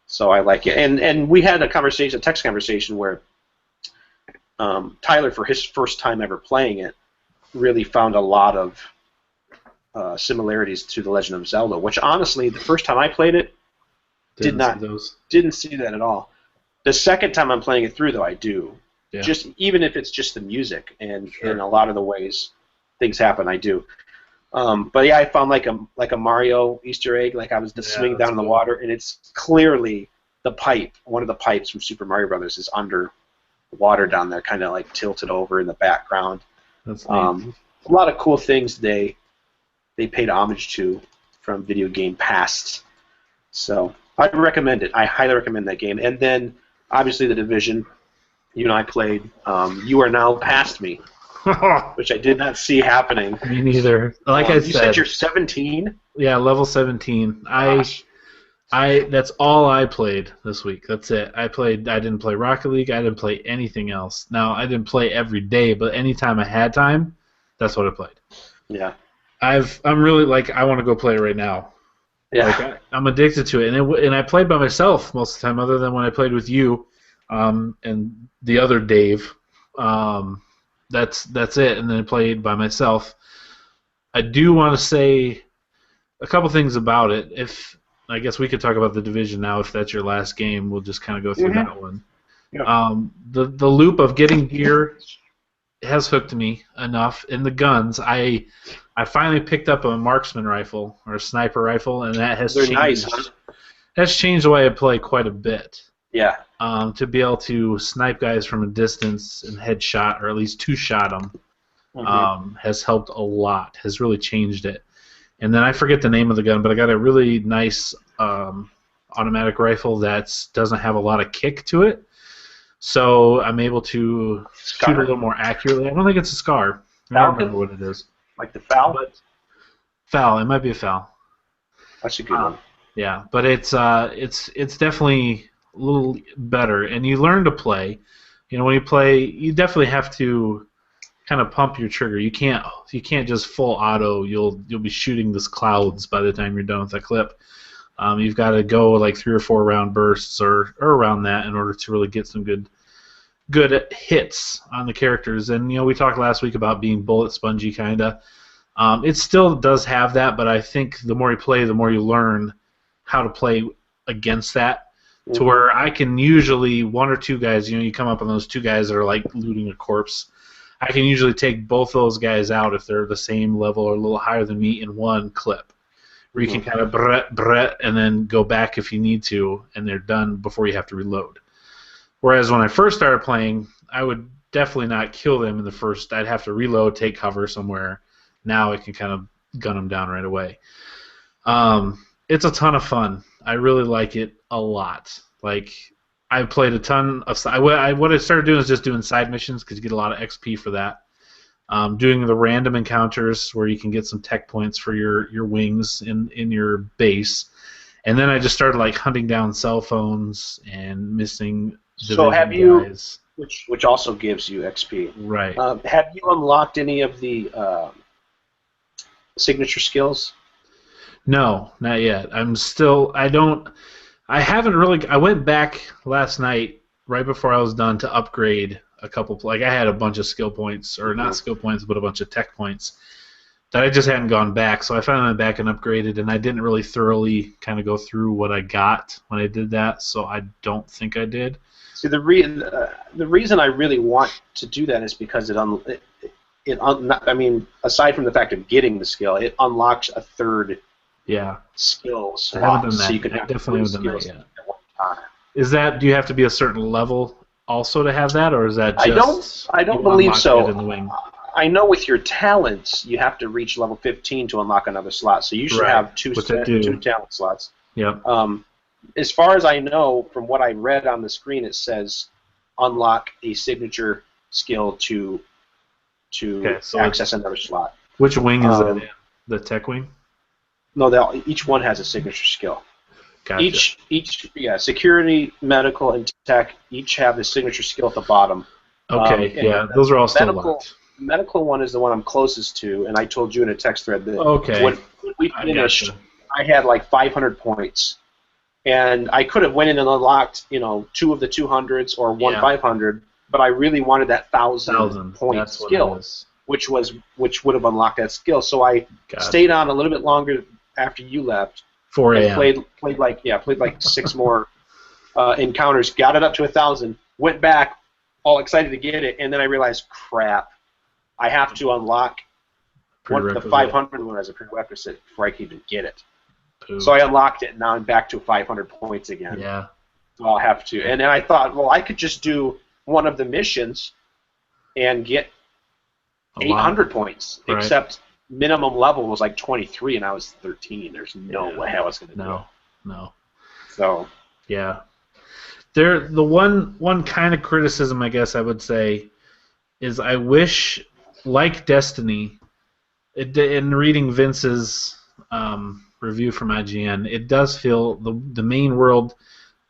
so I like it. And we had a text conversation where Tyler, for his first time ever playing it, really found a lot of similarities to The Legend of Zelda, which honestly, the first time I played it, didn't see that at all. The second time I'm playing it through, though, I do. Yeah. Just even if it's just the music and in a lot of the ways things happen, I do. But yeah, I found like a Mario Easter egg. Like I was just swinging down in the water, and it's clearly the pipe. One of the pipes from Super Mario Brothers is under water down there, kind of like tilted over in the background. That's neat. A lot of cool things they paid homage to from video game past. So I'd recommend it. I highly recommend that game. And then obviously The Division. You and I played. You are now past me, which I did not see happening. Me neither. Like I said, you said you're 17. Yeah, level 17. Gosh. That's all I played this week. That's it. I didn't play Rocket League. I didn't play anything else. Now I didn't play every day, but anytime I had time, that's what I played. Yeah. I'm really like I want to go play it right now. Yeah. Like I'm addicted to it, and I played by myself most of the time, other than when I played with you, and the other Dave. That's it, and then I played by myself. I do want to say a couple things about it. If I guess we could talk about the Division now. If that's your last game, we'll just kind of go through that one. Yeah. The loop of getting gear has hooked me enough. In the guns, I finally picked up a marksman rifle or a sniper rifle, and that has They're changed. nice, huh? That's changed the way I play quite a bit. Yeah. To be able to snipe guys from a distance and headshot, or at least two-shot them, has helped a lot. Has really changed it. And then I forget the name of the gun, but I got a really nice automatic rifle that doesn't have a lot of kick to it. So I'm able to shoot a little more accurately. I don't think it's a Scar. I don't remember what it is. Like the FAL? FAL. It might be a FAL. That's a good one. Yeah, but it's definitely a little better, and you learn to play. You know, when you play, you definitely have to kind of pump your trigger. You can't just full auto. You'll be shooting this clouds by the time you're done with that clip. You've got to go like 3 or 4 round bursts or around that in order to really get some good hits on the characters. And you know, we talked last week about being bullet spongy kinda. It still does have that, but I think the more you play, the more you learn how to play against that. To where I can usually 1 or 2 guys, you know, you come up on those 2 guys that are like looting a corpse. I can usually take both those guys out if they're the same level or a little higher than me in one clip. Where you can kind of brett and then go back if you need to, and they're done before you have to reload. Whereas when I first started playing, I would definitely not kill them in the first. I'd have to reload, take cover somewhere. Now I can kind of gun them down right away. It's a ton of fun. I really like it a lot. Like, I've played a ton of... what I started doing is just doing side missions because you get a lot of XP for that. Doing the random encounters where you can get some tech points for your wings in your base. And then I just started like hunting down cell phones and missing Division guys. Which also gives you XP. Right. Have you unlocked any of the signature skills? No, not yet. I haven't really. I went back last night, right before I was done, to upgrade a couple. Like I had a bunch of skill points, or not skill points, but a bunch of tech points that I just hadn't gone back. So I finally went back and upgraded, and I didn't really thoroughly kind of go through what I got when I did that. So I don't think I did. See, the reason I really want to do that is because I mean, aside from the fact of getting the skill, it unlocks a third. Yeah. Skill slot. I haven't done that. So you can I definitely haven't done that yet. At one time. Is that? Do you have to be a certain level also to have that, or is that just? I don't believe so. In the wing? I know with your talents, you have to reach level 15 to unlock another slot. So you should have two talent slots. Yep. As far as I know, from what I read on the screen, it says unlock a signature skill to access another slot. Which wing is that in? The tech wing? No, each one has a signature skill. Gotcha. Security, medical, and tech each have a signature skill at the bottom. Okay, those are all still locked. The medical one is the one I'm closest to, and I told you in a text thread that when we finished, I had like 500 points, and I could have went in and unlocked, 2 of the 200s or 500, but I really wanted that 1,000 point skill, which would have unlocked that skill. So I stayed on a little bit longer after you left. 4 a.m. Played like 6 more encounters, got it up to 1,000, went back, all excited to get it, and then I realized, crap, I have to unlock the 500 one as a prerequisite before I can even get it. Ooh. So I unlocked it, and now I'm back to 500 points again. Yeah. So I'll have to. And then I thought, well, I could just do one of the missions and get 800 points, except minimum level was like 23, and I was 13. There's no way I was going to do it. No. So. Yeah. The one kind of criticism, I guess I would say, is I wish, like Destiny, in reading Vince's review from IGN, it does feel the main world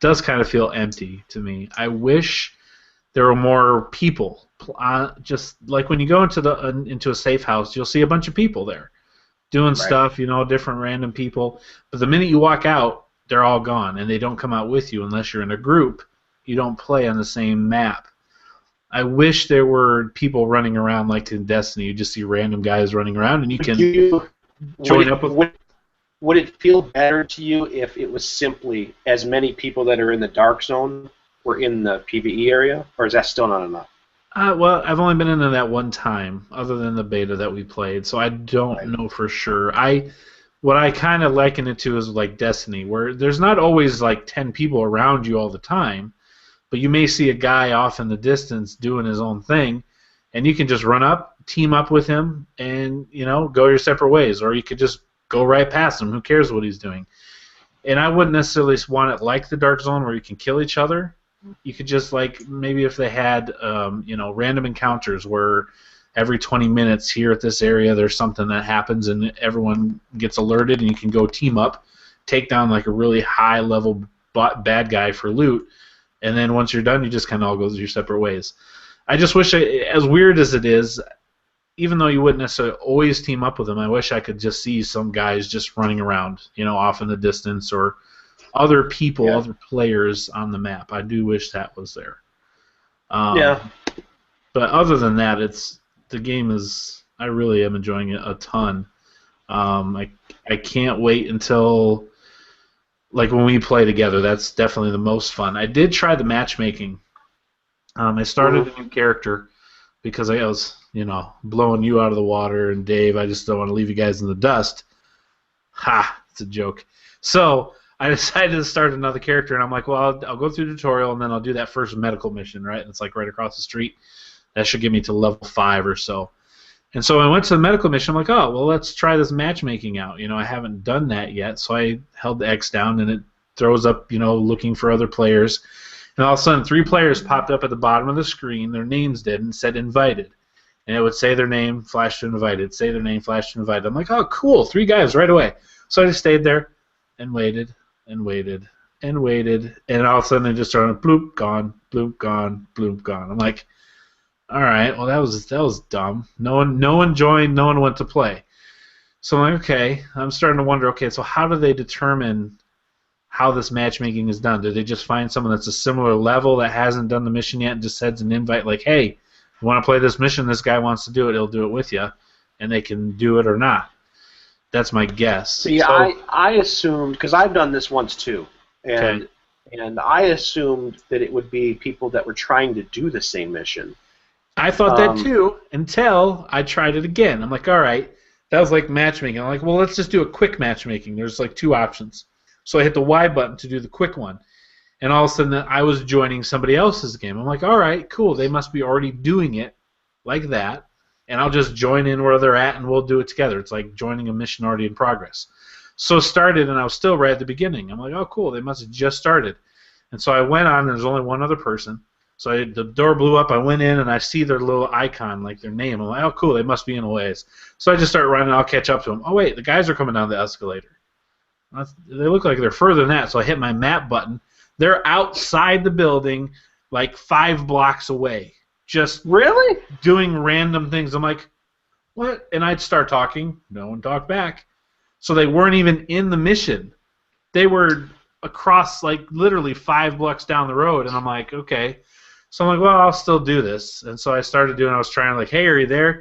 does kind of feel empty to me. I wish there were more people. Just like when you go into a safe house, you'll see a bunch of people there doing stuff, different random people. But the minute you walk out, they're all gone, and they don't come out with you unless you're in a group. You don't play on the same map. I wish there were people running around like in Destiny. You just see random guys running around, and you can join up with. Would it feel better to you if it was simply as many people that are in the dark zone were in the PvE area, or is that still not enough? Well, I've only been into that one time, other than the beta that we played, so I don't know for sure. What I kind of liken it to is like Destiny, where there's not always like 10 people around you all the time, but you may see a guy off in the distance doing his own thing, and you can just run up, team up with him, and go your separate ways, or you could just go right past him. Who cares what he's doing? And I wouldn't necessarily want it like the Dark Zone where you can kill each other. You could just maybe if they had random encounters where every 20 minutes here at this area there's something that happens and everyone gets alerted and you can go team up, take down like a really high level bad guy for loot, and then once you're done you just kind of all go your separate ways. I just wish, as weird as it is, even though you wouldn't necessarily always team up with them, I wish I could just see some guys just running around, off in the distance, or other people, other players on the map. I do wish that was there. But other than that, the game is. I really am enjoying it a ton. I can't wait until when we play together. That's definitely the most fun. I did try the matchmaking. I started a new character because I was blowing you out of the water, and Dave, I just don't want to leave you guys in the dust. Ha! It's a joke. So I decided to start another character, and I'm like, well, I'll go through the tutorial, and then I'll do that first medical mission, right? And it's like right across the street. That should get me to level 5 or so. And so I went to the medical mission. I'm like, oh, well, let's try this matchmaking out. I haven't done that yet, so I held the X down, and it throws up, looking for other players. And all of a sudden, 3 players popped up at the bottom of the screen. Their names did, and said invited. And it would say their name, flash to invited, say their name, flash to invited. I'm like, oh, cool, 3 guys right away. So I just stayed there and waited and waited and waited, and all of a sudden it just started bloop, gone, bloop, gone, bloop, gone. I'm like, all right, well that was dumb. No one joined, no one went to play. So I'm like, okay, I'm starting to wonder, okay, so how do they determine how this matchmaking is done? Do they just find someone that's a similar level that hasn't done the mission yet and just sends an invite like, hey, you want to play this mission, this guy wants to do it, he'll do it with you, and they can do it or not. That's my guess. See, so, I assumed, because I've done this once too, and I assumed that it would be people that were trying to do the same mission. I thought that too, until I tried it again. I'm like, all right, that was like matchmaking. I'm like, well, let's just do a quick matchmaking. There's like 2 options. So I hit the Y button to do the quick one. And all of a sudden I was joining somebody else's game. I'm like, all right, cool. They must be already doing it like that. And I'll just join in where they're at, and we'll do it together. It's like joining a mission already in progress. So it started, and I was still right at the beginning. I'm like, oh, cool, they must have just started. And so I went on, and there's only one other person. So the door blew up, I went in, and I see their little icon, like their name. I'm like, oh, cool, they must be in a ways. So I just start running, I'll catch up to them. Oh, wait, the guys are coming down the escalator. They look like they're further than that, so I hit my map button. They're outside the building, like 5 blocks away. Just really doing random things. I'm like, what? And I'd start talking. No one talked back. So they weren't even in the mission. They were across, like, literally 5 blocks down the road. And I'm like, okay. So I'm like, well, I'll still do this. And so I started doing, I was trying, like, hey, are you there?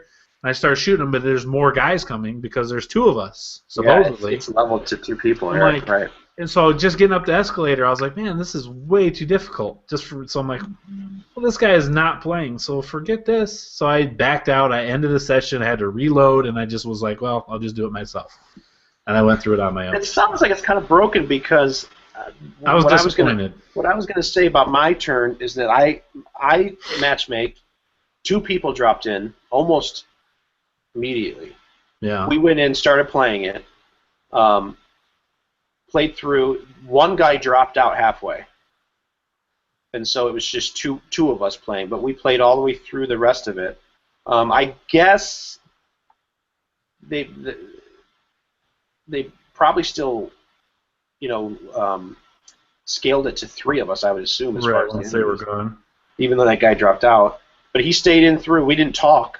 And I started shooting them, but there's more guys coming because there's 2 of us, supposedly. Yeah, it's leveled to 2 people. Right, right. And so just getting up the escalator, I was like, man, this is way too difficult. So I'm like, well, this guy is not playing, so forget this. So I backed out. I ended the session. I had to reload, and I just was like, well, I'll just do it myself. And I went through it on my own. It sounds like it's kind of broken because I was disappointed. What I was going to say about my turn is that I matchmake. 2 people dropped in almost immediately. Yeah. We went in, started playing it. Played through. 1 guy dropped out halfway, and so it was just two of us playing. But we played all the way through the rest of it. I guess they probably still, scaled it to 3 of us, I would assume, as far as once they were gone. Even though that guy dropped out. But he stayed in through. We didn't talk.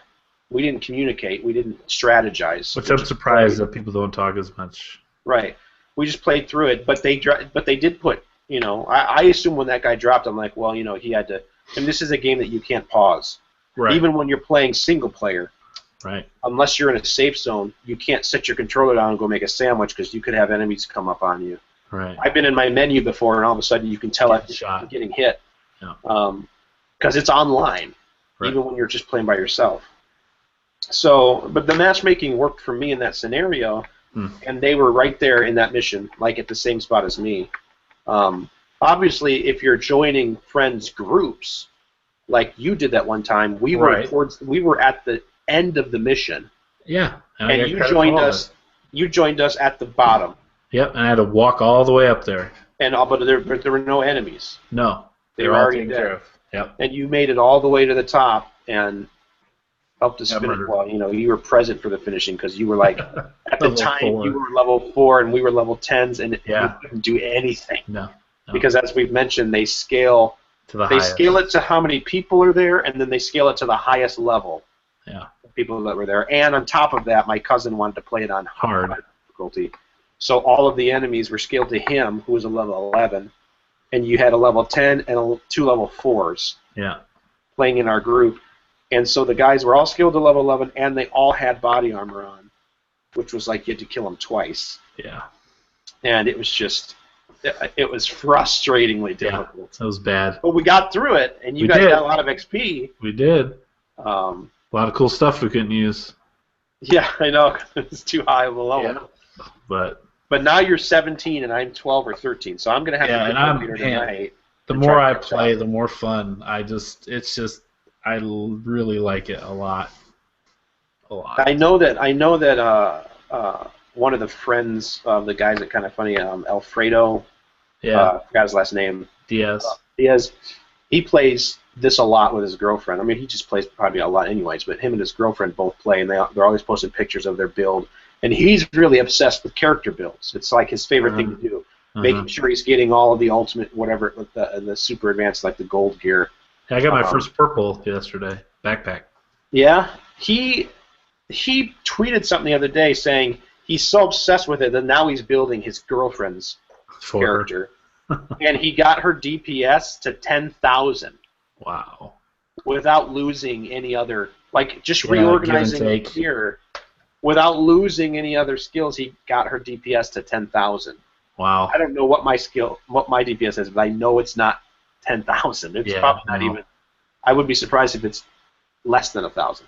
We didn't communicate. We didn't strategize. Which I'm surprised that people don't talk as much. Right. We just played through it. But they did put, I assume when that guy dropped, I'm like, well, he had to. And this is a game that you can't pause. Right. Even when you're playing single player. Right. Unless you're in a safe zone, you can't set your controller down and go make a sandwich because you could have enemies come up on you. Right. I've been in my menu before, and all of a sudden you can tell I'm getting hit. Yeah. Because it's online, right. even when you're just playing by yourself. So, but the matchmaking worked for me in that scenario, and they were right there in that mission, like at the same spot as me. Obviously, if you're joining friends' groups, like you did that one time, we were at the end of the mission. Yeah, and you joined us. You joined us at the bottom. Yep, and I had to walk all the way up there. But there were no enemies. No, they were already dead. Yep. And you made it all the way to the top and helped us finish. Well, you were present for the finishing because you were like at the time 4. You were level 4 and we were level 10s, and you couldn't do anything. No. Because as we've mentioned, they scale to the highest. Scale it to how many people are there, and then they scale it to the highest level. Yeah. People that were there, and on top of that, my cousin wanted to play it on hard difficulty. So all of the enemies were scaled to him, who was a level 11, and you had a level 10 and 2 level 4s. Yeah. Playing in our group, and so the guys were all scaled to level 11, and they all had body armor on, which was like you had to kill them twice. Yeah. And it was just, it was frustratingly difficult. Yeah, that was bad. But we got through it, and you guys got a lot of XP. We did. A lot of cool stuff we couldn't use. Yeah, I know. It's too high of a level. Yeah. But now you're 17 and I'm 12 or 13, so I'm gonna have to get computer tonight. The more I play, the more fun. I really like it a lot. A lot. I know that one of the friends of the guys that Kind of Funny, Alfredo. Yeah. I forgot his last name. Diaz. He plays this a lot with his girlfriend. I mean, he just plays probably a lot anyways, but him and his girlfriend both play, and they're always posting pictures of their build. And he's really obsessed with character builds. It's like his favorite thing to do, making sure he's getting all of the ultimate, whatever, the super advanced, like the gold gear. Yeah, I got my first purple yesterday. Backpack. Yeah? He tweeted something the other day saying he's so obsessed with it that now he's building his girlfriend's character. And he got her DPS to 10,000. Wow. Without losing any other, like just reorganizing the gear. Without losing any other skills, he got her DPS to 10,000. Wow. I don't know what my DPS is, but I know it's not 10,000. It's probably not even. I would be surprised if it's less than 1,000.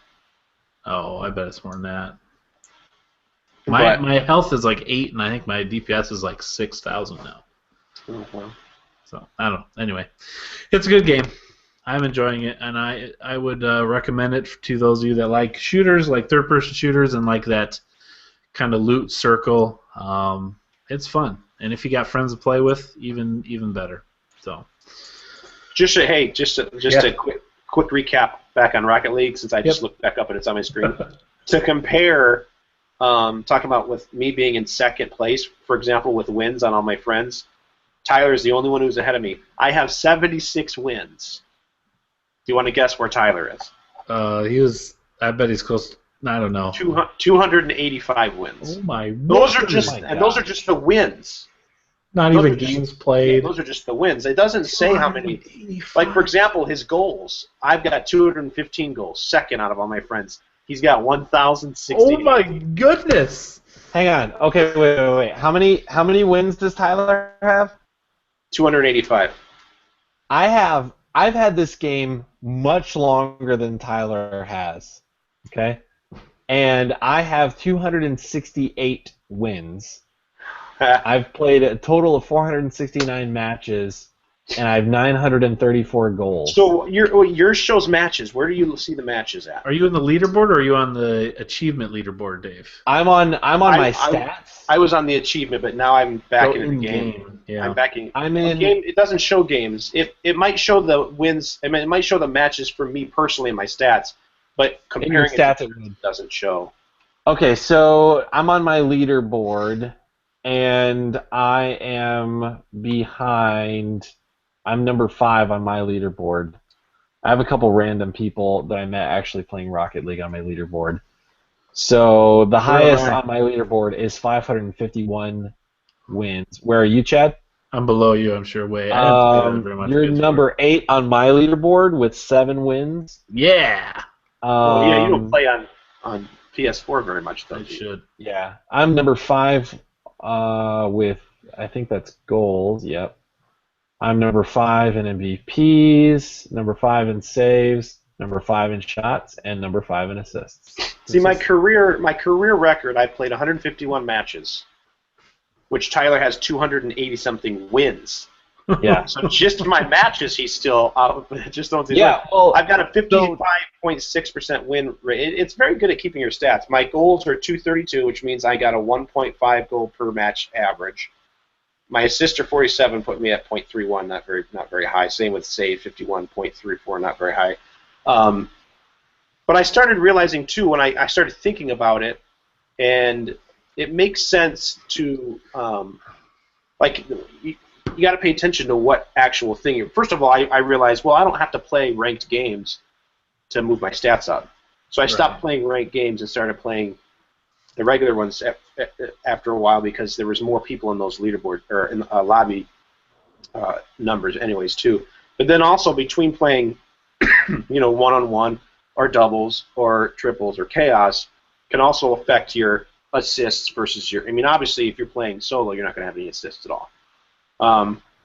Oh, I bet it's more than that. My health is like 8, and I think my DPS is like 6,000 now. Oh, well. So I don't know. Anyway, it's a good game. I'm enjoying it, and I would recommend it to those of you that like shooters, like third-person shooters, and like that kind of loot circle. It's fun, and if you got friends to play with, even better. So, just a quick recap back on Rocket League, since I just looked back up and it's on my screen. To compare, talking about with me being in second place, for example, with wins on all my friends, Tyler is the only one who's ahead of me. I have 76 wins. Do you want to guess where Tyler is? I bet he's close. I don't know. 285 wins. Oh my! Those are just the wins. Not even games played. Yeah, those are just the wins. It doesn't say how many. Like for example, his goals. I've got 215 goals, second out of all my friends. He's got 1,060. Oh my goodness! Hang on. Okay, wait. How many wins does Tyler have? 285. I've had this game much longer than Tyler has, okay? And I have 268 wins. I've played a total of 469 matches, and I have 934 goals. So yours shows matches. Where do you see the matches at? Are you in the leaderboard, or are you on the achievement leaderboard, Dave? I'm on my stats. I was on the achievement, but now I'm back in the game. Yeah. I'm back in. I'm in. Game, it doesn't show games. It might show the wins. I mean, it might show the matches for me personally in my stats, but comparing stats it doesn't show. Okay, so I'm on my leaderboard, and I am behind. I'm number 5 on my leaderboard. I have a couple random people that I met actually playing Rocket League on my leaderboard. So the highest on my leaderboard is 551 wins. Where are you, Chad? I'm below you, I'm sure. Wait, I didn't play that very much. You're number 8 on my leaderboard with 7 wins. Yeah. Well, yeah, you don't play on PS4 very much, though. I should. Yeah, I'm number 5 with, I think that's goals. Yep. I'm number 5 in MVPs, number 5 in saves, number 5 in shots, and number 5 in assists. See, my career record, I played 151 matches, which Tyler has 280 something wins. Yeah. So just my matches, he's still out. Just don't. Yeah. Well, I've got a 55.6% win rate. It's very good at keeping your stats. My goals are 232, which means I got a 1.5 goal per match average. My assists are 47, put me at .31, not very high. Same with save, 51.34, not very high. But I started realizing too when I started thinking about it, and it makes sense to like you got to pay attention to what actual thing you're. First of all, I realized, well, I don't have to play ranked games to move my stats up. So I stopped playing ranked games and started playing the regular ones after a while because there was more people in those leaderboard or in lobby numbers, anyways, too. But then also between playing, one-on-one or doubles or triples or chaos can also affect your assists versus your. I mean, obviously, if you're playing solo, you're not going to have any assists at all.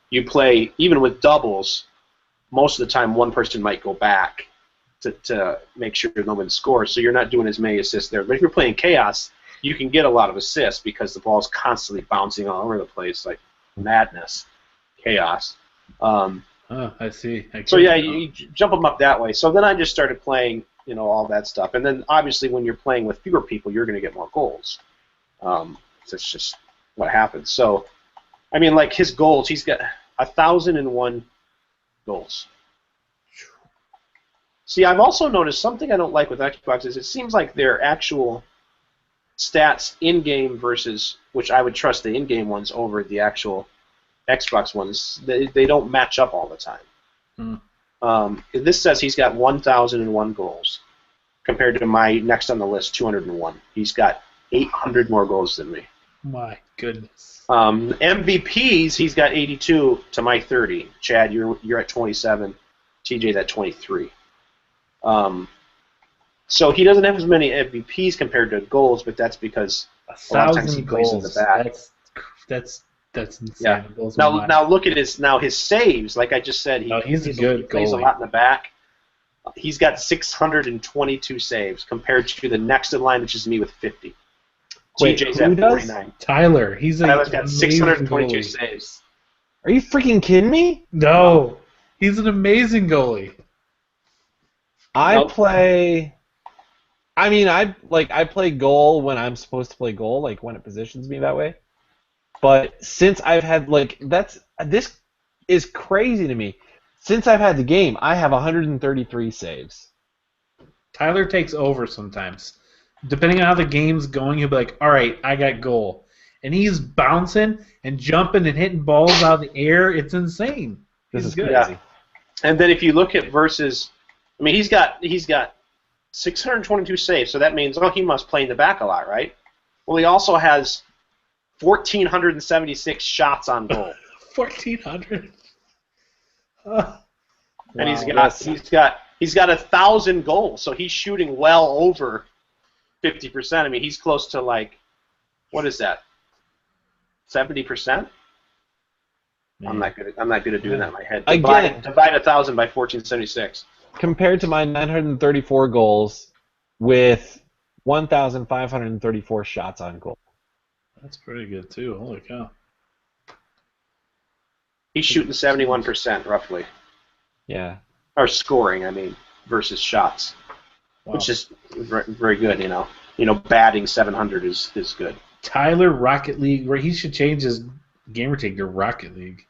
You play even with doubles. Most of the time, one person might go back to make sure no one scores, so you're not doing as many assists there. But if you're playing chaos, you can get a lot of assists because the ball's constantly bouncing all over the place like madness, chaos. I see. So yeah, you jump them up that way. So then I just started playing, all that stuff. And then obviously when you're playing with fewer people, you're going to get more goals. That's just what happens. So, I mean, like his goals, he's got 1,001 goals. See, I've also noticed something I don't like with Xbox is it seems like their actual stats in-game versus, which I would trust the in-game ones over the actual Xbox ones, they don't match up all the time. This says he's got 1,001 goals compared to my next on the list, 201. He's got 800 more goals than me. My goodness. MVPs, he's got 82 to my 30. Chad, you're at 27. TJ's at 23. So he doesn't have as many MVPs compared to goals, but that's because a lot of times he plays in the back. That's insane. Yeah. Now look at his saves. Like I just said, he's a good he plays goalie. A lot in the back. He's got 622 saves compared to the next in line, which is me with 50. Wait, TJ's who at does? 49. Tyler's got 622 saves. Are you freaking kidding me? No, he's an amazing goalie. I play goal when I'm supposed to play goal, like when it positions me that way. But since I've had this is crazy to me. Since I've had the game, I have 133 saves. Tyler takes over sometimes. Depending on how the game's going, he'll be like, all right, I got goal. And he's bouncing and jumping and hitting balls out of the air. It's insane. This is good. crazy. Yeah. And then if you look at versus, I mean, he's got 622 saves, so that means, he must play in the back a lot, right? Well, he also has 1,476 shots on goal. 1,400. And he's got 1,000 goals, so he's shooting well over 50%. I mean, he's close to what is that? 70%? I'm not good at doing that in my head. Divide 1,000 by 1,476. Compared to my 934 goals with 1,534 shots on goal. That's pretty good too. Holy cow. He's shooting 71% roughly. Yeah. Or scoring, I mean, versus shots. Wow. Which is very good, batting 700 is good. Tyler Rocket League, where he should change his gamertag to Rocket League.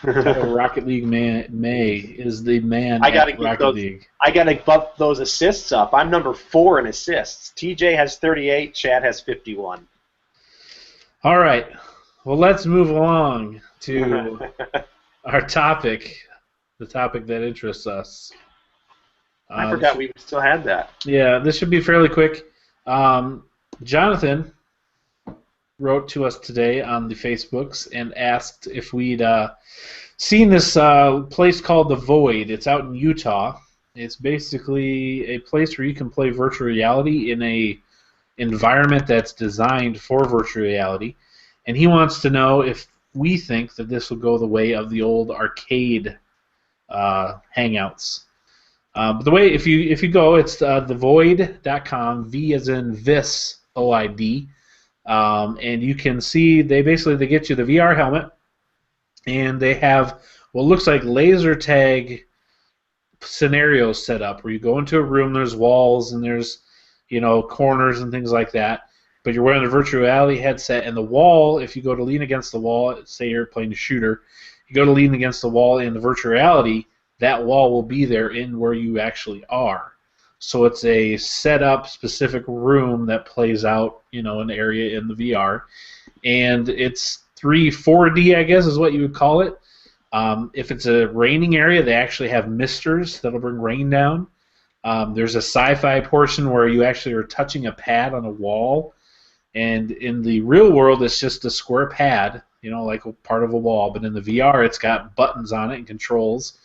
Tyler Rocket League May is the man at Rocket League. I got to bump those assists up. I'm number 4 in assists. TJ has 38, Chad has 51. All right. Well, let's move along to our topic, the topic that interests us. I forgot we still had that. Yeah, this should be fairly quick. Jonathan wrote to us today on the Facebooks and asked if we'd seen this place called The Void. It's out in Utah. It's basically a place where you can play virtual reality in a environment that's designed for virtual reality. And he wants to know if we think that this will go the way of the old arcade hangouts. But the way, if you go, it's thevoid.com, V as in Vis, O-I-D. And you can see they get you the VR helmet, and they have what looks like laser tag scenarios set up where you go into a room, there's walls and there's corners and things like that, but you're wearing a virtual reality headset, and the wall, if you go to lean against the wall, say you're playing a shooter, you go to lean against the wall in the virtual reality, that wall will be there in where you actually are. So it's a set up specific room that plays out, an area in the VR. And it's 4D, I guess, is what you would call it. If it's a raining area, they actually have misters that'll bring rain down. There's a sci-fi portion where you actually are touching a pad on a wall. And in the real world, it's just a square pad, like a part of a wall. But in the VR, it's got buttons on it and controls.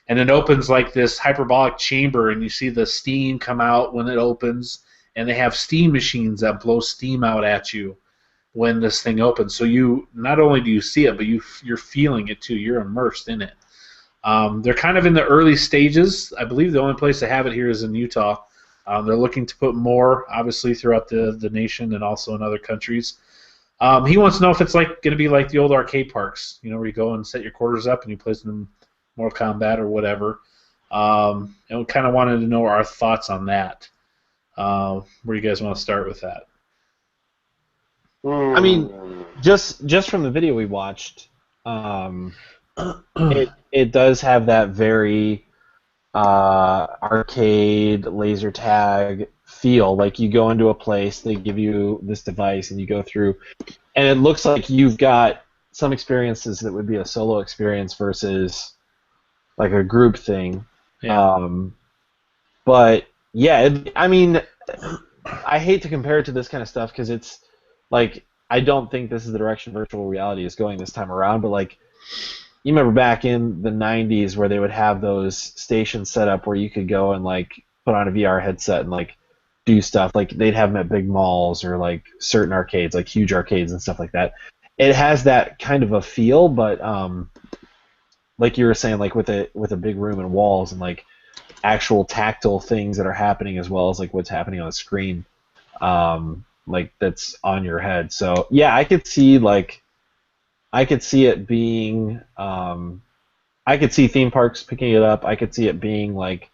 And it opens like this hyperbolic chamber, and you see the steam come out when it opens. And they have steam machines that blow steam out at you when this thing opens. So you not only do you see it, but you're feeling it too. You're immersed in it. They're kind of in the early stages. I believe the only place to have it here is in Utah. They're looking to put more, obviously, throughout the nation and also in other countries. He wants to know if it's going to be like the old arcade parks, where you go and set your quarters up and you play some Mortal Kombat or whatever. And we kind of wanted to know our thoughts on that. Where do you guys want to start with that? I mean, just from the video we watched, it does have that very arcade laser tag feel. Like you go into a place, they give you this device, and you go through, and it looks like you've got some experiences that would be a solo experience versus like a group thing. Yeah. But yeah, I mean, I hate to compare it to this kind of stuff because it's like I don't think this is the direction virtual reality is going this time around. But like, you remember back in the 90s where they would have those stations set up where you could go and like put on a VR headset and like do stuff. Like they'd have them at big malls or like certain arcades, like huge arcades and stuff like that. It has that kind of a feel, but like you were saying, like with a big room and walls and like actual tactile things that are happening as well as like what's happening on the screen, like that's on your head. So yeah, I could see it being, I could see theme parks picking it up. I could see it being like,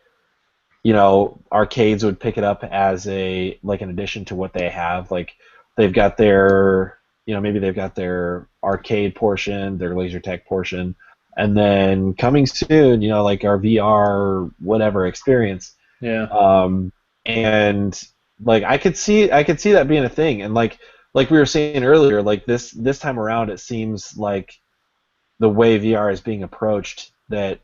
arcades would pick it up as an addition to what they have. Like they've got their, maybe they've got their arcade portion, their laser tag portion, and then coming soon, like our VR whatever experience. Yeah. And like I could see that being a thing, and like we were saying earlier, like this time around, it seems like the way VR is being approached, that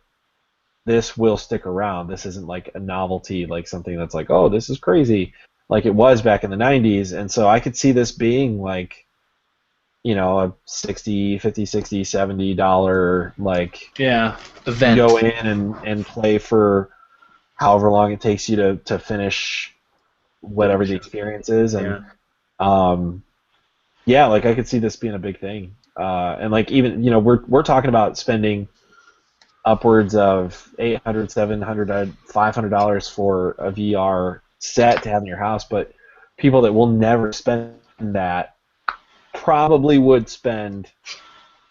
this will stick around. This isn't like a novelty, like something that's like, oh, this is crazy, like it was back in the 90s. And so I could see this being like, a $50, $60, $70 like event. Go in and play for however long it takes you to finish whatever the experience is. And like I could see this being a big thing. And like even we're talking about spending upwards of $800, $700, $500 for a VR set to have in your house, but people that will never spend that probably would spend,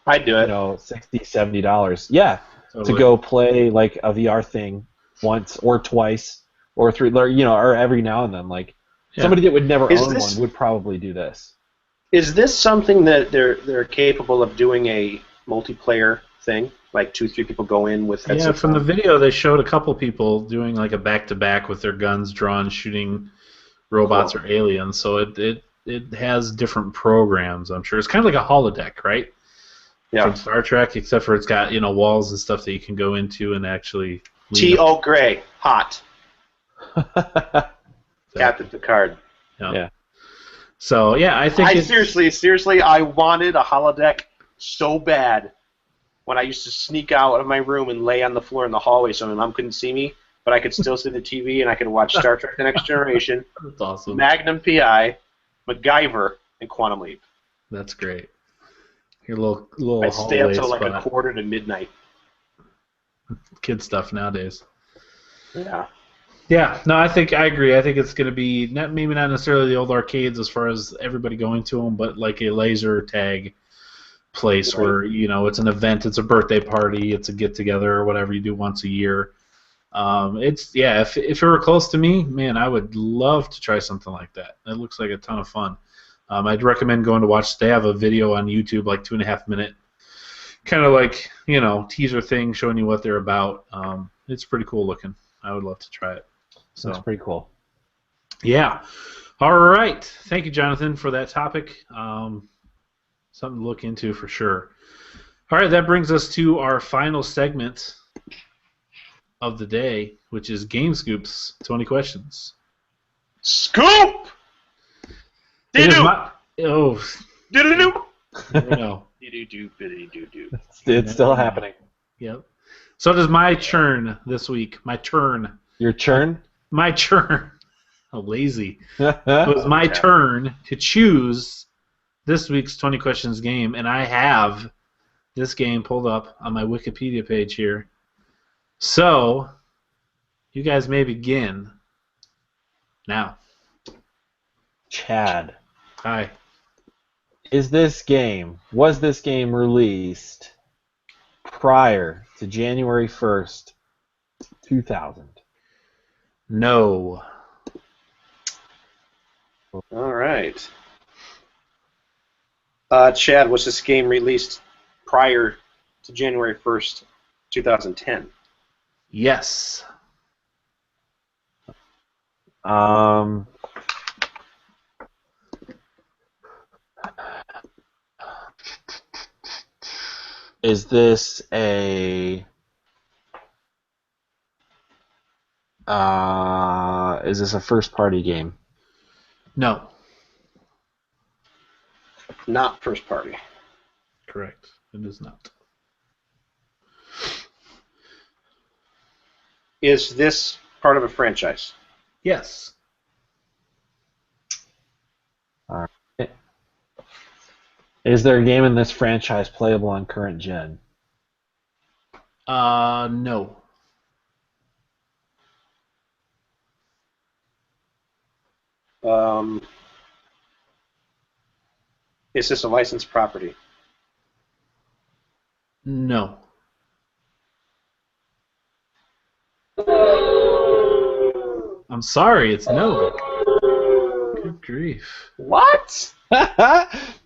I'd do it, $60, $70. Yeah, totally. To go play like a VR thing once or twice or three, or every now and then. Like somebody that would never own one would probably do this. Is this something that they're capable of doing a multiplayer thing? Like 2-3 people go in with headsets? Yeah, from the video they showed a couple people doing like a back-to-back with their guns drawn, shooting robots or aliens. So it has different programs. I'm sure it's kind of like a holodeck, right? Yeah. From Star Trek, except for it's got walls and stuff that you can go into and actually. T.O. Gray, hot. Captain Picard. Yeah. So yeah, I think seriously, I wanted a holodeck so bad when I used to sneak out of my room and lay on the floor in the hallway so my mom couldn't see me, but I could still see the TV and I could watch Star Trek: The Next Generation, That's awesome. Magnum PI, MacGyver, and Quantum Leap. That's great. Your little I'd stay up till like spot. a quarter to midnight. Kid stuff nowadays. Yeah. Yeah, no, I agree. I think it's going to be maybe not necessarily the old arcades as far as everybody going to them, but like a laser tag place where it's an event, it's a birthday party, it's a get together or whatever you do once a year. If it were close to me, man, I would love to try something like that. It looks like a ton of fun. I'd recommend going to watch. They have a video on YouTube, like 2.5 minute, kind of like teaser thing showing you what they're about. It's pretty cool looking. I would love to try it. So that's pretty cool. Yeah. All right. Thank you, Jonathan, for that topic. Something to look into for sure. All right, that brings us to our final segment of the day, which is Game Scoop's 20 questions. Scoop! Oh. Do-do-do! No. Do-do-do-do-do-do. It's still happening. Yep. So does my churn this week. My turn. Your churn? My turn. Oh, lazy. It was my turn to choose this week's 20 questions game, and I have this game pulled up on my Wikipedia page here. So, you guys may begin now. Chad. Hi. Was this game released prior to January 1st, 2000? No. All right. Chad, was this game released prior to January 1st, 2010? Yes. Is this a first party game? No. Not first party. Correct. It is not. Is this part of a franchise? Yes. All right. Is there a game in this franchise playable on current gen? No. Is this a licensed property? No. I'm sorry, it's no. Good grief. What?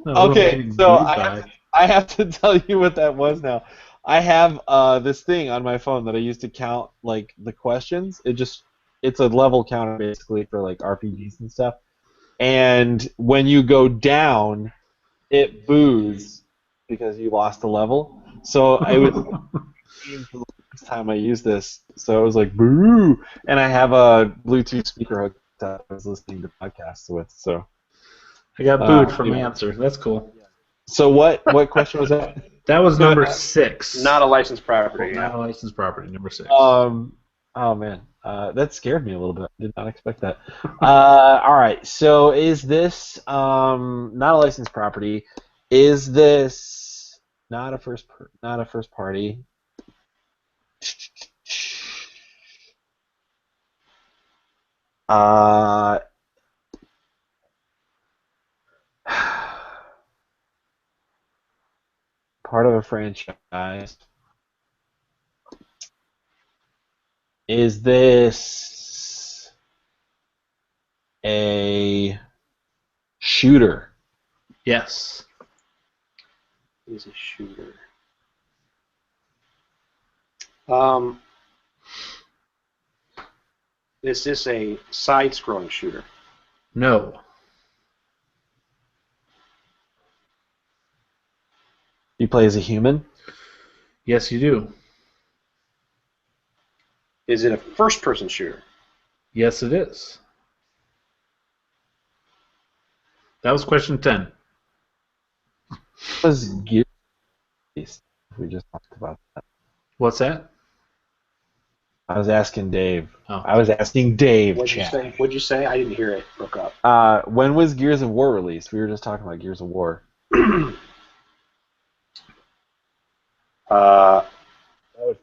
Okay, so I have to tell you what that was now. I have this thing on my phone that I use to count like the questions. It's a level counter basically for like RPGs and stuff. And when you go down, it boos because you lost a level. So I was the first time I used this, so I was like boo, and I have a Bluetooth speaker hooked up. I was listening to podcasts with, so I got booed from the answer. That's cool. So what question was that? That was number 6. Not a licensed property. Not a licensed property. Number 6. Oh man, that scared me a little bit. I did not expect that. All right, so is this not a licensed property? Is this not a first party? Part of a franchise. Is this a shooter? Yes. He's a shooter. Is this a side-scrolling shooter? No. You play as a human? Yes, you do. Is it a first-person shooter? Yes, it is. That was question 10. Was Gears released? We just talked about that. What's that? I was asking Dave. Oh. I was asking Dave, What'd you say? What'd you say? I didn't hear it. Broke up. when was Gears of War released? We were just talking about Gears of War.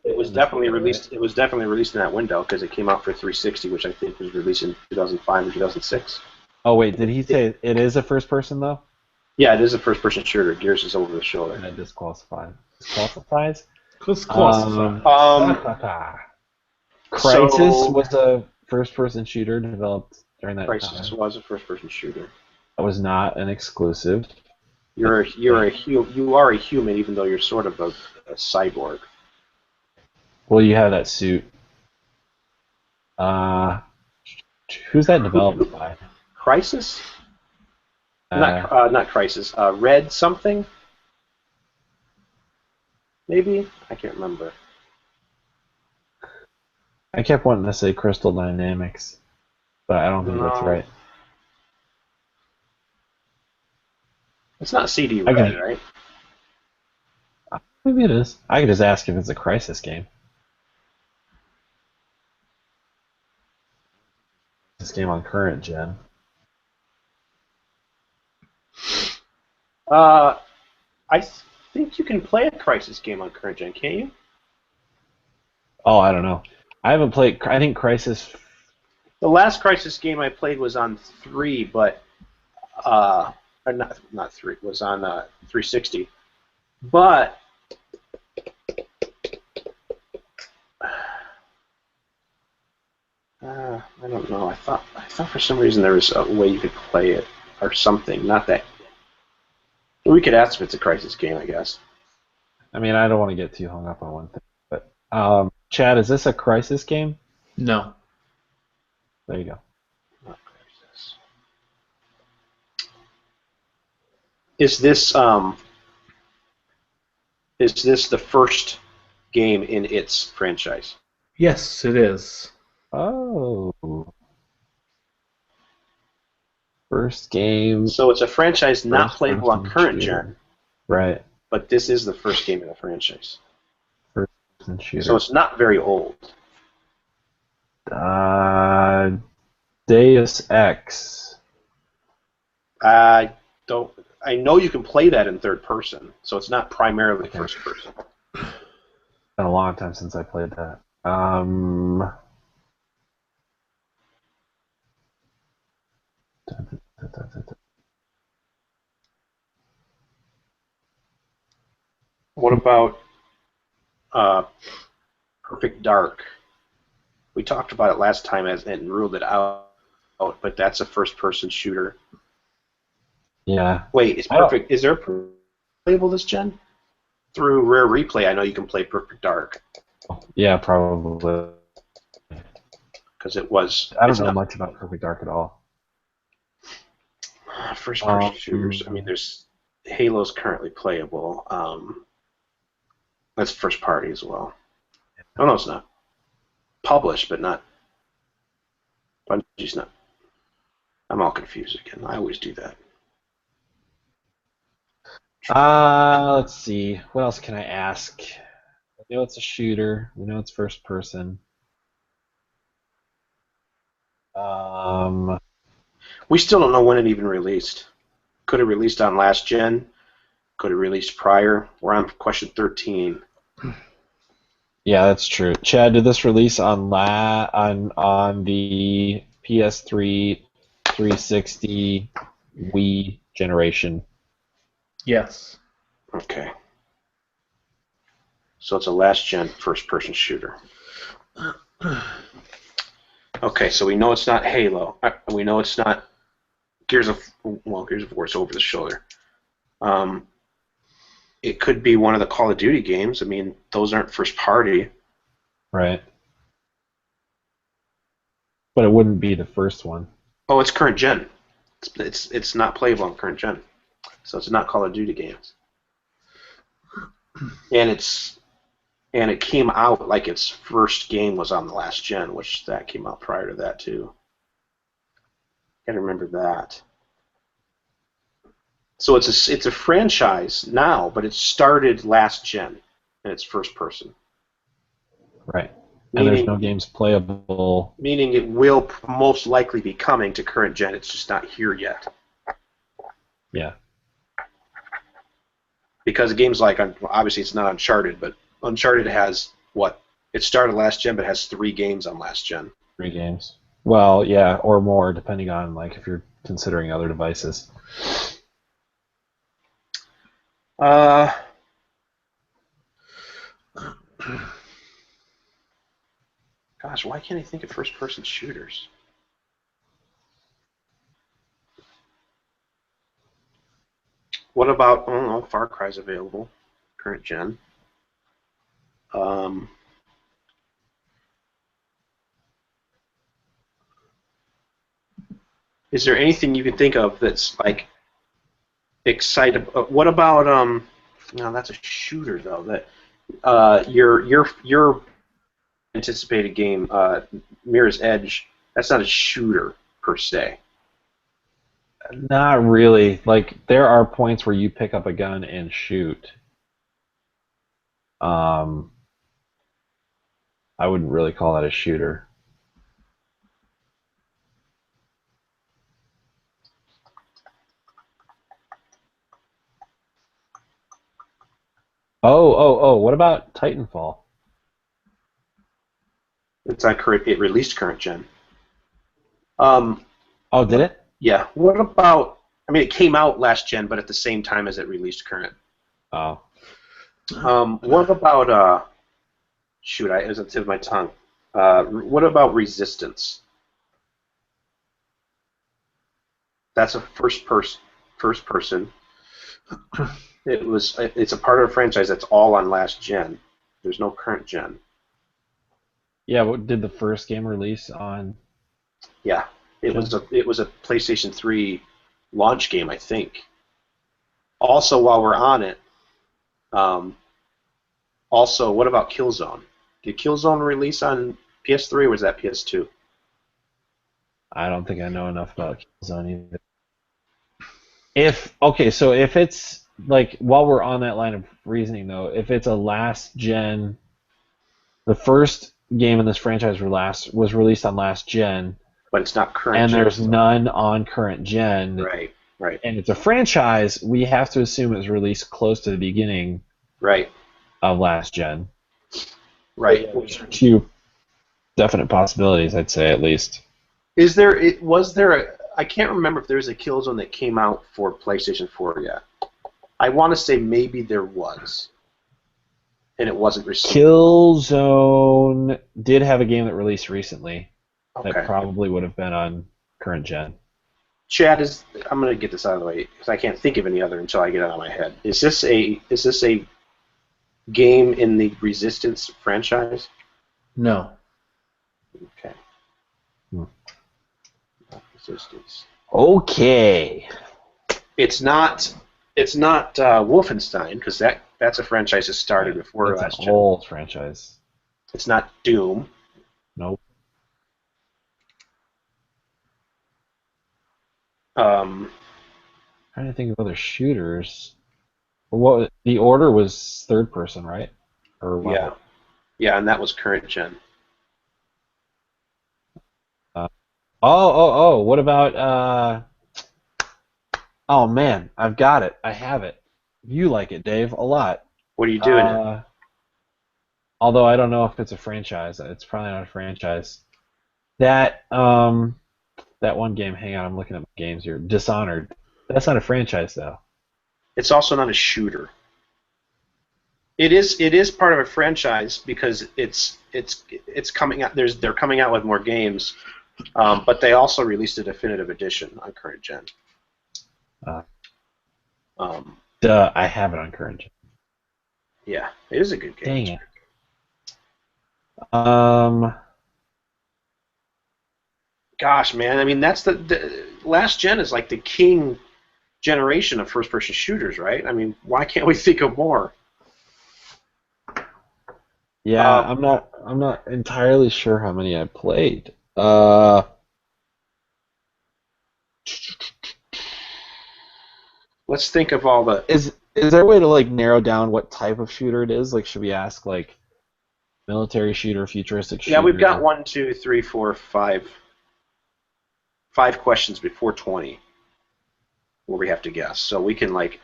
It was definitely released. Right? It was definitely released in that window because it came out for 360, which I think was released in 2005 or 2006. Oh wait, did he say it is a first person though? Yeah, it is a first-person shooter. Gears is over the shoulder. That disqualifies. Disqualifies? Crysis was a first-person shooter developed during that time. Crysis was a first-person shooter. That was not an exclusive. You are a human, even though you're sort of a cyborg. Well, you have that suit. Who's that developed by? Crysis? Not Crysis. Red something? Maybe? I can't remember. I kept wanting to say Crystal Dynamics, but I don't think that's right. It's not CD Red, right? Maybe it is. I could just ask if it's a Crysis game. This game on current gen. I think you can play a Crysis game on current gen, can't you? Oh, I don't know. I haven't played. I think Crysis. The last Crysis game I played was on 3, but or not 3. It was on 360. But I don't know. I thought for some reason there was a way you could play it or something. Not that. We could ask if it's a Crysis game, I guess. I mean, I don't want to get too hung up on one thing, but Chad, is this a Crysis game? No. There you go. Not Crysis. Is this the first game in its franchise? Yes, it is. Oh. First game. So it's a franchise not playable on current gen. Right. But this is the first game in the franchise. First person shooter. So it's not very old. Deus Ex. I know you can play that in third person, so it's not primarily first person. It's been a long time since I played that. What about Perfect Dark? We talked about it last time and ruled it out, but that's a first-person shooter. Yeah. Wait, is there a playable this gen? Through Rare Replay, I know you can play Perfect Dark. Yeah, probably. Because it was. I don't know much about Perfect Dark at all. First-person shooters. I mean, there's Halo's currently playable. That's first party as well. Oh no, it's not. Published, but not. Bungie's not. I'm all confused again. I always do that. Let's see. What else can I ask? We know it's a shooter. We know it's first person. We still don't know when it even released. Could have released on last gen. Could have released prior. We're on question 13. Yeah, that's true. Chad, did this release on the PS3, 360, Wii generation? Yes. Okay. So it's a last-gen first-person shooter. Okay, so we know it's not Halo. We know it's not Gears of War is over the shoulder. It could be one of the Call of Duty games. I mean, those aren't first party. Right. But it wouldn't be the first one. Oh, it's current gen. It's not playable on current gen. So it's not Call of Duty games. and it came out like its first game was on the last gen, which that came out prior to that too. Gotta remember that. So it's a franchise now, but it started last gen, and it's first person. Right. And there's no games playable. Meaning it will most likely be coming to current gen. It's just not here yet. Yeah. Because games like, obviously it's not Uncharted, but Uncharted has, what? It started last gen, but has 3 games on last gen. 3 games. Well, yeah, or more, depending on like if you're considering other devices. Gosh, why can't I think of first-person shooters? What about, I don't know, Far Cry's available, current gen. Is there anything you can think of that's like exciting? What about no, that's a shooter though. That your anticipated game, Mirror's Edge. That's not a shooter per se. Not really. Like there are points where you pick up a gun and shoot. I wouldn't really call that a shooter. Oh, what about Titanfall? It's on current. It released current gen. Oh, did it? Yeah. What about? I mean, it came out last gen, but at the same time as it released current. Oh. What about? Shoot, it was on the tip of my tongue. What about Resistance? That's a first person. It's a part of a franchise that's all on last gen. There's no current gen. Yeah, what did the first game release on? Yeah, it was a PlayStation 3 launch game, I think. Also, while we're on it, also, what about Killzone? Did Killzone release on PS3 or was that PS2? I don't think I know enough about Killzone either. So if it's like while we're on that line of reasoning though, if it's a last gen, the first game in this franchise was released on last gen, but it's not current. And gen, there's none on current gen. Right. And it's a franchise. We have to assume it was released close to the beginning. Right. Of last gen. Right. So, yeah, those are 2 definite possibilities, I'd say at least. Was there I can't remember if there was a Killzone that came out for PlayStation 4 yet. I want to say maybe there was, and it wasn't received. Killzone did have a game that released recently. Okay. That probably would have been on current gen. Chad, I'm going to get this out of the way because I can't think of any other until I get it out of my head. Is this a game in the Resistance franchise? No. Okay. Resistance. Okay. It's not Wolfenstein because that's a franchise that started before last gen. It's an old franchise. It's not Doom. Nope. Trying to think of other shooters. What the order was third person, right? Or what? Yeah, and that was current gen. What about oh man, I've got it. I have it. You like it, Dave, a lot. What are you doing? Although I don't know if it's a franchise. It's probably not a franchise. That one game, hang on, I'm looking at my games here. Dishonored. That's not a franchise though. It's also not a shooter. It is part of a franchise because it's coming out. They're coming out with more games, but they also released a definitive edition on current gen. I have it on current gen. Yeah, it is a good game. Dang it. Gosh, man, I mean that's the last gen is like the king generation of first-person shooters, right? I mean, why can't we think of more? Yeah, Uh, I'm not entirely sure how many I played. let's think of all the. Is there a way to like narrow down what type of shooter it is? Like, should we ask like military shooter, futuristic Yeah, we've got shooter? 5 questions before 20 where we have to guess. So we can like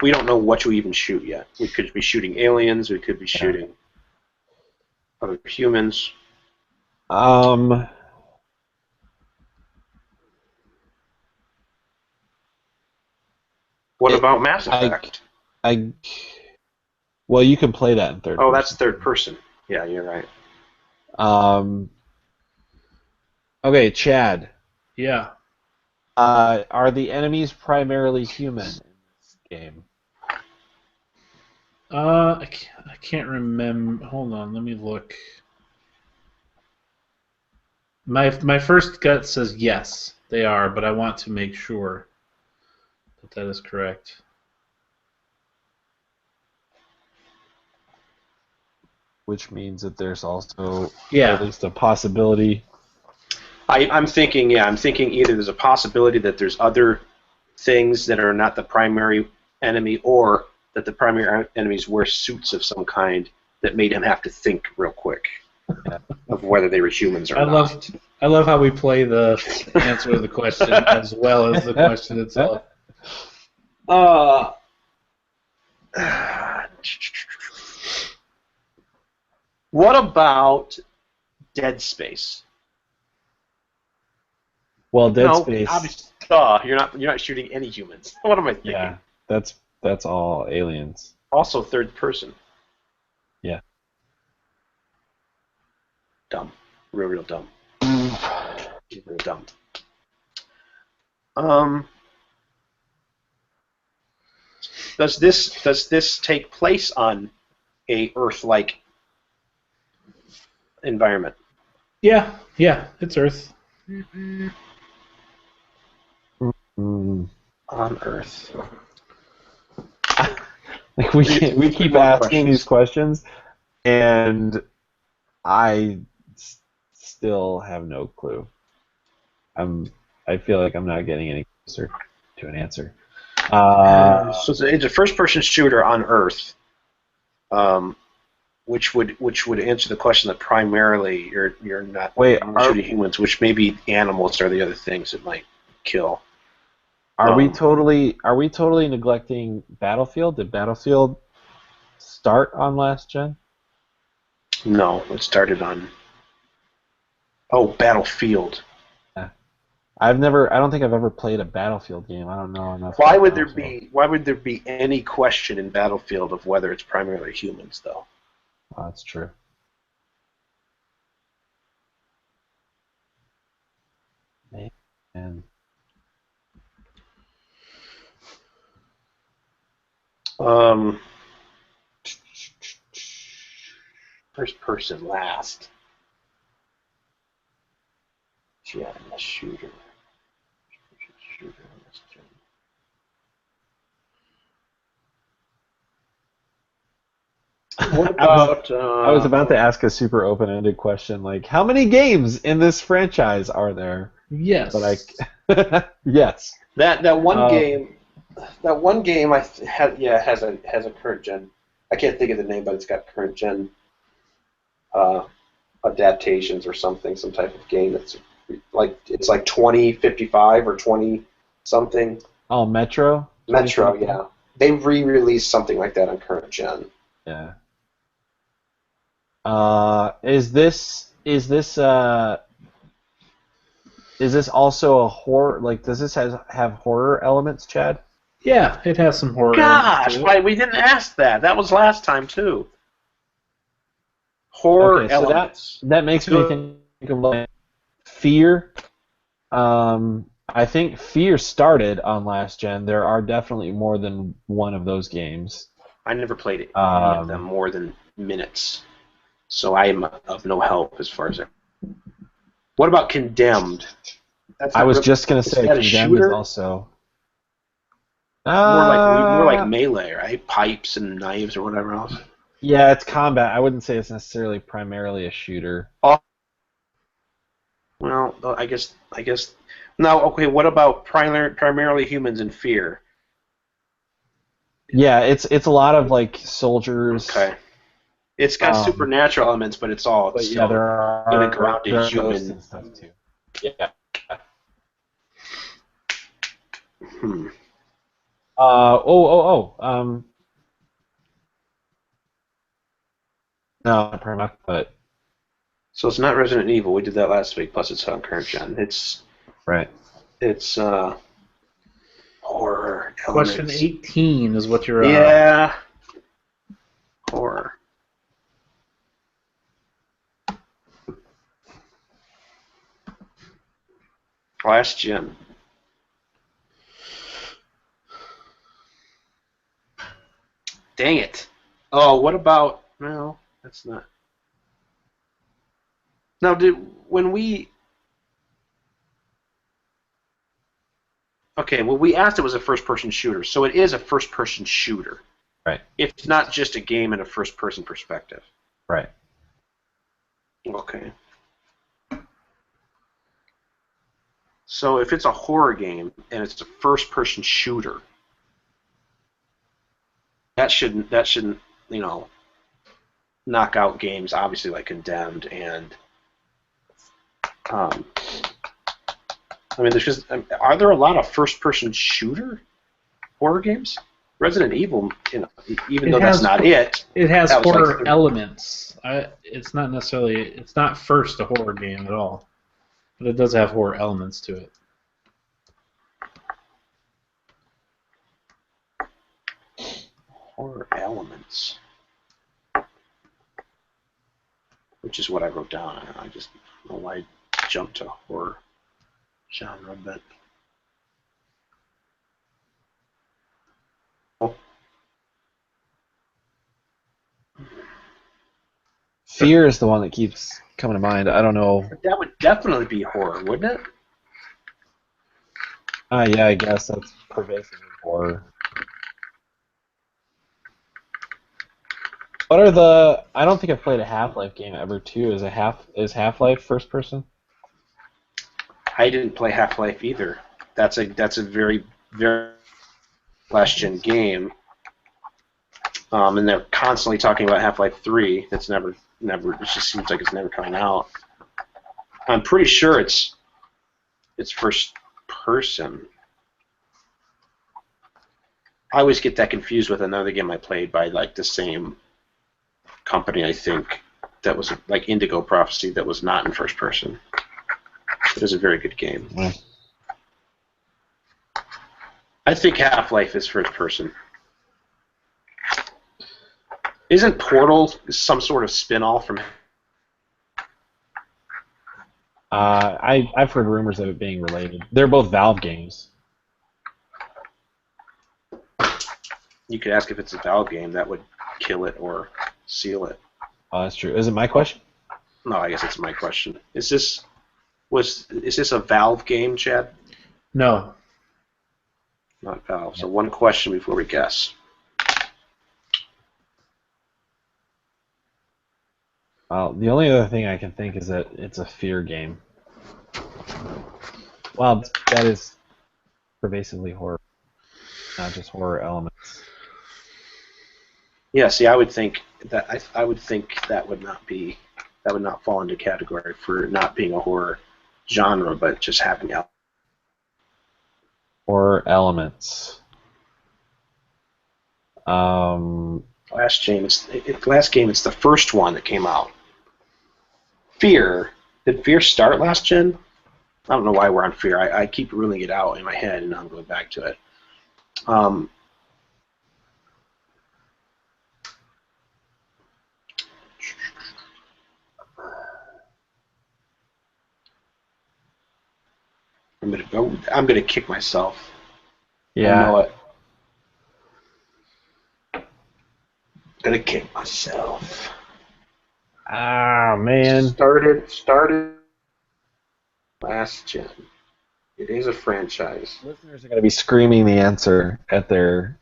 we don't know what to even shoot yet. We could be shooting aliens. We could be Yeah. shooting other humans. Um, What it, about Mass I, Effect? I, well, you can play that in third Oh, that's person. third person. Yeah, you're right. Um, okay, Chad. Yeah. Are the enemies primarily human in this game? I can't remember. Hold on, let me look. My first gut says yes, they are, but I want to make sure that that is correct. Which means that there's also at Yeah. least a possibility. I'm thinking, yeah, I'm thinking either there's a possibility that there's other things that are not the primary enemy, or that the primary enemies wear suits of some kind that made him have to think real quick Yeah. of whether they were humans or I not. love I love how we play the answer to the question as well as the question itself. Uh, what about Dead Space? Well, Dead No, Space, obviously, you're not shooting any humans. What am I thinking? yeah, that's all aliens. Also, third person. Yeah. Dumb, real dumb, real dumb. Um, does this take place on a Earth-like environment? Yeah, it's Earth. Mm. On Earth. Like we Three keep more asking these questions. questions, and I still have no clue. I feel like I'm not getting any closer to an answer. So it's a first-person shooter on Earth, which would answer the question that primarily you're not Wait, shooting humans, which maybe animals are the other things that might kill. are we totally neglecting Battlefield? Did Battlefield start on last gen? No, it started on Battlefield. Yeah. I don't think I've ever played a Battlefield game. I don't know enough Why about would there Battlefield. be any question in Battlefield of whether it's primarily humans, though? Oh, that's true. Man. Um, First person last. Yeah, the shooter. Shooter. What about? I was about to ask a super open-ended question, like how many games in this franchise are there? Yes. But yes. That one Um, game. That one game has a current gen. I can't think of the name, but it's got current gen adaptations or something. Some type of game that's it's like 2055 or 20 something. Oh, Metro. Metro, yeah. They re-released something like that on current gen. Yeah. Is this also a horror? Like, does this have horror elements, Chad? Yeah, it has some horror Gosh, elements to why it. we didn't ask that? That was last time too. Horror Okay, so elements. that makes me think of like Fear. I think Fear started on last gen. There are definitely more than one of those games. I never played any of them more than minutes, so I am of no help as far as that. What about Condemned? I was just gonna say that a Condemned is shooter? also. More like Uh, Melee, right? Pipes and knives or whatever else. Yeah, it's combat. I wouldn't say it's necessarily primarily a shooter. Well, I guess. Now, okay. What about primarily humans in fear? Yeah, it's a lot of like soldiers. Okay. It's got supernatural elements, but it's But still there in a are grounded ghosts human. and stuff too. Yeah. Hmm. No, not primarily, but So it's not Resident Evil. We did that last week. Plus, it's on current gen. right. It's horror Question elements. 18 is what you're. Yeah. Horror. Last gen. Dang it. Oh, what about... No, that's not... Now, when we... Okay, well, we asked it was a first-person shooter, so it is a first-person shooter. Right. It's not just a game in a first-person perspective. Right. Okay. So if it's a horror game and it's a first-person shooter, that shouldn't knock out games obviously like Condemned and I mean, are there a lot of first-person shooter horror games? Resident Evil, even though that's not it. It has horror elements. It's not necessarily. It's not first a horror game at all, but it does have horror elements to it. Horror elements, which is what I wrote down. I just don't know why I jumped to horror genre, but. Fear is the one that keeps coming to mind. I don't know. That would definitely be horror, wouldn't it? Yeah, I guess that's pervasive horror. What are the? I don't think I've played a Half-Life game ever. Too is Half-Life first person? I didn't play Half-Life either. That's a very last gen game, and they're constantly talking about Half-Life 3. That's never. It just seems like it's never coming out. I'm pretty sure it's first person. I always get that confused with another game I played by like the same company, I think, that was like Indigo Prophecy, that was not in first person. It was a very good game. Yeah. I think Half-Life is first person. Isn't Portal some sort of spin-off from... I've heard rumors of it being related. They're both Valve games. You could ask if it's a Valve game. That would kill it or seal it. Oh, that's true. Is it my question? No, I guess it's my question. Is this a Valve game, Chad? No. Not Valve. So one question before we guess. Well, the only other thing I can think is that it's a fear game. Well, that is pervasively horror, not just horror elements. Yeah, see, I would think that that would not fall into category for not being a horror genre, but just having Horror elements. Last game, it's the first one that came out. Fear. Did Fear start last gen? I don't know why we're on Fear. I keep ruling it out in my head, and I'm going back to it. I'm gonna kick myself. Yeah. I know it. Gonna kick myself. Ah, man. Started last gen. It is a franchise. Listeners are going to be screaming the answer at their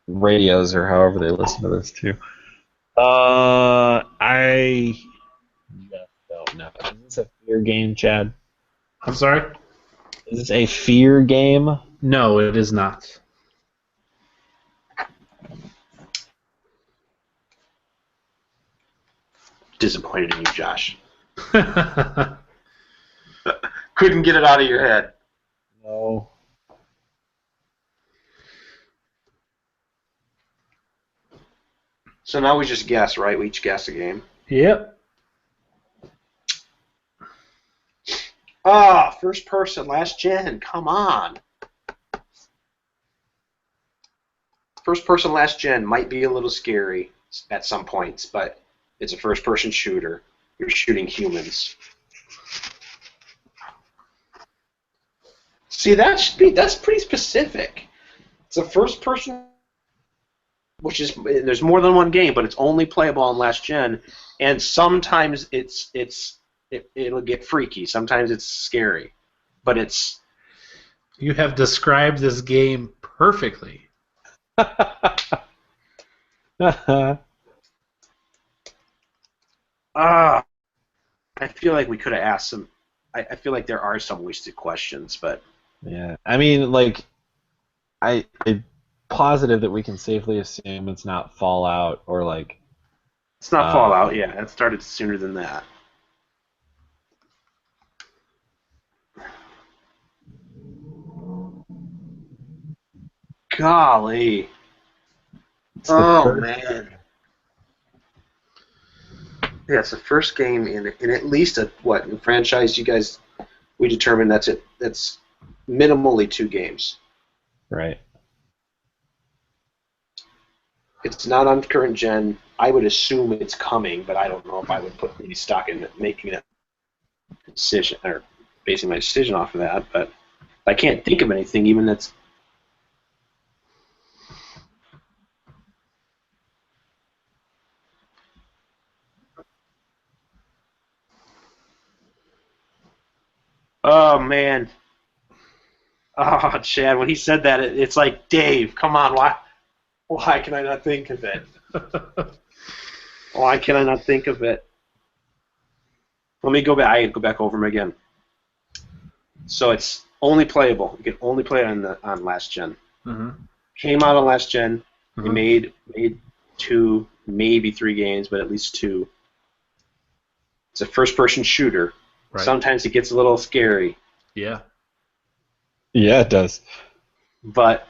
radios or however they listen to this too. I just don't know. Is this a fear game, Chad? I'm sorry? Is this a fear game? No, it is not. Disappointed in you, Josh. Couldn't get it out of your head. No. So now we just guess, right? We each guess a game. Yep. First person, last gen. Come on. First person, last gen might be a little scary at some points, but it's a first person shooter. You're shooting humans. See, that's pretty specific. It's a first person, which is there's more than one game, but it's only playable on last gen, and sometimes it'll get freaky. Sometimes it's scary, but it's. You have described this game perfectly. I feel like we could have asked some. I feel like there are some wasted questions, but. Yeah, I mean, like, I'm positive that we can safely assume it's not Fallout or like. It's not Fallout. Yeah, it started sooner than that. Golly. Oh man. Yeah, it's the first game in at least a franchise. You guys, we determined that's it. That's minimally 2 games. Right. It's not on current gen. I would assume it's coming, but I don't know if I would put any stock in making that decision or basing my decision off of that. But I can't think of anything even that's. Oh man. Oh, Chad, when he said that, it's like, Dave, come on, why can I not think of it? Why can I not think of it? Let me go back. I can go back over them again. So it's only playable. You can only play it on last gen. Mm-hmm. Came out on last gen. Mm-hmm. We made 2, maybe 3 games, but at least 2. It's a first-person shooter. Right. Sometimes it gets a little scary. Yeah. Yeah, it does. But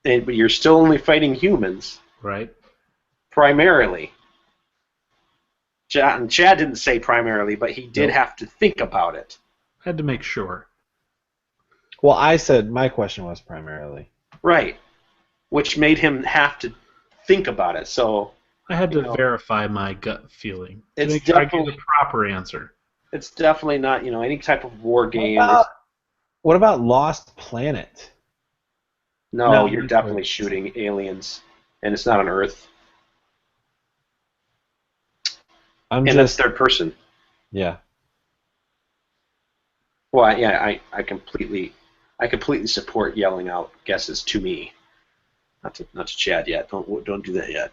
you're still only fighting humans. Right. Primarily. Chad didn't say primarily, but he did have to think about it. I had to make sure. Well, I said my question was primarily. Right. Which made him have to think about it. So I had to verify my gut feeling to it's make sure I get the proper answer. It's definitely not, any type of war game. What about Lost Planet? No, you're definitely shooting aliens, and it's not on Earth. That's third person. Yeah. Well, yeah, I completely support yelling out guesses to me. Not to Chad yet. Don't do that yet.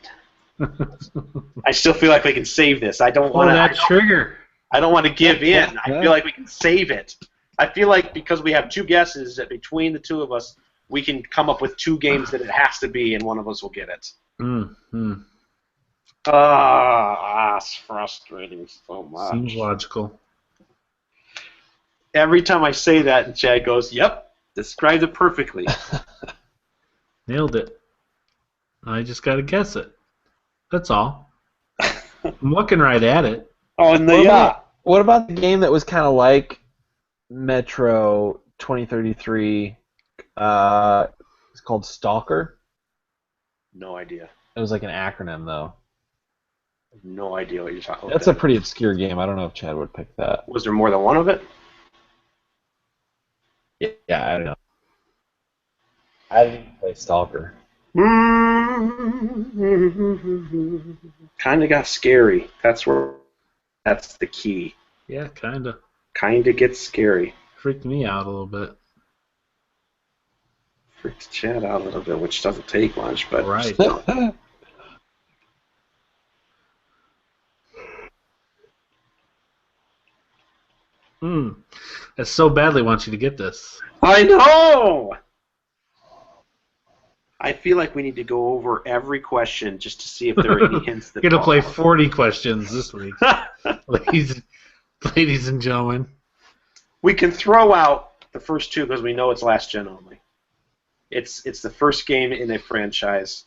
I still feel like we can save this. I don't want to. That trigger. I don't want to give in. I feel like we can save it. I feel like because we have 2 guesses that between the 2 of us, we can come up with 2 games that it has to be, and one of us will get it. Mm-hmm. It's frustrating so much. Seems logical. Every time I say that, and Chad goes, "Yep, described it perfectly." Nailed it. I just got to guess it. That's all. I'm looking right at it. Oh, and what about the game that was kind of like Metro 2033? It's called Stalker. No idea. It was like an acronym, though. I have no idea what you're talking about. That's a pretty obscure game. I don't know if Chad would pick that. Was there more than one of it? Yeah, I don't know. I didn't play Stalker. Kind of got scary. That's the key. Yeah, kind of. Kind of gets scary. Freaked me out a little bit. freak the chat out a little bit, which doesn't take much, but right. Still. I so badly want you to get this. I know! I feel like we need to go over every question just to see if there are any hints that You're going to play out. 40 questions this week, ladies and gentlemen. We can throw out the first two because we know it's last gen only. It's the first game in a franchise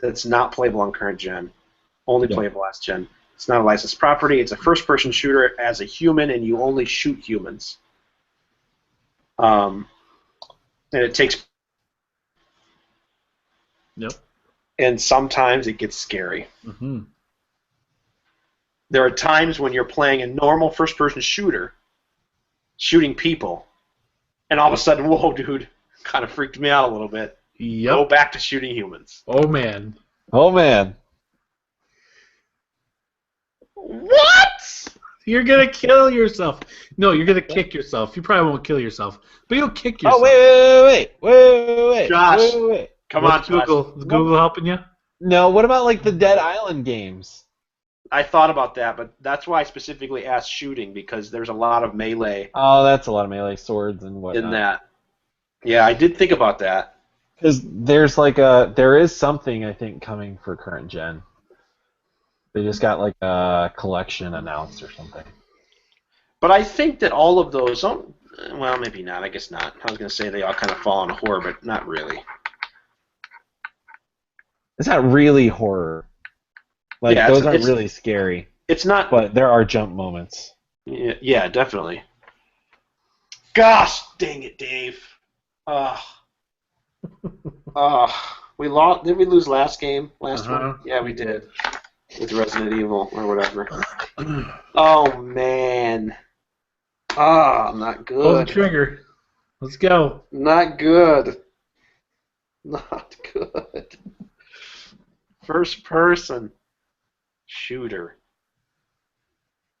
that's not playable on current gen, only playable last gen. It's not a licensed property. It's a first-person shooter as a human, and you only shoot humans. And it takes. Yep. And sometimes it gets scary. Mm-hmm. There are times when you're playing a normal first-person shooter, shooting people, and all of a sudden, whoa, dude, kind of freaked me out a little bit. Yep. Go back to shooting humans. Oh, man. Oh, man. What? You're going to kill yourself. No, you're going to kick yourself. You probably won't kill yourself, but you'll kick yourself. Oh, wait. Josh. Wait. Come What's on, Google? Josh. Is Google helping you? No, what about like the Dead Island games? I thought about that, but that's why I specifically asked shooting, because there's a lot of melee Oh, that's a lot of melee swords and whatnot. in that. Yeah, I did think about that. Because there is something I think coming for current gen. They just got like a collection announced or something. But I think that all of those, well, maybe not. I guess not. I was going to say they all kind of fall into horror, but not really. It's not really horror. Like, Yeah, those aren't really scary. It's not. But there are jump moments. Yeah, definitely. Gosh, dang it, Dave. We lost. Did we lose last game? Last one? Yeah, we did. With Resident Evil or whatever. Oh, man. Not good. Pull the trigger. Let's go. Not good. Not good. First person shooter.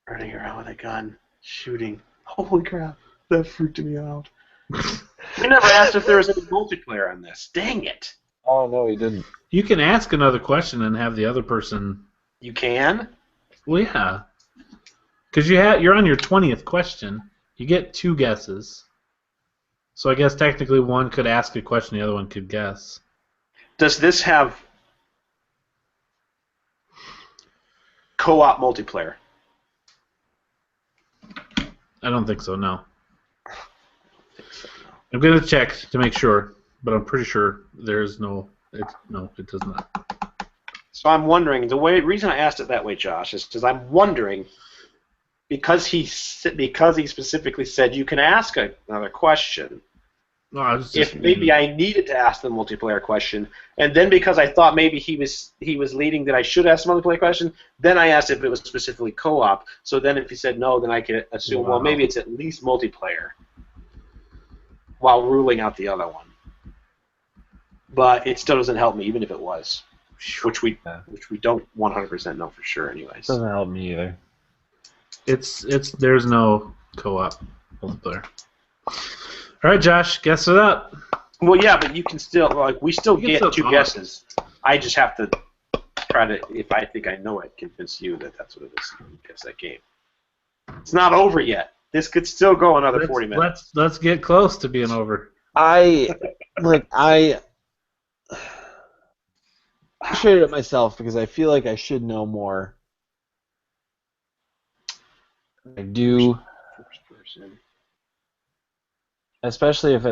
Running around with a gun, shooting. Holy crap, that freaked me out. We never asked if there was any multiplayer on this. Dang it. Oh, no, he didn't. You can ask another question and have the other person... You can? Well, yeah. Because you're on your 20th question. You get 2 guesses. So I guess technically one could ask a question, the other one could guess. Does this have co-op multiplayer? I don't think so, no. I'm going to check to make sure, but I'm pretty sure there's no... No, it does not. So I'm wondering, the reason I asked it that way, Josh, is because I'm wondering, because he specifically said you can ask another question, No, if maybe I needed to ask the multiplayer question, and then because I thought maybe he was leading that I should ask the multiplayer question, then I asked if it was specifically co-op. So then if he said no, then I could assume, well, maybe it's at least multiplayer, while ruling out the other one. But it still doesn't help me, even if it was, which we don't 100% know for sure, anyways. Doesn't help me either. There's no co-op multiplayer. All right, Josh, guess it up. Well, yeah, but you can still we still get 2 guesses. I just have to try to, if I think I know it, convince you that that's what it is. Guess that game. It's not over yet. This could still go another 40 minutes. Let's get close to being over. I frustrated at myself because I feel like I should know more. I do. First person. Especially if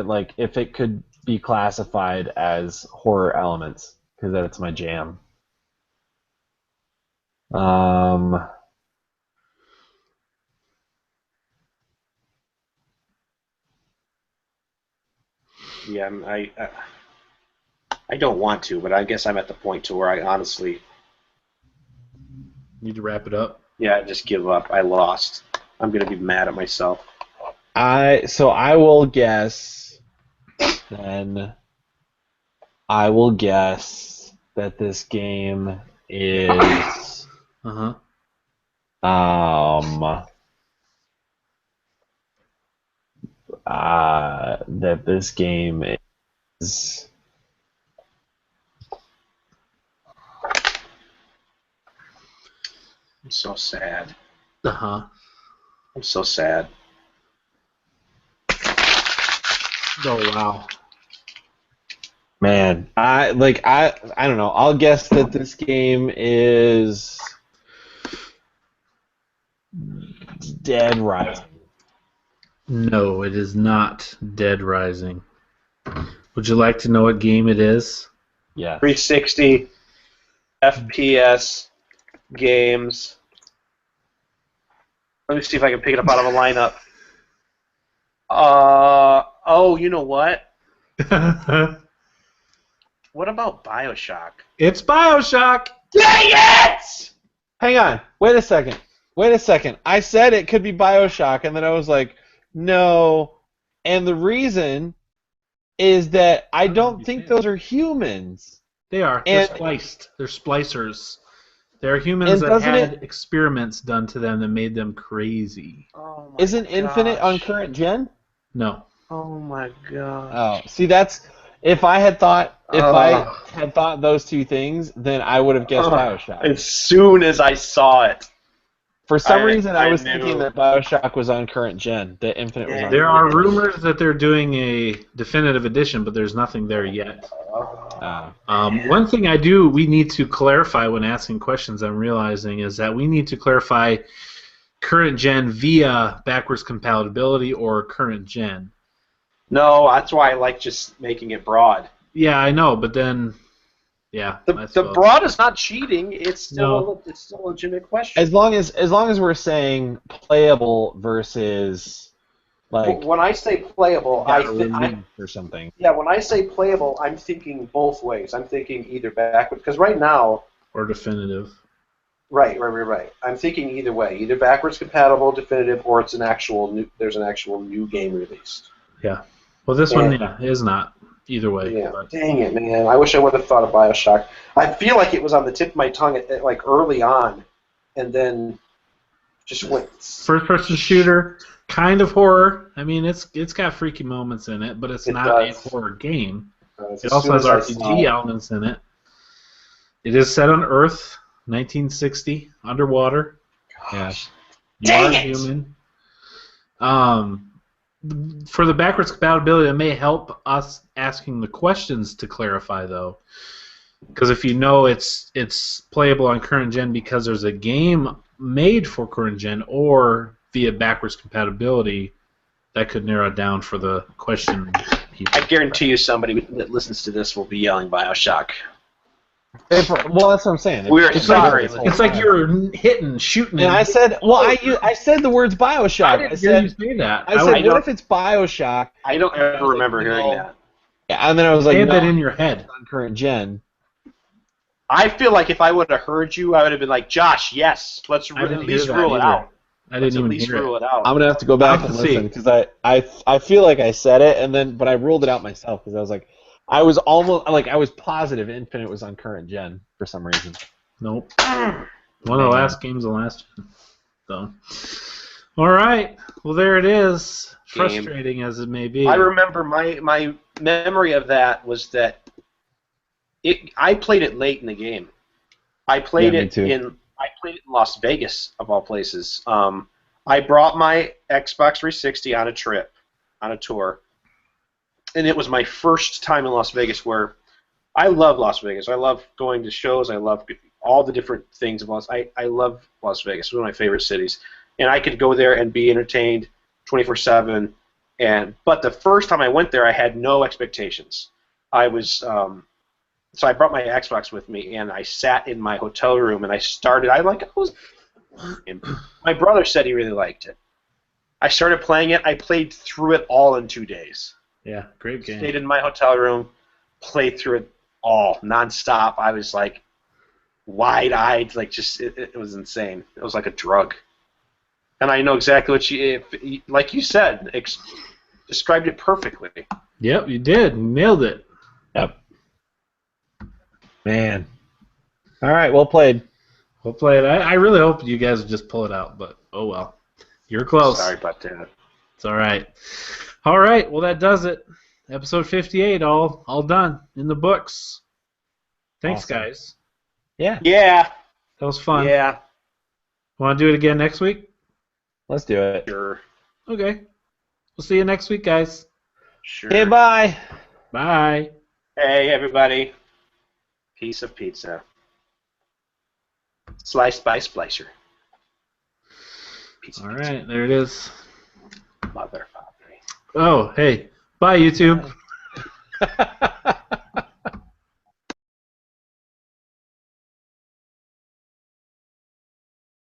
it could be classified as horror elements, because that's my jam. Yeah, I don't want to, but I guess I'm at the point to where I honestly need to wrap it up. Yeah, just give up. I lost. I'm gonna be mad at myself. So I will guess. Then I will guess that this game is that this game I'm so sad. Uh-huh. I'm so sad. Oh, wow. Man, I don't know. I'll guess that this game is Dead Rising. No, it is not Dead Rising. Would you like to know what game it is? Yeah. 360 FPS games. Let me see if I can pick it up out of a lineup. Oh, you know what? What about BioShock? It's BioShock! Dang it! Hang on. Wait a second. I said it could be BioShock, and then I was like, no. And the reason is that I don't think those are humans. They are. And- They're spliced. They're splicers. They're humans And that had doesn't experiments done to them that made them crazy. Oh my Isn't Infinite on gosh. current gen? No. Oh my god. Oh, see, that's if I had thought those two things, then I would have guessed BioShock. As soon as I saw it. For some I reason, I was knew. thinking that BioShock was on current gen, that Infinite was on. There are rumors that they're doing a definitive edition, but there's nothing there yet. One thing we need to clarify when asking questions, I'm realizing, is that we need to clarify current gen via backwards compatibility or current gen. No, that's why I like just making it broad. Yeah, I know, but then, yeah. The broad is not cheating. It's still it's still a legitimate question. As long as we're saying playable versus like when I say playable, or something. Yeah, when I say playable, I'm thinking both ways. I'm thinking either backwards, because right now. Or definitive. Right. I'm thinking either way, either backwards compatible, definitive, or there's an actual new game released. Yeah. Well, this one is not. Either way. Yeah. But. Dang it, man! I wish I would have thought of BioShock. I feel like it was on the tip of my tongue like early on, and then just went. First-person shooter, kind of horror. I mean, it's got freaky moments in it, but it's not a horror game. It also has RPG elements in it. It is set on Earth, 1960, underwater. Gosh. You are human. For the backwards compatibility, it may help us asking the questions to clarify, though. Because if you know it's playable on current gen because there's a game made for current gen, or via backwards compatibility, that could narrow it down for the question people. I guarantee you somebody that listens to this will be yelling BioShock. Well, that's what I'm saying. We're sorry. It's like you're shooting. And I said, I said the words BioShock. I didn't hear you say that. I said, what if it's BioShock? I don't ever remember hearing that. Yeah, and then I was like, had that in your head. On current gen. I feel like if I would have heard you, I would have been like, Josh, yes, let's at least rule it out. I didn't even hear rule it out. I'm gonna have to go back and listen because I feel like I said it, but I ruled it out myself because I was like. I was positive Infinite was on current gen for some reason. Nope. One of the last games of last gen. So. All right. Well, there it is. Frustrating as it may be. I remember my memory of that was that I played it late in the game. I played it in Las Vegas of all places. I brought my Xbox 360 on a trip, on a tour. And it was my first time in Las Vegas, where I love Las Vegas. I love going to shows. I love all the different things of I love Las Vegas. It's one of my favorite cities. And I could go there and be entertained 24/7. But the first time I went there, I had no expectations. I was so I brought my Xbox with me, and I sat in my hotel room, and my brother said he really liked it. I started playing it. I played through it all in 2 days. Yeah, great game. Stayed in my hotel room, played through it all, nonstop. I was like wide-eyed, it was insane. It was like a drug. And I know exactly what like you said, described it perfectly. Yep, you did. Nailed it. Yep. Man. All right, well played. Well played. I really hope you guys would just pull it out, but oh well. You're close. Sorry about that. It's all right. All right, well, that does it episode 58 all done in the books. Thanks, Awesome. guys. Yeah. Yeah. That was fun. Yeah. Want to do it again next week? Let's do it. Sure. Okay. We'll see you next week, guys. Sure. Okay, bye. Bye. Hey, everybody. Piece of pizza. Sliced by Splicer. Piece of All pizza. right, there it is. Motherfucker. Oh, hey. Bye, YouTube. Bye.